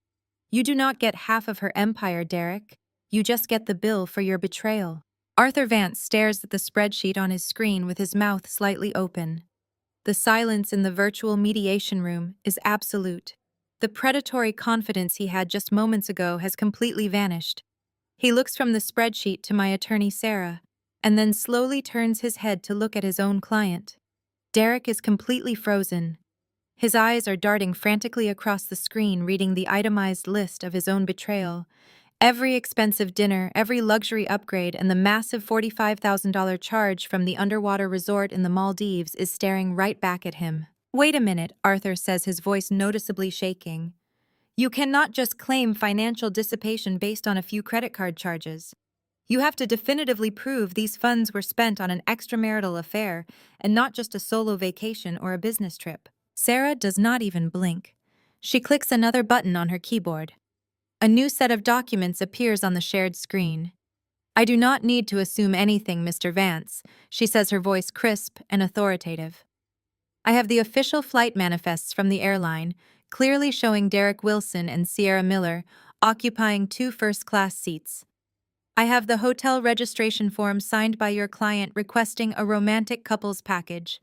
You do not get half of her empire, Derek. You just get the bill for your betrayal. Arthur Vance stares at the spreadsheet on his screen with his mouth slightly open. The silence in the virtual mediation room is absolute. The predatory confidence he had just moments ago has completely vanished. He looks from the spreadsheet to my attorney Sarah, and then slowly turns his head to look at his own client. Derek is completely frozen. His eyes are darting frantically across the screen, reading the itemized list of his own betrayal. Every expensive dinner, every luxury upgrade, and the massive $45,000 charge from the underwater resort in the Maldives is staring right back at him. Wait a minute, Arthur says, his voice noticeably shaking. You cannot just claim financial dissipation based on a few credit card charges. You have to definitively prove these funds were spent on an extramarital affair and not just a solo vacation or a business trip. Sarah does not even blink. She clicks another button on her keyboard. A new set of documents appears on the shared screen. I do not need to assume anything, Mr. Vance, she says, her voice crisp and authoritative. I have the official flight manifests from the airline, clearly showing Derek Wilson and Sierra Miller occupying 2 first-class seats. I have the hotel registration form signed by your client requesting a romantic couples package.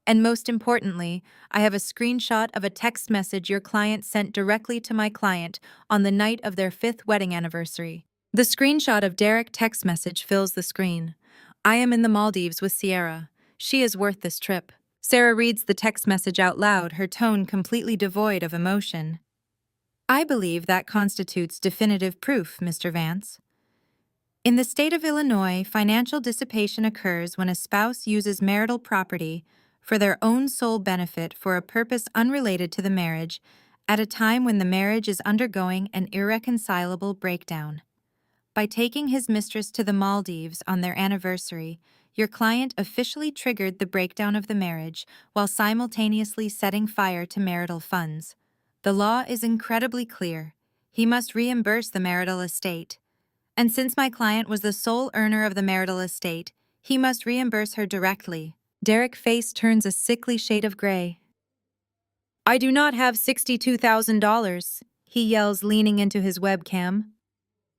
And most importantly, I have a screenshot of a text message your client sent directly to my client on the night of their 5th wedding anniversary. The screenshot of Derek's text message fills the screen. I am in the Maldives with Sierra. She is worth this trip. Sarah reads the text message out loud, her tone completely devoid of emotion. I believe that constitutes definitive proof, Mr. Vance. In the state of Illinois, financial dissipation occurs when a spouse uses marital property for their own sole benefit for a purpose unrelated to the marriage at a time when the marriage is undergoing an irreconcilable breakdown. By taking his mistress to the Maldives on their anniversary, your client officially triggered the breakdown of the marriage while simultaneously setting fire to marital funds. The law is incredibly clear. He must reimburse the marital estate. And since my client was the sole earner of the marital estate, he must reimburse her directly. Derek's face turns a sickly shade of gray. I do not have $62,000, he yells, leaning into his webcam.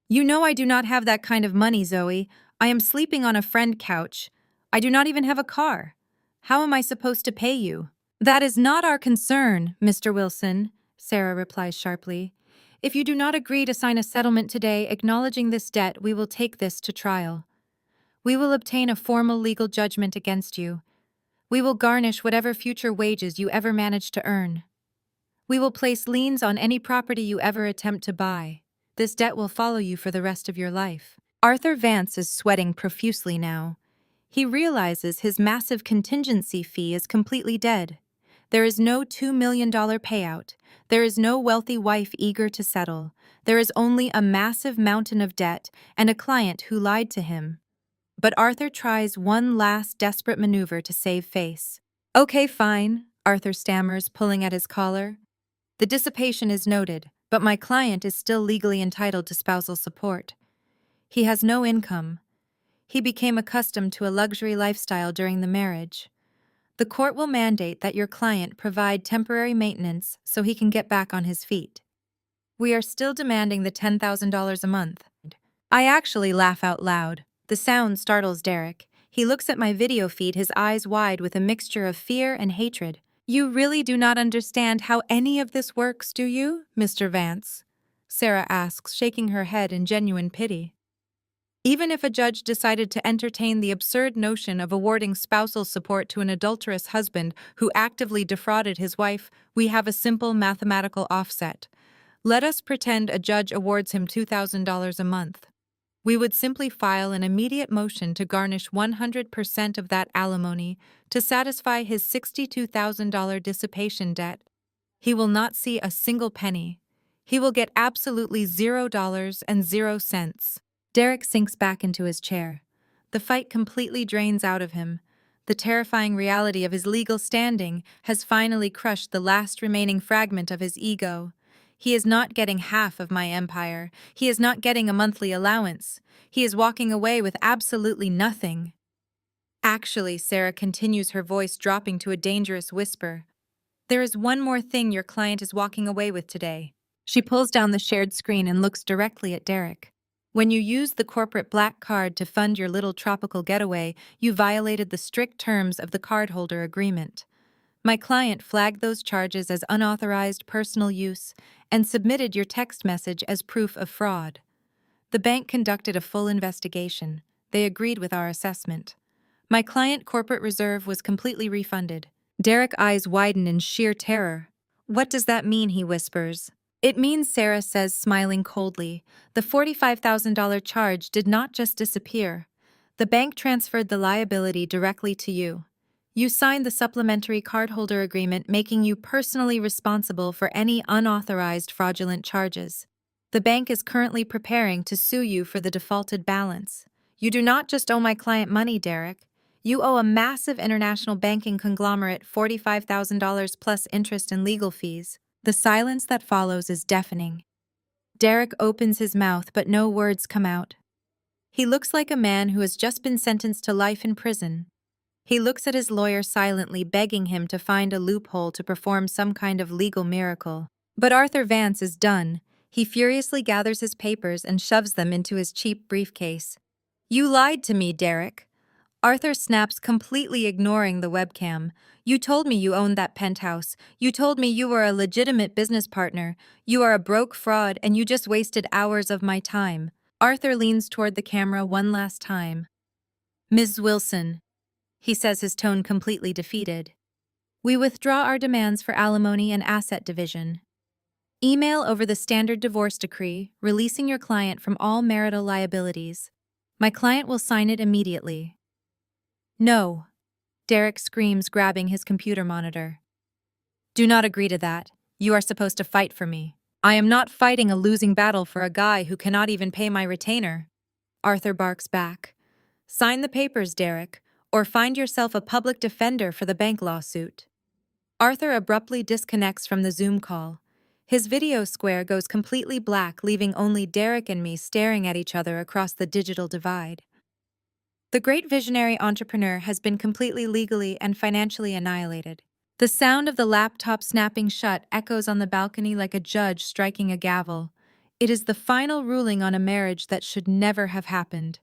You know I do not have that kind of money, Zoe. I am sleeping on a friend couch. I do not even have a car. How am I supposed to pay you? That is not our concern, Mr. Wilson, Sarah replies sharply. If you do not agree to sign a settlement today acknowledging this debt, we will take this to trial. We will obtain a formal legal judgment against you. We will garnish whatever future wages you ever manage to earn. We will place liens on any property you ever attempt to buy. This debt will follow you for the rest of your life. Arthur Vance is sweating profusely now. He realizes his massive contingency fee is completely dead. There is no $2 million payout. There is no wealthy wife eager to settle. There is only a massive mountain of debt and a client who lied to him. But Arthur tries one last desperate maneuver to save face. Okay, fine, Arthur stammers, pulling at his collar. The dissipation is noted, but my client is still legally entitled to spousal support. He has no income. He became accustomed to a luxury lifestyle during the marriage. The court will mandate that your client provide temporary maintenance so he can get back on his feet. We are still demanding the $10,000 a month. I actually laugh out loud. The sound startles Derek. He looks at my video feed, his eyes wide with a mixture of fear and hatred. You really do not understand how any of this works, do you, Mr. Vance? Sarah asks, shaking her head in genuine pity. Even if a judge decided to entertain the absurd notion of awarding spousal support to an adulterous husband who actively defrauded his wife, we have a simple mathematical offset. Let us pretend a judge awards him $2,000 a month. We would simply file an immediate motion to garnish 100% of that alimony to satisfy his $62,000 dissipation debt. He will not see a single penny. He will get absolutely $0 and 0 cents. Derek sinks back into his chair. The fight completely drains out of him. The terrifying reality of his legal standing has finally crushed the last remaining fragment of his ego. He is not getting half of my empire. He is not getting a monthly allowance. He is walking away with absolutely nothing. Actually, Sarah continues, her voice dropping to a dangerous whisper. There is one more thing your client is walking away with today. She pulls down the shared screen and looks directly at Derek. When you used the corporate black card to fund your little tropical getaway, you violated the strict terms of the cardholder agreement. My client flagged those charges as unauthorized personal use and submitted your text message as proof of fraud. The bank conducted a full investigation. They agreed with our assessment. My client corporate reserve was completely refunded. Derek's eyes widen in sheer terror. What does that mean, he whispers. It means, Sarah says, smiling coldly, the $45,000 charge did not just disappear. The bank transferred the liability directly to you. You signed the supplementary cardholder agreement, making you personally responsible for any unauthorized fraudulent charges. The bank is currently preparing to sue you for the defaulted balance. You do not just owe my client money, Derek. You owe a massive international banking conglomerate $45,000 plus interest and legal fees. The silence that follows is deafening. Derek opens his mouth, but no words come out. He looks like a man who has just been sentenced to life in prison. He looks at his lawyer silently, begging him to find a loophole to perform some kind of legal miracle. But Arthur Vance is done. He furiously gathers his papers and shoves them into his cheap briefcase. You lied to me, Derek. Arthur snaps, completely ignoring the webcam. You told me you owned that penthouse. You told me you were a legitimate business partner. You are a broke fraud, and you just wasted hours of my time. Arthur leans toward the camera one last time. Ms. Wilson, he says, his tone completely defeated. We withdraw our demands for alimony and asset division. Email over the standard divorce decree, releasing your client from all marital liabilities. My client will sign it immediately. No, Derek screams, grabbing his computer monitor. Do not agree to that. You are supposed to fight for me. I am not fighting a losing battle for a guy who cannot even pay my retainer. Arthur barks back. Sign the papers, Derek, or find yourself a public defender for the bank lawsuit. Arthur abruptly disconnects from the Zoom call. His video square goes completely black, leaving only Derek and me staring at each other across the digital divide. The great visionary entrepreneur has been completely legally and financially annihilated. The sound of the laptop snapping shut echoes on the balcony like a judge striking a gavel. It is the final ruling on a marriage that should never have happened.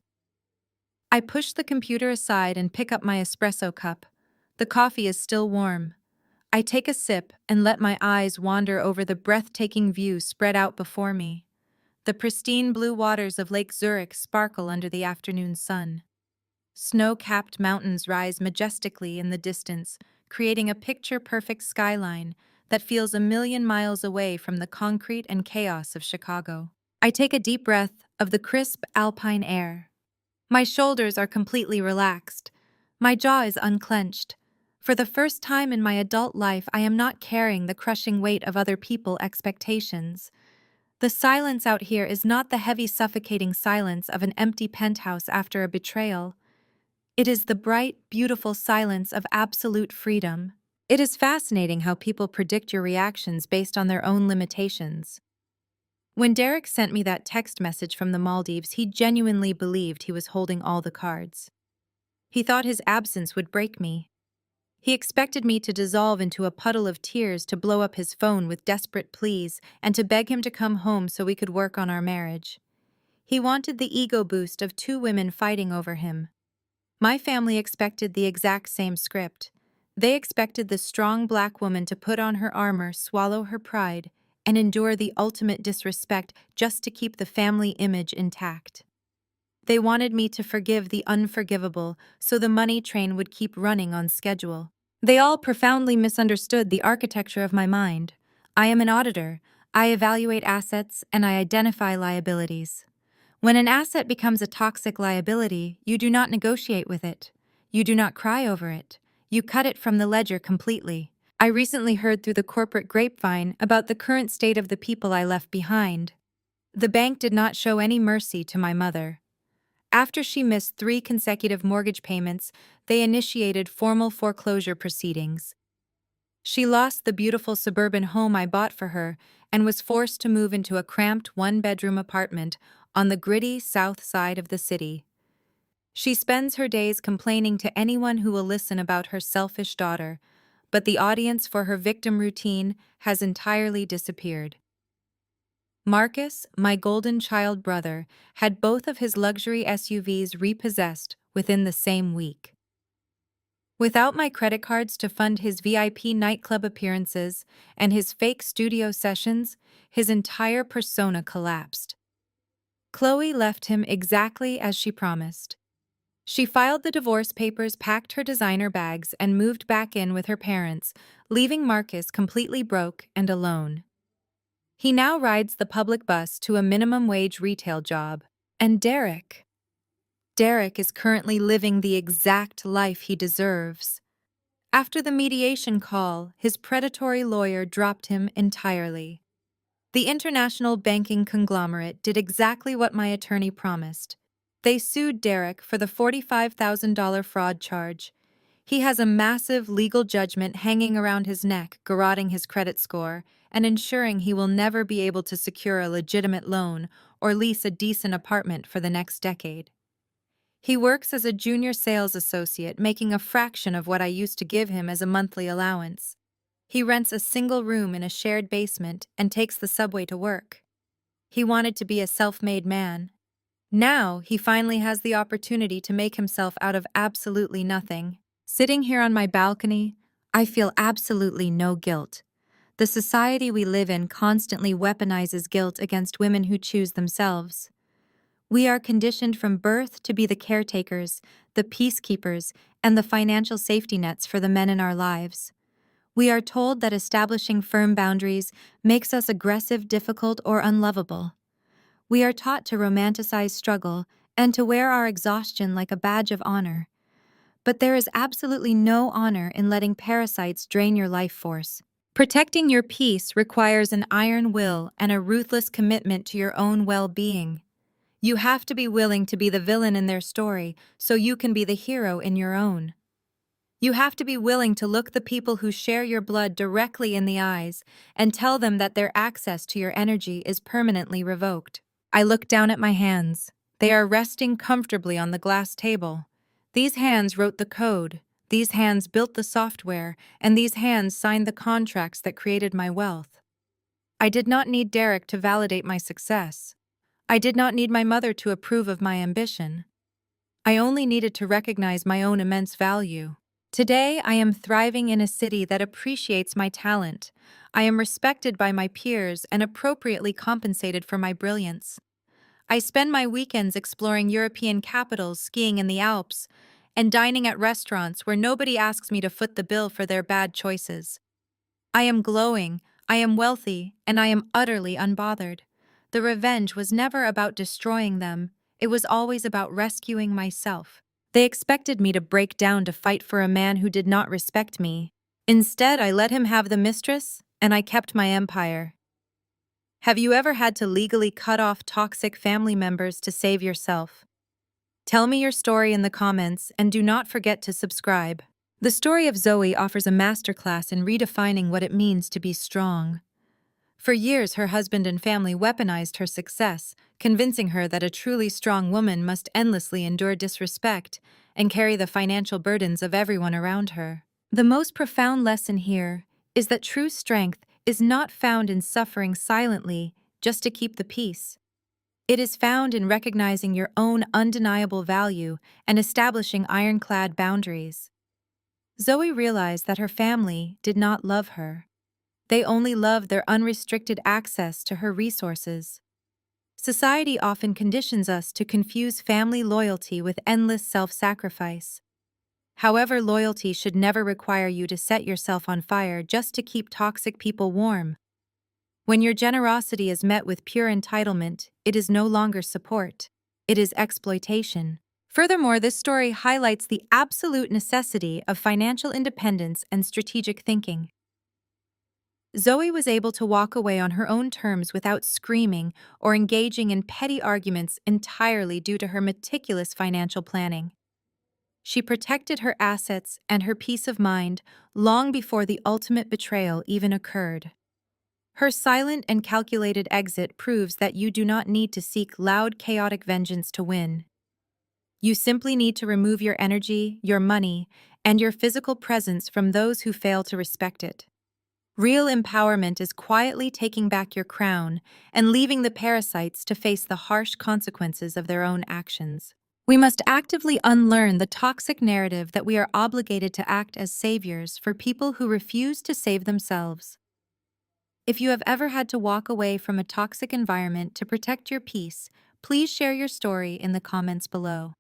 I push the computer aside and pick up my espresso cup. The coffee is still warm. I take a sip and let my eyes wander over the breathtaking view spread out before me. The pristine blue waters of Lake Zurich sparkle under the afternoon sun. Snow-capped mountains rise majestically in the distance, creating a picture-perfect skyline that feels a million miles away from the concrete and chaos of Chicago. I take a deep breath of the crisp alpine air. My shoulders are completely relaxed. My jaw is unclenched. For the first time in my adult life, I am not carrying the crushing weight of other people's expectations. The silence out here is not the heavy, suffocating silence of an empty penthouse after a betrayal. It is the bright, beautiful silence of absolute freedom. It is fascinating how people predict your reactions based on their own limitations. When Derek sent me that text message from the Maldives, he genuinely believed he was holding all the cards. He thought his absence would break me. He expected me to dissolve into a puddle of tears, to blow up his phone with desperate pleas, and to beg him to come home so we could work on our marriage. He wanted the ego boost of two women fighting over him. My family expected the exact same script. They expected the strong black woman to put on her armor, swallow her pride, and endure the ultimate disrespect just to keep the family image intact. They wanted me to forgive the unforgivable so the money train would keep running on schedule. They all profoundly misunderstood the architecture of my mind. I am an auditor. I evaluate assets and I identify liabilities. When an asset becomes a toxic liability, you do not negotiate with it. You do not cry over it. You cut it from the ledger completely. I recently heard through the corporate grapevine about the current state of the people I left behind. The bank did not show any mercy to my mother. After she missed 3 consecutive mortgage payments, they initiated formal foreclosure proceedings. She lost the beautiful suburban home I bought for her and was forced to move into a cramped one-bedroom apartment on the gritty south side of the city. She spends her days complaining to anyone who will listen about her selfish daughter, but the audience for her victim routine has entirely disappeared. Marcus, my golden child brother, had both of his luxury SUVs repossessed within the same week. Without my credit cards to fund his VIP nightclub appearances and his fake studio sessions, his entire persona collapsed. Chloe left him exactly as she promised. She filed the divorce papers, packed her designer bags, and moved back in with her parents, leaving Marcus completely broke and alone. He now rides the public bus to a minimum-wage retail job. And Derek is currently living the exact life he deserves. After the mediation call, his predatory lawyer dropped him entirely. The international banking conglomerate did exactly what my attorney promised. They sued Derek for the $45,000 fraud charge. He has a massive legal judgment hanging around his neck, garroting his credit score and ensuring he will never be able to secure a legitimate loan or lease a decent apartment for the next decade. He works as a junior sales associate, making a fraction of what I used to give him as a monthly allowance. He rents a single room in a shared basement and takes the subway to work. He wanted to be a self-made man. Now, he finally has the opportunity to make himself out of absolutely nothing. Sitting here on my balcony, I feel absolutely no guilt. The society we live in constantly weaponizes guilt against women who choose themselves. We are conditioned from birth to be the caretakers, the peacekeepers, and the financial safety nets for the men in our lives. We are told that establishing firm boundaries makes us aggressive, difficult, or unlovable. We are taught to romanticize struggle and to wear our exhaustion like a badge of honor. But there is absolutely no honor in letting parasites drain your life force. Protecting your peace requires an iron will and a ruthless commitment to your own well-being. You have to be willing to be the villain in their story so you can be the hero in your own. You have to be willing to look the people who share your blood directly in the eyes and tell them that their access to your energy is permanently revoked. I look down at my hands. They are resting comfortably on the glass table. These hands wrote the code, these hands built the software, and these hands signed the contracts that created my wealth. I did not need Derek to validate my success. I did not need my mother to approve of my ambition. I only needed to recognize my own immense value. Today, I am thriving in a city that appreciates my talent. I am respected by my peers and appropriately compensated for my brilliance. I spend my weekends exploring European capitals, skiing in the Alps, and dining at restaurants where nobody asks me to foot the bill for their bad choices. I am glowing, I am wealthy, and I am utterly unbothered. The revenge was never about destroying them, it was always about rescuing myself. They expected me to break down to fight for a man who did not respect me. Instead, I let him have the mistress, and I kept my empire. Have you ever had to legally cut off toxic family members to save yourself? Tell me your story in the comments, and do not forget to subscribe. The story of Zoe offers a masterclass in redefining what it means to be strong. For years, her husband and family weaponized her success, convincing her that a truly strong woman must endlessly endure disrespect and carry the financial burdens of everyone around her. The most profound lesson here is that true strength is not found in suffering silently just to keep the peace. It is found in recognizing your own undeniable value and establishing ironclad boundaries. Zoe realized that her family did not love her. They only loved their unrestricted access to her resources. Society often conditions us to confuse family loyalty with endless self-sacrifice. However, loyalty should never require you to set yourself on fire just to keep toxic people warm. When your generosity is met with pure entitlement, it is no longer support. It is exploitation. Furthermore, this story highlights the absolute necessity of financial independence and strategic thinking. Zoe was able to walk away on her own terms without screaming or engaging in petty arguments entirely due to her meticulous financial planning. She protected her assets and her peace of mind long before the ultimate betrayal even occurred. Her silent and calculated exit proves that you do not need to seek loud, chaotic vengeance to win. You simply need to remove your energy, your money, and your physical presence from those who fail to respect it. Real empowerment is quietly taking back your crown and leaving the parasites to face the harsh consequences of their own actions. We must actively unlearn the toxic narrative that we are obligated to act as saviors for people who refuse to save themselves. If you have ever had to walk away from a toxic environment to protect your peace, please share your story in the comments below.